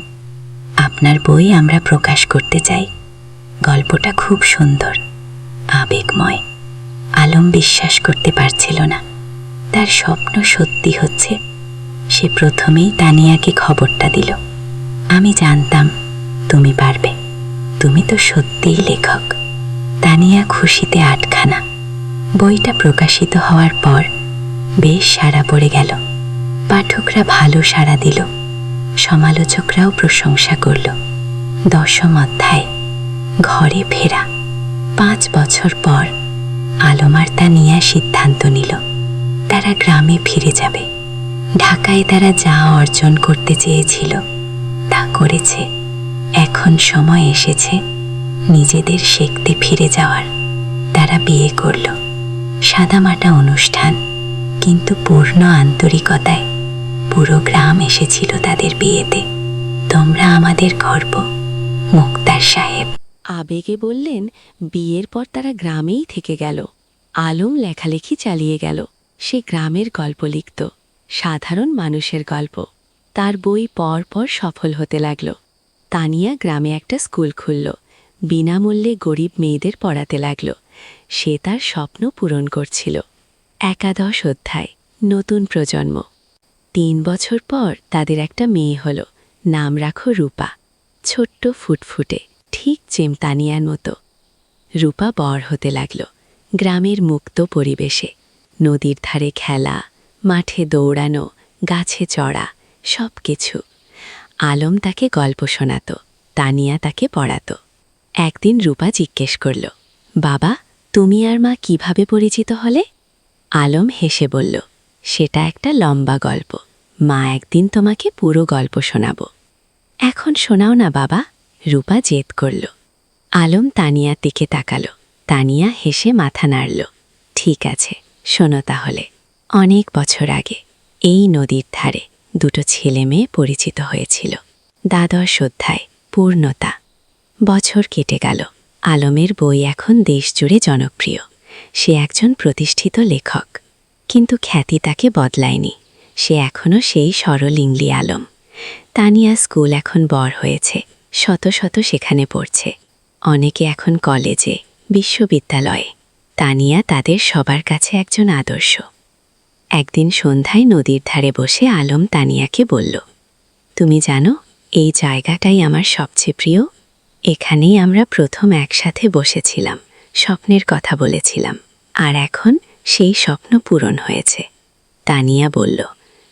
Speaker 1: আপনার বই আমরা প্রকাশ করতে চাই। গল্পটা খুব সুন্দর, আবেগময়। আলম বিশ্বাস করতে পারছিল না, তার স্বপ্ন সত্যি হচ্ছে। সে প্রথমেই তানিয়াকে খবরটা দিল, আমি জানতাম তুমি পারবে, তুমি তো সত্যিই লেখক। তানিয়া খুশিতে আটখানা। বইটা প্রকাশিত হওয়ার পর বেশ সাড়া পড়ে গেল। পাঠকরা ভালো সাড়া দিল, সমালোচকরাও প্রশংসা করল। 10ম অধ্যায়, ঘরে ফেরা। 5 বছর পর আলম আর তানিয়া সিদ্ধান্ত নিল তারা গ্রামে ফিরে যাবে। ঢাকায় তারা যা অর্জন করতে চেয়েছিল তা করেছে। এখন সময় এসেছে নিজেদের শেখতে ফিরে যাওয়ার। তারা বিয়ে করল, সাদামাটা অনুষ্ঠান, কিন্তু পূর্ণ আন্তরিকতায়। পুরো গ্রাম এসেছিল তাদের বিয়েতে। তোমরা আমাদের গর্ব, মুক্তার সাহেব।
Speaker 2: আবেগে বললেন, বিয়ের পর তারা গ্রামেই থেকে গেল। আলম লেখালেখি চালিয়ে গেল। সে গ্রামের গল্প লিখত, সাধারণ মানুষের গল্প। তার বই পর পর সফল হতে লাগল। তানিয়া গ্রামে একটা স্কুল খুলল, বিনামূল্যে গরিব মেয়েদের পড়াতে লাগল। সে তার স্বপ্ন পূরণ করছিল। 11 অধ্যায়, নতুন প্রজন্ম। 3 বছর পর তাদের একটা মেয়ে হল, নাম রাখো রূপা। ছোট্ট ফুটফুটে, ঠিক তানিয়ার মতো। রূপা বড় হতে লাগল গ্রামের মুক্ত পরিবেশে। নদীর ধারে খেলা, মাঠে দৌড়ানো, গাছে চড়া, সব কিছু। আলম তাকে গল্প শোনাত, তানিয়া তাকে পড়াত। একদিন রূপা জিজ্ঞেস করল, বাবা, তুমি আর মা কিভাবে পরিচিত হলে? আলম হেসে বলল, সেটা একটা লম্বা গল্প। মা একদিন তোমাকে পুরো গল্প শোনাব। এখন শোনাও না বাবা, রূপা জেদ করল। আলম তানিয়ার দিকে তাকালো। তানিয়া হেসে মাথা নাড়ল। ঠিক আছে, শোনো তাহলে। অনেক বছর আগে এই নদীর ধারে 2 ছেলে মেয়ে পরিচিত হয়েছিল। 12 অধ্যায়, পূর্ণতা। বছর কেটে গেল। আলমের বই এখন দেশজুড়ে জনপ্রিয়। সে একজন প্রতিষ্ঠিত লেখক, কিন্তু খ্যাতি তাকে বদলায়নি। সে এখনও সেই সরল ইংলি আলম। তানিয়া স্কুল এখন বড় হয়েছে, শত শত সেখানে পড়ছে। অনেকে এখন কলেজে, বিশ্ববিদ্যালয়ে। তানিয়া তাদের সবার কাছে একজন আদর্শ। একদিন সন্ধ্যায় নদীর ধারে বসে আলম তানিয়াকে বলল, তুমি জানো, এই জায়গাটাই আমার সবচেয়ে প্রিয়। এখানেই আমরা প্রথম একসাথে বসেছিলাম, স্বপ্নের কথা বলেছিলাম, আর এখন সেই স্বপ্ন পূরণ হয়েছে। তানিয়া বলল,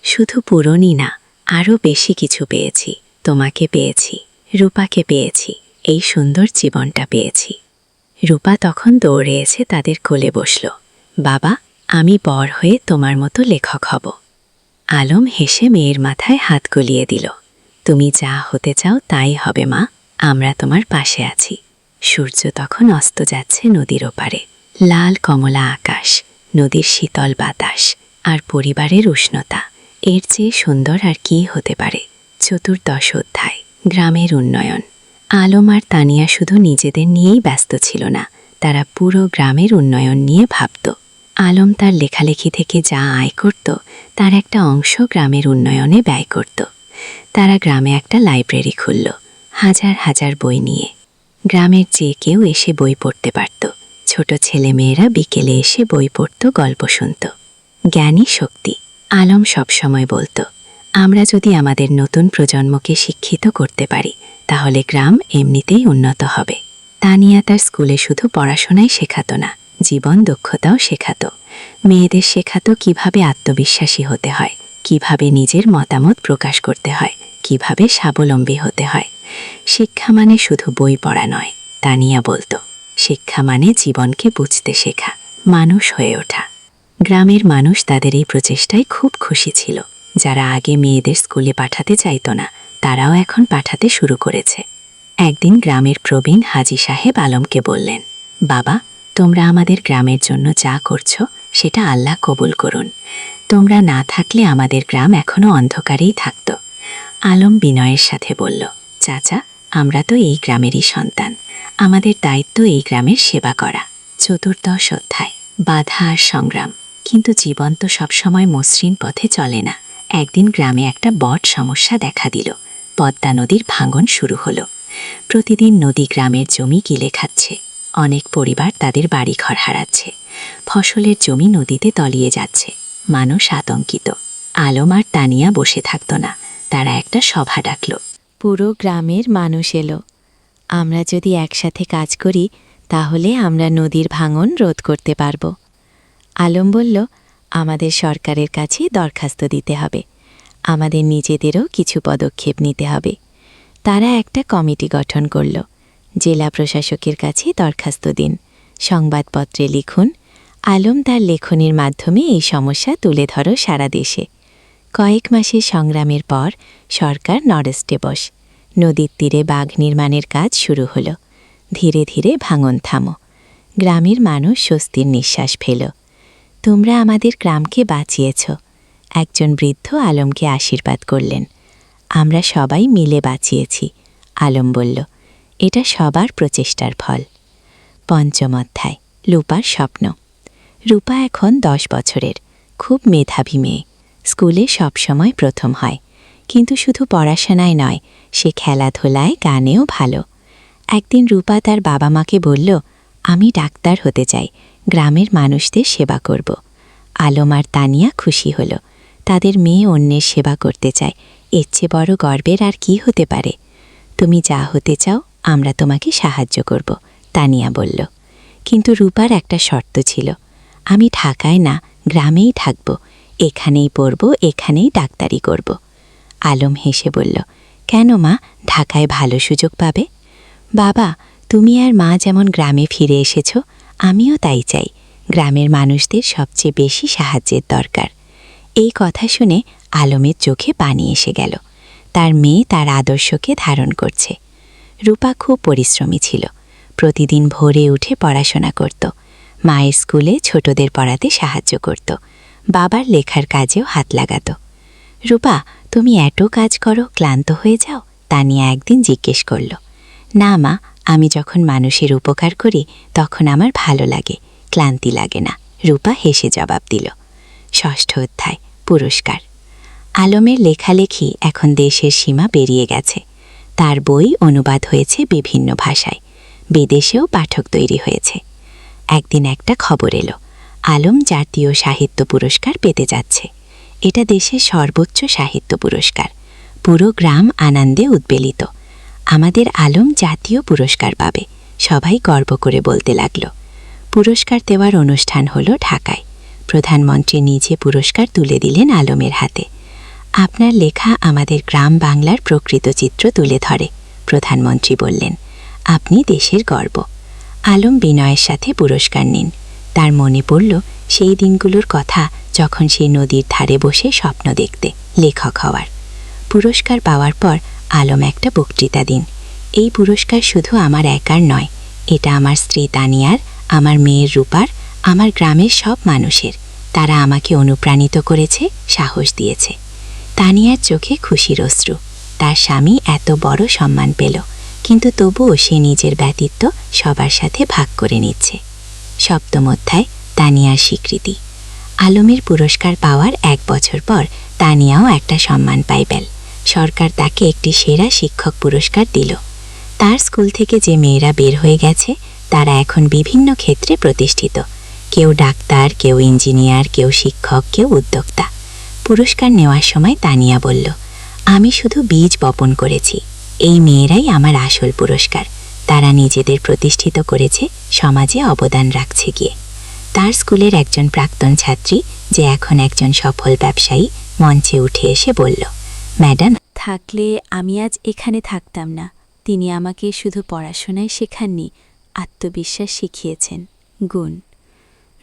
Speaker 2: শুধু পূরণই না, আরও বেশি কিছু পেয়েছি। তোমাকে পেয়েছি, রূপাকে পেয়েছি, এই সুন্দর জীবনটা পেয়েছি। রূপা তখন দৌড়ে এসে তাদের কোলে বসল। বাবা, আমি বড় হয়ে তোমার মতো লেখক হব। আলম হেসে মেয়ের মাথায় হাত গলিয়ে দিল। তুমি যা হতে চাও তাই হবে মা, আমরা তোমার পাশে আছি। সূর্য তখন অস্ত যাচ্ছে নদীর ওপারে। লাল কমলা আকাশ, নদীর শীতল বাতাস, আর পরিবারের উষ্ণতা। এর চেয়ে সুন্দর আর কি হতে পারে? 14 অধ্যায়, গ্রামের উন্নয়ন। আলম আর তানিয়া শুধু নিজেদের নিয়েই ব্যস্ত ছিল না, তারা পুরো গ্রামের উন্নয়ন নিয়ে ভাবত। আলম তার লেখালেখি থেকে যা আয় করত তার একটা অংশ গ্রামের উন্নয়নে ব্যয় করত। তারা গ্রামে একটা লাইব্রেরি খুলল, হাজার হাজার বই নিয়ে। গ্রামের যে কেউ এসে বই পড়তে পারত। ছোট ছেলেমেয়েরা বিকেলে এসে বই পড়ত, গল্প শুনত। জ্ঞানী শক্তি। আলম সবসময় বলতো, আমরা যদি আমাদের নতুন প্রজন্মকে শিক্ষিত করতে পারি তাহলে গ্রাম এমনিতেই উন্নত হবে। তানিয়া তার স্কুলে শুধু পড়াশোনাই শেখাতো না, জীবন দক্ষতাও শেখাতো। মেয়েদের শেখাতো কিভাবে আত্মবিশ্বাসী হতে হয়, কিভাবে নিজের মতামত প্রকাশ করতে হয়, কিভাবে স্বাবলম্বী হতে হয়। শিক্ষা মানে শুধু বই পড়া নয়, তানিয়া বলতো। শিক্ষা মানে জীবনকে বুঝতে শেখা, মানুষ হয়ে ওঠা।
Speaker 1: গ্রামের মানুষ তাদের এই প্রচেষ্টায় খুব খুশি ছিল। যারা আগে মেয়েদের স্কুলে পাঠাতে চাইত না, তারাও এখন পাঠাতে শুরু করেছে। একদিন গ্রামের প্রবীণ হাজী সাহেব আলমকে বললেন, বাবা, তোমরা আমাদের গ্রামের জন্য যা করছো সেটা আল্লাহ কবুল করুন। তোমরা না থাকলে আমাদের গ্রাম এখনো অন্ধকারেই থাকত। আলম বিনয়ের সাথে বলল, চাচা, আমরা তো এই গ্রামেরই সন্তান, আমাদের দায়িত্ব এই গ্রামের সেবা করা। চতুর্দশ অধ্যায়। বাধা আর সংগ্রাম। কিন্তু জীবন তো সবসময় মসৃণ পথে চলে না। একদিন গ্রামে একটা বড় সমস্যা দেখা দিল। পদ্মা নদীর ভাঙন শুরু হলো। প্রতিদিন নদী গ্রামের জমি গিলে খাচ্ছে। অনেক পরিবার তাদের বাড়িঘর হারাচ্ছে। ফসলের জমি নদীতে তলিয়ে যাচ্ছে। মানুষ আতঙ্কিত। আলম আর তানিয়া বসে থাকত না, তারা একটা সভা ডাকল।
Speaker 2: পুরো গ্রামের মানুষ এলো। আমরা যদি একসাথে কাজ করি তাহলে আমরা নদীর ভাঙন রোধ করতে পারব। আলম বলল, আমাদের সরকারের কাছে দরখাস্ত দিতে হবে, আমাদের নিজেদেরও কিছু পদক্ষেপ নিতে হবে। তারা একটা কমিটি গঠন করল। জেলা প্রশাসকের কাছে দরখাস্ত দিন, সংবাদপত্রে লিখুন। আলম তার লেখনির মাধ্যমে এই সমস্যা তুলে ধরো সারা দেশে। কয়েক মাসের সংগ্রামের পর সরকার নরেস্টে বস। নদীর তীরে বাঁধ নির্মাণের কাজ শুরু হলো। ধীরে ধীরে ভাঙন থামো। গ্রামের মানুষ স্বস্তির নিঃশ্বাস ফেল। তোমরা আমাদের গ্রামকে বাঁচিয়েছ। একজন বৃদ্ধ আলমকে আশীর্বাদ করলেন। আমরা সবাই মিলে বাঁচিয়েছি, আলম বলল। এটা সবার প্রচেষ্টার ফল। পঞ্চম অধ্যায়। রূপার স্বপ্ন। রূপা এখন 10 বছরের, খুব মেধাবী মেয়ে। স্কুলে সবসময় প্রথম হয়। কিন্তু শুধু পড়াশোনায় নয়, সে খেলাধুলায় গানেও ভালো। একদিন রূপা তার বাবা মাকে বলল, আমি ডাক্তার হতে চাই, গ্রামের মানুষদের সেবা করব। আলম আর তানিয়া খুশি হল। তাদের মেয়ে অন্যের সেবা করতে চায়, এর চেয়ে বড় গর্বের আর কি হতে পারে। তুমি যা হতে চাও আমরা তোমাকে সাহায্য করব, তানিয়া বলল। কিন্তু রূপার একটা শর্ত ছিল, আমি ঢাকায় না, গ্রামেই থাকব, এখানেই পড়ব, এখানেই ডাক্তারি করব। আলম হেসে বলল, কেন মা, ঢাকায় ভালো সুযোগ পাবে। বাবা, তুমি আর মা যেমন গ্রামে ফিরে এসেছ, আমিও তাই চাই। গ্রামের মানুষদের সবচেয়ে বেশি সাহায্যের দরকার। এই কথা শুনে আলমের চোখে পানি এসে গেল। তার মেয়ে তার আদর্শকে ধারণ করছে। রূপা খুব পরিশ্রমী ছিল। প্রতিদিন ভোরে উঠে পড়াশোনা করত। মায়ের স্কুলে ছোটদের পড়াতে সাহায্য করত। বাবার লেখার কাজেও হাত লাগাত। রূপা, তুমি এত কাজ করো, ক্লান্ত হয়ে যাও? তানিয়া একদিন জিজ্ঞেস করল। না মা, আমি যখন মানুষের উপকার করি তখন আমার ভালো লাগে, ক্লান্তি লাগে না, রূপা হেসে জবাব দিল। ষষ্ঠ অধ্যায়। পুরস্কার। আলমের লেখালেখি এখন দেশের সীমা পেরিয়ে গেছে। তার বই অনুবাদ হয়েছে বিভিন্ন ভাষায়। বিদেশেও পাঠক তৈরি হয়েছে। একদিন একটা খবর এলো, আলম জাতীয় সাহিত্য পুরস্কার পেতে যাচ্ছে। এটা দেশের সর্বোচ্চ সাহিত্য পুরস্কার। পুরো গ্রাম আনন্দে উদ্বেলিত। আমাদের আলম জাতীয় পুরস্কার পাবে, সবাই গর্ব করে বলতে লাগল। পুরস্কার দেওয়ার অনুষ্ঠান হলো ঢাকায়। প্রধানমন্ত্রী নিজে পুরস্কার তুলে দিলেন আলমের হাতে। আপনার লেখা আমাদের গ্রাম বাংলার প্রকৃত চিত্র তুলে ধরে, প্রধানমন্ত্রী বললেন। আপনি দেশের গর্ব। আলম বিনয়ের সাথে পুরস্কার নিন। তার মনে পড়ল সেই দিনগুলোর কথা, যখন সে নদীর ধারে বসে স্বপ্ন দেখতে লেখক হওয়ার। পুরস্কার পাওয়ার পর আলম একটা বক্তৃতা দিন। এই পুরস্কার শুধু আমার একার নয়, এটা আমার স্ত্রী তানিয়ার, আমার মেয়ের রূপার, আমার গ্রামের সব মানুষের। তারা আমাকে অনুপ্রাণিত করেছে, সাহস দিয়েছে। তানিয়ার চোখে খুশির অশ্রু। তার স্বামী এত বড় সম্মান পেল, কিন্তু তবুও সে নিজের ব্যতীত্ব সবার সাথে ভাগ করে নিচ্ছে। সপ্তম অধ্যায়। তানিয়ার স্বীকৃতি। আলমের পুরস্কার পাওয়ার 1 বছর পর তানিয়াও একটা সম্মান পাইবেল। সরকার তাকে একটি সেরা শিক্ষক পুরস্কার দিল। তার স্কুল থেকে যে মেয়েরা বের হয়ে গেছে তারা এখন বিভিন্ন ক্ষেত্রে প্রতিষ্ঠিত। কেউ ডাক্তার, কেউ ইঞ্জিনিয়ার, কেউ শিক্ষক, কেউ উদ্যোক্তা। পুরস্কার নেওয়ার সময় তানিয়া বলল, আমি শুধু বীজ বপন করেছি, এই মেয়েরাই আমার আসল পুরস্কার। তারা নিজেদের প্রতিষ্ঠিত করেছে, সমাজে অবদান রাখছে গিয়ে। তার স্কুলের একজন প্রাক্তন ছাত্রী, যে এখন একজন সফল ব্যবসায়ী, মঞ্চে উঠে এসে বলল, ম্যাডাম, থাকলে আমি আজ এখানে থাকতাম না। তিনি আমাকে শুধু পড়াশোনায় শেখাননি, আত্মবিশ্বাস শিখিয়েছেন, গুণ।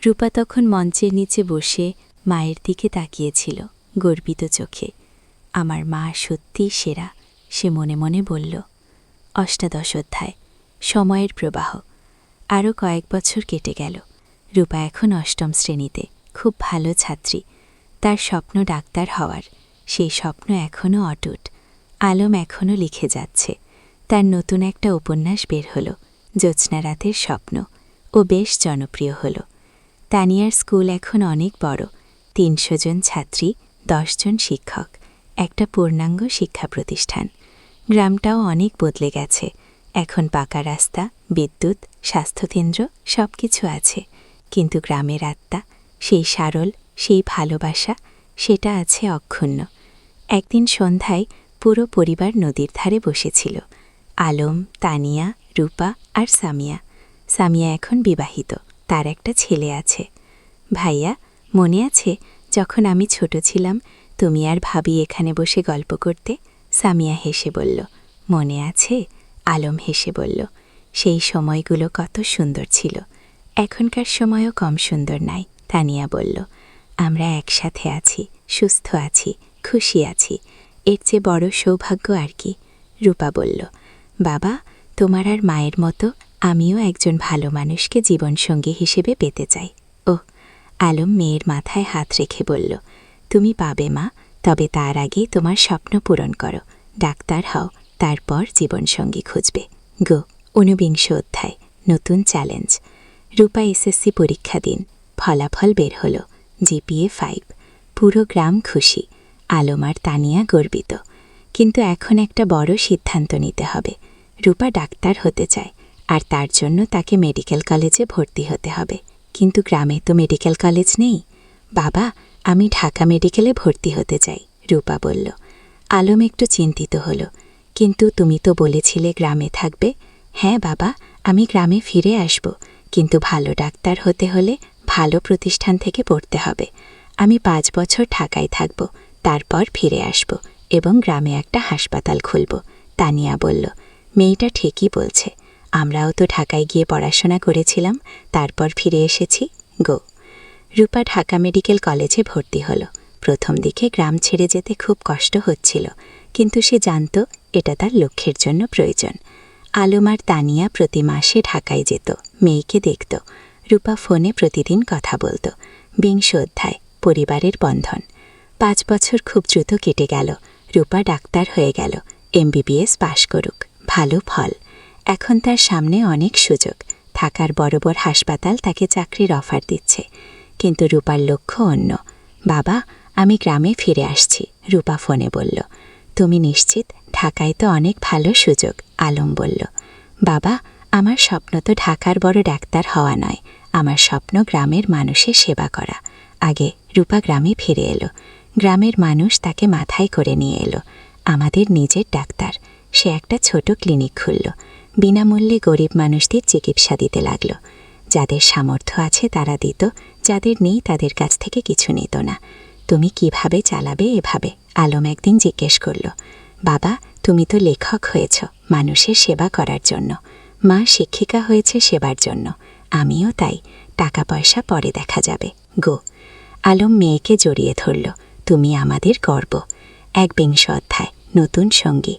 Speaker 2: রূপা তখন মঞ্চের নিচে বসে মায়ের দিকে তাকিয়েছিল গর্বিত চোখে। আমার মা সত্যিই সেরা, সে মনে মনে বলল। অষ্টাদশ অধ্যায়, সময়ের প্রবাহ। আরও কয়েক বছর কেটে গেল। রূপা এখন অষ্টম শ্রেণীতে, খুব ভালো ছাত্রী। তার স্বপ্ন ডাক্তার হওয়ার, সেই স্বপ্ন এখনও অটুট। আলম এখনও লিখে যাচ্ছে। তার নতুন একটা উপন্যাস বের হলো, জ্যোৎস্না রাতের স্বপ্ন। ও বেশ জনপ্রিয় হল। তানিয়ার স্কুল এখন অনেক বড়, ৩০০ জন ছাত্রী, ১০ জন শিক্ষক, একটা পূর্ণাঙ্গ শিক্ষা প্রতিষ্ঠান। গ্রামটাও অনেক বদলে গেছে। এখন পাকা রাস্তা, বিদ্যুৎ, স্বাস্থ্যকেন্দ্র সব কিছু আছে। কিন্তু গ্রামের আত্মা, সেই সারল, সেই ভালোবাসা, সেটা আছে অক্ষুণ্ণ। একদিন সন্ধ্যায় পুরো পরিবার নদীর ধারে বসেছিল। আলম, তানিয়া, রূপা আর সামিয়া। সামিয়া এখন বিবাহিত, তার একটা ছেলে আছে। ভাইয়া, মনে আছে যখন আমি ছোট ছিলাম, তুমি আর ভাবি এখানে বসে গল্প করতে? সামিয়া হেসে বলল। মনে আছে? আলম হেসে বলল। সেই সময়গুলো কত সুন্দর ছিল। এখনকার সময়ও কম সুন্দর নাই, তানিয়া বলল। আমরা একসাথে আছি, সুস্থ আছি, খুশি আছি, এর চেয়ে বড় সৌভাগ্য আর কি? রূপা বলল। বাবা, তোমার আর মায়ের মতো আমিও একজন ভালো মানুষকে জীবনসঙ্গী হিসেবে পেতে চাই। ও, আলম মেয়ের মাথায় হাত রেখে বলল। তুমি পাবে মা, তবে তার আগে তোমার স্বপ্ন পূরণ করো, ডাক্তার হও, তারপর জীবনসঙ্গী খুঁজবে। গো। ঊনবিংশ অধ্যায়, নতুন চ্যালেঞ্জ। রূপা এসএসসি পরীক্ষা দিন, ফলাফল বের হল, জিপিএ 5। পুরো গ্রাম খুশি, আলম আর তানিয়া গর্বিত। কিন্তু এখন একটা বড় সিদ্ধান্ত নিতে হবে। রূপা ডাক্তার হতে চায়, আর তার জন্য তাকে মেডিকেল কলেজে ভর্তি হতে হবে। কিন্তু গ্রামে তো মেডিকেল কলেজ নেই। বাবা, আমি ঢাকা মেডিকেলে ভর্তি হতে চাই, রূপা বলল। আলম একটু চিন্তিত হল। কিন্তু তুমি তো বলেছিলে গ্রামে থাকবে। হ্যাঁ বাবা, আমি গ্রামে ফিরে আসব, কিন্তু ভালো ডাক্তার হতে হলে ভালো প্রতিষ্ঠান থেকে পড়তে হবে। আমি 5 বছর ঢাকায় থাকব, তারপর ফিরে আসব এবং গ্রামে একটা হাসপাতাল খুলব, তানিয়া বলল। মেয়েটা ঠিকই বলছে, আমরাও তো ঢাকায় গিয়ে পড়াশোনা করেছিলাম, তারপর ফিরে এসেছি। গো। রূপা ঢাকা মেডিকেল কলেজে ভর্তি হলো। প্রথম দিকে গ্রাম ছেড়ে যেতে খুব কষ্ট হচ্ছিল, কিন্তু সে জানত এটা তার লক্ষ্যের জন্য প্রয়োজন। আলম আর তানিয়া প্রতি মাসে ঢাকায় যেত, মেয়েকে দেখত। রূপা ফোনে প্রতিদিন কথা বলত। বিংশ অধ্যায়, পরিবারের বন্ধন। 5 বছর খুব দ্রুত কেটে গেল। রূপা ডাক্তার হয়ে গেল, এমবিবিএস পাশ করুক, ভালো ফল। এখন তার সামনে অনেক সুযোগ, থাকার বড় বড় হাসপাতাল তাকে চাকরির অফার দিচ্ছে। কিন্তু রূপার লক্ষ্য অন্য। বাবা, আমি গ্রামে ফিরে আসছি, রূপা ফোনে বলল। তুমি নিশ্চিত? ঢাকায় তো অনেক ভালো সুযোগ, আলম বলল। বাবা, আমার স্বপ্ন তো ঢাকার বড় ডাক্তার হওয়া নয়, আমার স্বপ্ন গ্রামের মানুষের সেবা করা। আগে রূপা গ্রামে ফিরে এলো। গ্রামের মানুষ তাকে মাথায় করে নিয়ে এলো। আমাদের নিজের ডাক্তার। সে একটা ছোট ক্লিনিক খুলল, বিনামূল্যে গরিব মানুষদের চিকিৎসা দিতে লাগল। যাদের সামর্থ্য আছে তারা দিত, যাদের নেই তাদের কাছ থেকে কিছু নিত না। তুমি কিভাবে চালাবে এভাবে? আলম একদিন জিজ্ঞেস করল। বাবা, তুমি তো লেখক হয়েছ মানুষের সেবা করার জন্য, মা শিক্ষিকা হয়েছে সেবার জন্য, আমিও তাই। টাকা পয়সা পরে দেখা যাবে। গো। আলম মেয়েকে জড়িয়ে ধরল। তুমি আমাদের গর্ব। 1 অধ্যায়, নতুন সঙ্গী।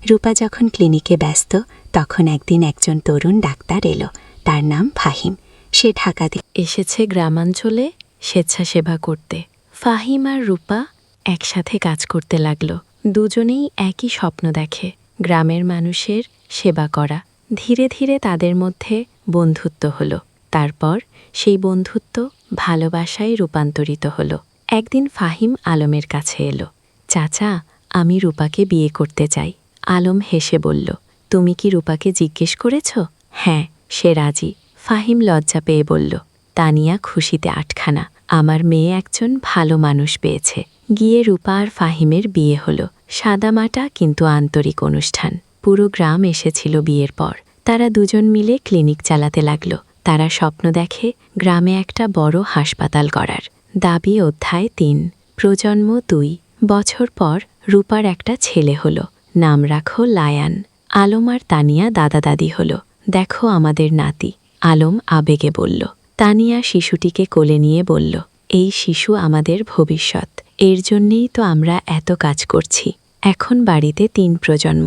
Speaker 2: রূপা যখন ক্লিনিকে ব্যস্ত, তখন একদিন একজন তরুণ ডাক্তার এলো। তার নাম ফাহিম। সে ঢাকা থেকে
Speaker 1: এসেছে গ্রামাঞ্চলে স্বেচ্ছাসেবা করতে। ফাহিম আর রূপা একসাথে কাজ করতে লাগল। দুজনেই একই স্বপ্ন দেখে, গ্রামের মানুষের সেবা করা। ধীরে ধীরে তাদের মধ্যে বন্ধুত্ব হলো। তারপর সেই বন্ধুত্ব ভালোবাসায় রূপান্তরিত হলো। একদিন ফাহিম আলমের কাছে এলো। চাচা, আমি রূপাকে বিয়ে করতে চাই। আলম হেসে বলল। তুমি কি রূপাকে জিজ্ঞেস করেছ? হ্যাঁ, সে রাজি। ফাহিম লজ্জা পেয়ে বলল। তানিয়া খুশিতে আটখানা। আমার মেয়ে একজন ভালো মানুষ পেয়েছে। গিয়ে রূপা আর ফাহিমের বিয়ে হলো। সাদামাটা কিন্তু আন্তরিক অনুষ্ঠান। পুরো গ্রাম এসেছিল বিয়ের পর। তারা দুজন মিলে ক্লিনিক চালাতে লাগল। তারা স্বপ্ন দেখে গ্রামে একটা বড় হাসপাতাল করার। দাবি অধ্যায় 3, প্রজন্ম 2। বছর পর রূপার একটা ছেলে হলো, নাম রাখো লায়ান। আলম আর তানিয়া দাদা দাদি হলো। দেখো আমাদের নাতি, আলম আবেগে বলল। তানিয়া শিশুটিকে কোলে নিয়ে বলল, এই শিশু আমাদের ভবিষ্যৎ, এর জন্যেই তো আমরা এত কাজ করছি। এখন বাড়িতে ৩ প্রজন্ম,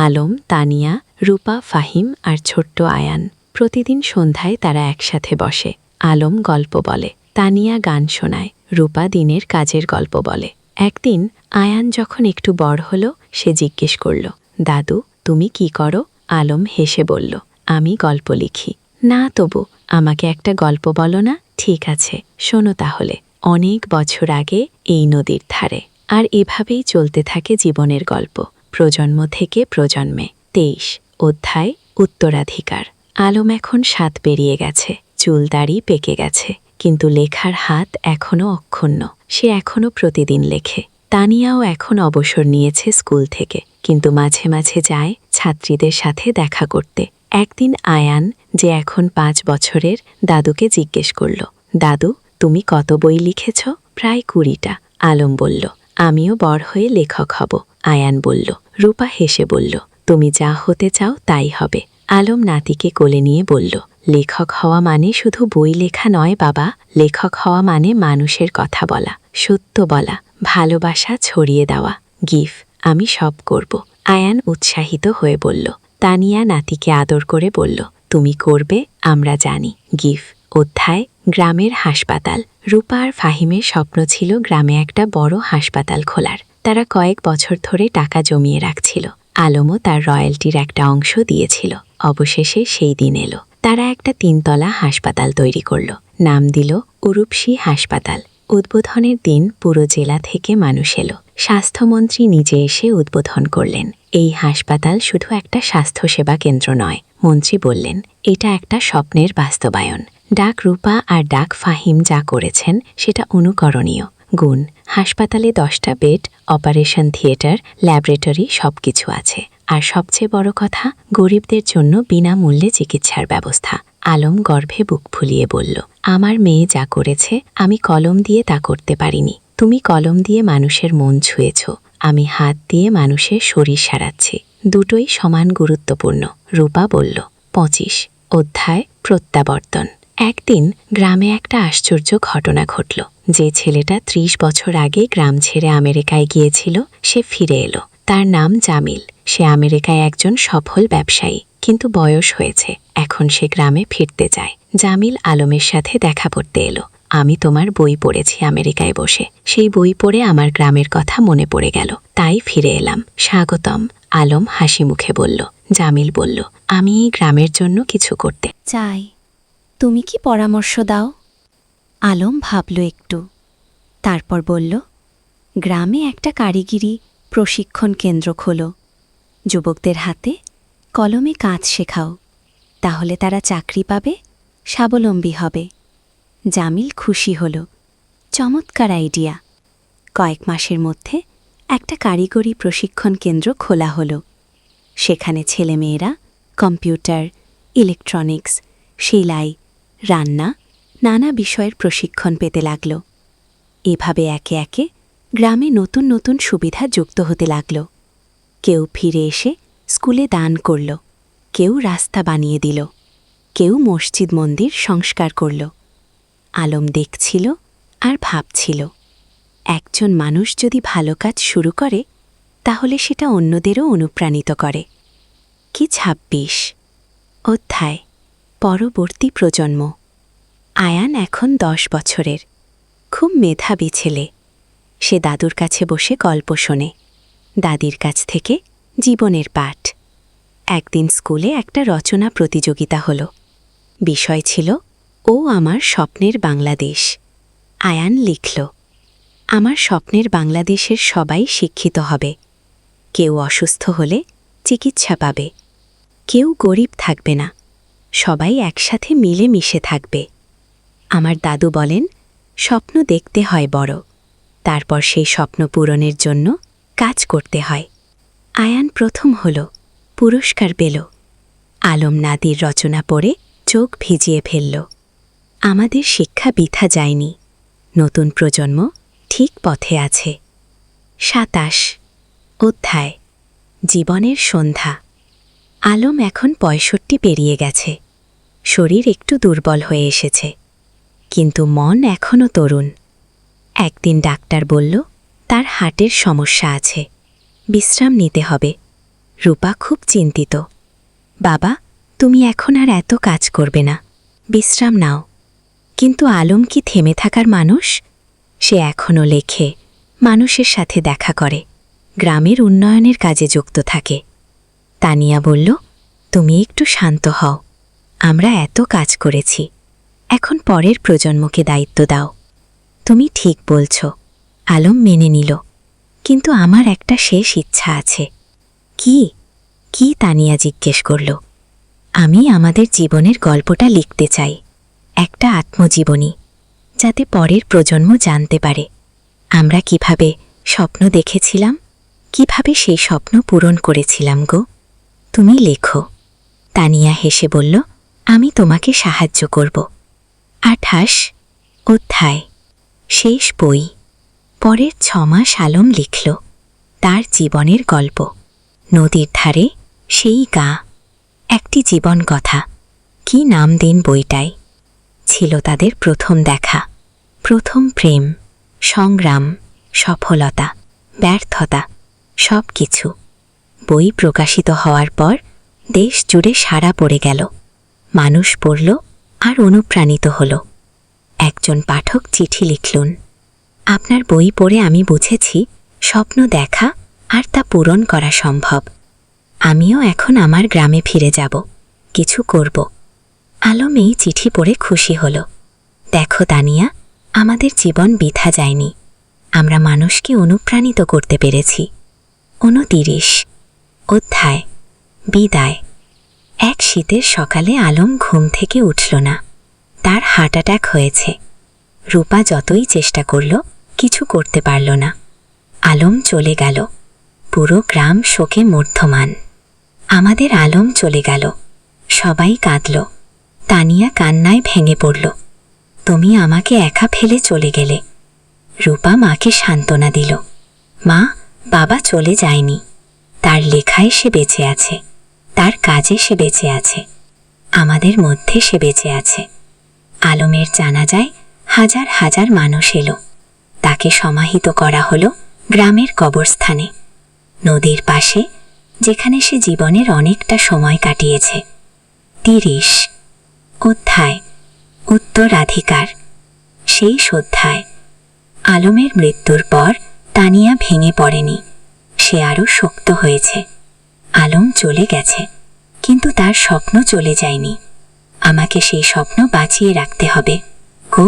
Speaker 1: আলম, তানিয়া, রূপা, ফাহিম আর ছোট্ট আয়ান। প্রতিদিন সন্ধ্যায় তারা একসাথে বসে। আলম গল্প বলে, তানিয়া গান শোনায়, রূপা দিনের কাজের গল্প বলে। একদিন আয়ান যখন একটু বড় হলো, সে জিজ্ঞেস করল, দাদু তুমি কি করো? আলম হেসে বলল, আমি গল্প লিখি। না তবু, আমাকে একটা গল্প বলো না? ঠিক আছে, শোনো তাহলে। অনেক বছর আগে এই নদীর ধারে। আর এভাবেই চলতে থাকে জীবনের গল্প, প্রজন্ম থেকে প্রজন্মে। ২৩ অধ্যায় উত্তরাধিকার। আলম এখন ৭ পেরিয়ে গেছে, চুল দাড়ি পেকে গেছে, কিন্তু লেখার হাত এখনও অক্ষুণ্ণ। সে এখনও প্রতিদিন লেখে। তানিয়াও এখন অবসর নিয়েছে স্কুল থেকে, কিন্তু মাঝে মাঝে যায় ছাত্রীদের সাথে দেখা করতে। একদিন আয়ান, যে এখন ৫ বছরের, দাদুকে জিজ্ঞেস করল, দাদু তুমি কত বই লিখেছ? প্রায় ২০টা। আলম বলল, আমিও বড় হয়ে লেখক হব। আয়ান বলল। রূপা হেসে বলল, তুমি যা হতে চাও তাই হবে। আলম নাতিকে কোলে নিয়ে বলল, লেখক হওয়া মানে শুধু বই লেখা নয় বাবা, লেখক হওয়া মানে মানুষের কথা বলা, সত্য বলা, ভালোবাসা ছড়িয়ে দেওয়া। গিফ, আমি সব করব। আয়ান উৎসাহিত হয়ে বলল। তানিয়া নাতিকে আদর করে বলল, তুমি করবে, আমরা জানি। গিফ অধ্যায় গ্রামের হাসপাতাল। রূপা আর ফাহিমের স্বপ্ন ছিল গ্রামে একটা বড় হাসপাতাল খোলার। তারা কয়েক বছর ধরে টাকা জমিয়ে রাখছিল। আলমও তার রয়্যালটির একটা অংশ দিয়েছিল। অবশেষে সেই দিন এলো। তারা একটা ৩ তলা হাসপাতাল তৈরি করল। নাম দিল উরুপসী হাসপাতাল। উদ্বোধনের দিন পুরো জেলা থেকে মানুষ এলো। স্বাস্থ্যমন্ত্রী নিজে এসে উদ্বোধন করলেন। এই হাসপাতাল শুধু একটা স্বাস্থ্যসেবা কেন্দ্র নয়, মন্ত্রী বললেন, এটা একটা স্বপ্নের বাস্তবায়ন। ডাক রূপা আর ডাক ফাহিম যা করেছেন সেটা অনুকরণীয়। গুণ, হাসপাতালে 10টা বেড, অপারেশন থিয়েটার, ল্যাবরেটরি সবকিছু আছে। আর সবচেয়ে বড় কথা, গরিবদের জন্য বিনামূল্যে চিকিৎসার ব্যবস্থা। আলম গর্ভে বুক ফুলিয়ে বলল, আমার মেয়ে যা করেছে আমি কলম দিয়ে তা করতে পারিনি। তুমি কলম দিয়ে মানুষের মন ছুঁয়েছ, আমি হাত দিয়ে মানুষের শরীর সারাচ্ছি। দুটোই সমান গুরুত্বপূর্ণ। রূপা বলল। ২৫ অধ্যায় প্রত্যাবর্তন। একদিন গ্রামে একটা আশ্চর্য ঘটনা ঘটল। যে ছেলেটা ৩০ বছর আগে গ্রাম ছেড়ে আমেরিকায় গিয়েছিল, সে ফিরে এলো। তার নাম জামিল। সে আমেরিকায় একজন সফল ব্যবসায়ী, কিন্তু বয়স হয়েছে। এখন সে গ্রামে ফিরতে চায়। জামিল আলমের সাথে দেখা করতে এলো। আমি তোমার বই পড়েছি আমেরিকায় বসে। সেই বই পড়ে আমার গ্রামের কথা মনে পড়ে গেল, তাই ফিরে এলাম। স্বাগতম। আলম হাসি মুখে বলল। জামিল বলল, আমি এই গ্রামের জন্য কিছু করতে
Speaker 2: চাই। তুমি কি পরামর্শ দাও? আলম ভাবল একটু, তারপর বলল, গ্রামে একটা কারিগরি প্রশিক্ষণ কেন্দ্র খোলো। যুবকদের হাতে কলমে কাজ শেখাও, তাহলে তারা চাকরি পাবে, স্বাবলম্বী হবে। জামিল খুশি হল। চমৎকার আইডিয়া। কয়েক মাসের মধ্যে একটা কারিগরি প্রশিক্ষণ কেন্দ্র খোলা হলো। সেখানে ছেলেমেয়েরা কম্পিউটার, ইলেকট্রনিক্স, সেলাই, রান্না, নানা বিষয়ের প্রশিক্ষণ পেতে লাগল। এভাবে একে একে গ্রামে নতুন নতুন সুবিধা যুক্ত হতে লাগল। কেউ ফিরে এসে স্কুলে দান করল, কেউ রাস্তা বানিয়ে দিল, কেউ মসজিদ মন্দির সংস্কার করল। আলম দেখছিল আর ভাবছিল, একজন মানুষ যদি ভালো কাজ শুরু করে, তাহলে সেটা অন্যদেরও অনুপ্রাণিত করে। কি ২৬ অধ্যায় পরবর্তী প্রজন্ম। আয়ান এখন ১০ বছরের, খুব মেধাবী ছেলে। সে দাদুর কাছে বসে গল্প শোনে, দাদির কাছ থেকে জীবনের পাঠ। একদিন স্কুলে একটা রচনা প্রতিযোগিতা হল। বিষয় ছিল, ও আমার স্বপ্নের বাংলাদেশ। আয়ান লিখল, আমার স্বপ্নের বাংলাদেশের সবাই শিক্ষিত হবে। কেউ অসুস্থ হলে চিকিৎসা পাবে, কেউ গরিব থাকবে না, সবাই একসাথে মিলেমিশে থাকবে। আমার দাদু বলেন, স্বপ্ন দেখতে হয় বড়, তারপর সেই স্বপ্ন পূরণের জন্য কাজ করতে হয়। আয়ান প্রথম হল, পুরস্কার পেল। আলম নাদির রচনা পড়ে চোখ ভিজিয়ে ফেলল। আমাদের শিক্ষা বৃথা যায়নি, নতুন প্রজন্ম ঠিক পথে আছে। ২৭ অধ্যায় জীবনের সন্ধ্যা। আলম এখন ৬৫ পেরিয়ে গেছে। শরীর একটু দুর্বল হয়ে এসেছে, কিন্তু মন এখনও তরুণ। একদিন ডাক্তার বলল তার হার্টের সমস্যা আছে, বিশ্রাম নিতে হবে। রূপা খুব চিন্তিত। বাবা, তুমি এখন আর এত কাজ করবে না, বিশ্রাম নাও। কিন্তু আলম কি থেমে থাকার মানুষ? সে এখনও লেখে, মানুষের সাথে দেখা করে, গ্রামের উন্নয়নের কাজে যুক্ত থাকে। তানিয়া বলল, তুমি একটু শান্ত হও, আমরা এত কাজ করেছি, এখন পরের প্রজন্মকে দায়িত্ব দাও। তুমি ঠিক বলছ। আলম মেনে নিল। কিন্তু আমার একটা শেষ ইচ্ছা আছে। কি? কি? তানিয়া জিজ্ঞেস করল। আমি আমাদের জীবনের গল্পটা লিখতে চাই, একটা আত্মজীবনী, যাতে পরের প্রজন্ম জানতে পারে আমরা কিভাবে স্বপ্ন দেখেছিলাম, কিভাবে সেই স্বপ্ন পূরণ করেছিলাম গো। তুমি লেখো। তানিয়া হেসে বলল, আমি তোমাকে সাহায্য করব। 28 অধ্যায়, শেষ বই। পরের 6 মাস আলম লিখল তার জীবনের গল্প। নদীর ধারে সেই গা, একটি জীবন কথা। কি নাম দিন বইটায়? ছিল তাদের প্রথম দেখা, প্রথম প্রেম, সংগ্রাম, সফলতা, ব্যর্থতা, সব কিছু। বই প্রকাশিত হওয়ার পর দেশ জুড়ে সাড়া পড়ে গেল। মানুষ পড়ল আর অনুপ্রাণিত হল। একজন পাঠক চিঠি লিখলুন, আপনার বই পড়ে আমি বুঝেছি স্বপ্ন দেখা আর তা পূরণ করা সম্ভব। আমিও এখন আমার গ্রামে ফিরে যাব, কিছু করব। আলম এই চিঠি পড়ে খুশি হল। দেখো তানিয়া, আমাদের জীবন বৃথা যায়নি, আমরা মানুষকে অনুপ্রাণিত করতে পেরেছি। 29 অধ্যায়, বিদায়। এক শীতের সকালে আলম ঘুম থেকে উঠল না। তার হার্ট অ্যাটাক হয়েছে। রূপা যতই চেষ্টা করল কিছু করতে পারল না। আলম চলে গেল। পুরো গ্রাম শোকে মূর্ধমান। আমাদের আলম চলে গেল, সবাই কাঁদল। তানিয়া কান্নায় ভেঙে পড়ল। তুমি আমাকে একা ফেলে চলে গেলে। রূপা মাকে সান্ত্বনা দিল। মা, বাবা চলে যায়নি, তার লেখায় সে বেঁচে আছে, তার কাজে সে বেঁচে আছে, আমাদের মধ্যে সে বেঁচে আছে। আলমের জানাজায় হাজার হাজার মানুষ এলো। তাকে সমাহিত করা হলো গ্রামের কবরস্থানে, নদীর পাশে, যেখানে সে জীবনের অনেকটা সময় কাটিয়েছে। 30 অধ্যায়, উত্তরাধিকার। সেই অধ্যায়। আলমের মৃত্যুর পর তানিয়া ভেঙে পড়েনি, সে আরও শক্ত হয়েছে। আলম চলে গেছে, কিন্তু তার স্বপ্ন চলে যায়নি। আমাকে সেই স্বপ্ন বাঁচিয়ে রাখতে হবে গো।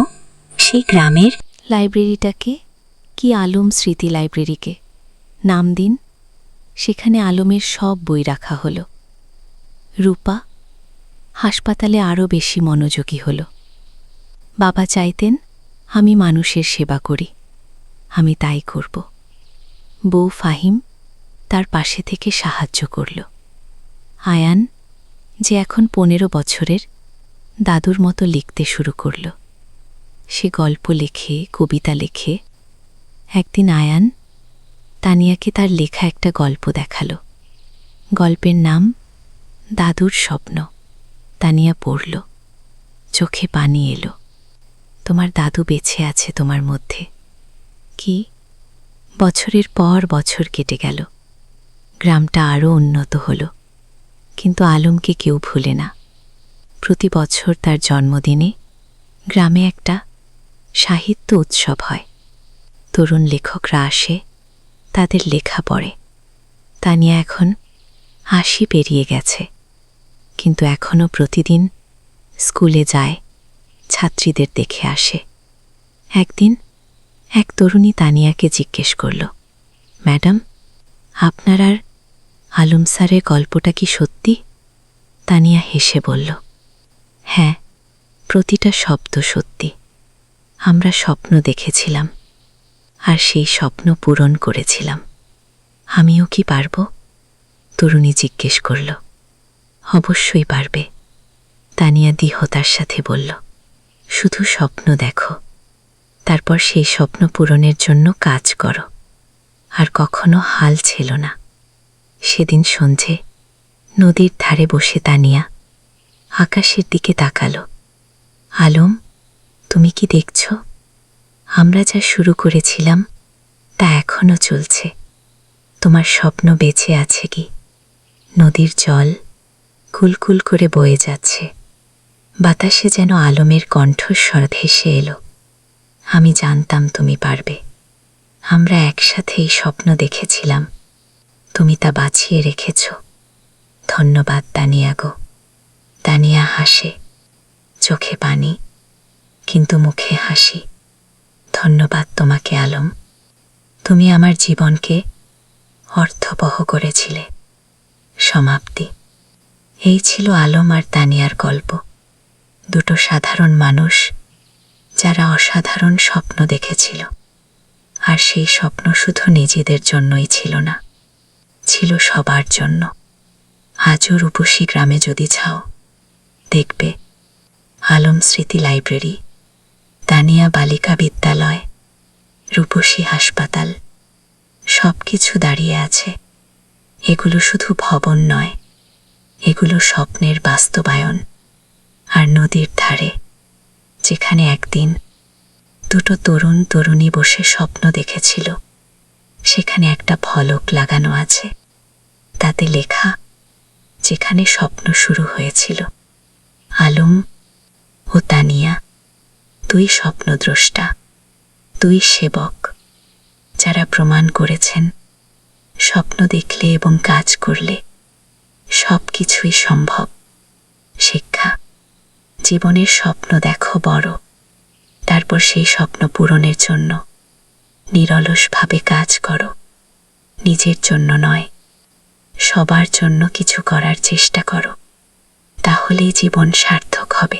Speaker 2: সেই গ্রামের
Speaker 1: লাইব্রেরিটাকে কি আলম স্মৃতি লাইব্রেরিকে নাম দিন। সেখানে আলমের সব বই রাখা হল। রূপা হাসপাতালে আরও বেশি মনোযোগী হল। বাবা চাইতেন আমি মানুষের সেবা করি, আমি তাই করব। বউ ফাহিম তার পাশে থেকে সাহায্য করল। আয়ান, যে এখন 15 বছরের, দাদুর মতো লিখতে শুরু করল। সে গল্প লেখে, কবিতা লেখে। একদিন আয়ান তানিয়াকে তার লেখা একটা গল্প দেখালো। গল্পের নাম দাদুর স্বপ্ন। তানিয়া পড়ল, চোখে পানি এলো। তোমার দাদু বেঁচে আছে তোমার মধ্যে। কি? বছরের পর বছর কেটে গেল। গ্রামটা আরও উন্নত হল, কিন্তু আলমকে কেউ ভুলে না। প্রতি বছর তার জন্মদিনে গ্রামে একটা সাহিত্য উৎসব হয়। তরুণ লেখকরা আসে, তাদের লেখা পড়ে। তানিয়া এখন 80 পেরিয়ে গেছে, কিন্তু এখনও প্রতিদিন স্কুলে যায়, ছাত্রীদের দেখে আসে। একদিন এক তরুণী তানিয়াকে জিজ্ঞেস করল, ম্যাডাম, আপনার আর আলম স্যারের গল্পটা কি সত্যি? তানিয়া হেসে বলল, হ্যাঁ, প্রতিটা শব্দ সত্যি। আমরা স্বপ্ন দেখেছিলাম, আর সেই স্বপ্ন পূরণ করেছিলাম। আমিও কি পারব? তরুণী জিজ্ঞেস করল। অবশ্যই পারবে, তানিয়া দৃঢ়তার সাথে বলল। শুধু স্বপ্ন দেখো, তারপর সেই স্বপ্ন পূরণের জন্য কাজ করো, আর কখনো হাল ছেড়ো না। সেদিন সন্ধে নদীর ধারে বসে তানিয়া আকাশের দিকে তাকালো। আলম তুমি কি দেখছ? আমরা যা শুরু করেছিলাম তা এখনো চলছে। তোমার স্বপ্ন বেঁচে আছে কি? নদীর জল কুলকুল করে বয়ে যাচ্ছে, বাতাসে যেন আলমের কণ্ঠস্বর ভেসে এলো। আমি জানতাম তুমি পারবে। আমরা একসাথে এই স্বপ্ন দেখেছিলাম, তুমি তা বাঁচিয়ে রেখেছ। ধন্যবাদ দানিয়া গো। দানিয়া হাসে, চোখে পানি, কিন্তু মুখে হাসি। ধন্যবাদ তোমাকে আলম, তুমি আমার জীবনকে অর্থবহ করেছিলে। সমাপ্তি। এই ছিল আলম আর দানিয়ার গল্প। দুটো সাধারণ মানুষ যারা অসাধারণ স্বপ্ন দেখেছিল। আর সেই স্বপ্ন শুধু নিজেদের জন্যই ছিল না, ছিল সবার জন্য। আজও রূপসী গ্রামে যদি যাও, দেখবে আলম স্মৃতি লাইব্রেরি, দানিয়া বালিকা বিদ্যালয়, রূপসী হাসপাতাল, সব কিছু দাঁড়িয়ে আছে। এগুলো শুধু ভবন নয়, এগুলো স্বপ্নের বাস্তবায়ন। আর নদীর ধারে, যেখানে একদিন দুটো তরুণ তরুণী বসে স্বপ্ন দেখেছিল, সেখানে একটা ফলক লাগানো আছে। তাতে লেখা, যেখানে স্বপ্ন শুরু হয়েছিল। আলম ও তানিয়া, দুই স্বপ্নদ্রষ্টা, দুই সেবক, যারা প্রমাণ করেছেন স্বপ্ন দেখলে এবং কাজ করলে সব কিছুই সম্ভব। শিক্ষা, জীবনের স্বপ্ন দেখো বড়, তারপর সেই স্বপ্ন পূরণের জন্য নিরলসভাবে কাজ করো। নিজের জন্য নয়, সবার জন্য কিছু করার চেষ্টা করো, তাহলেই জীবন সার্থক হবে।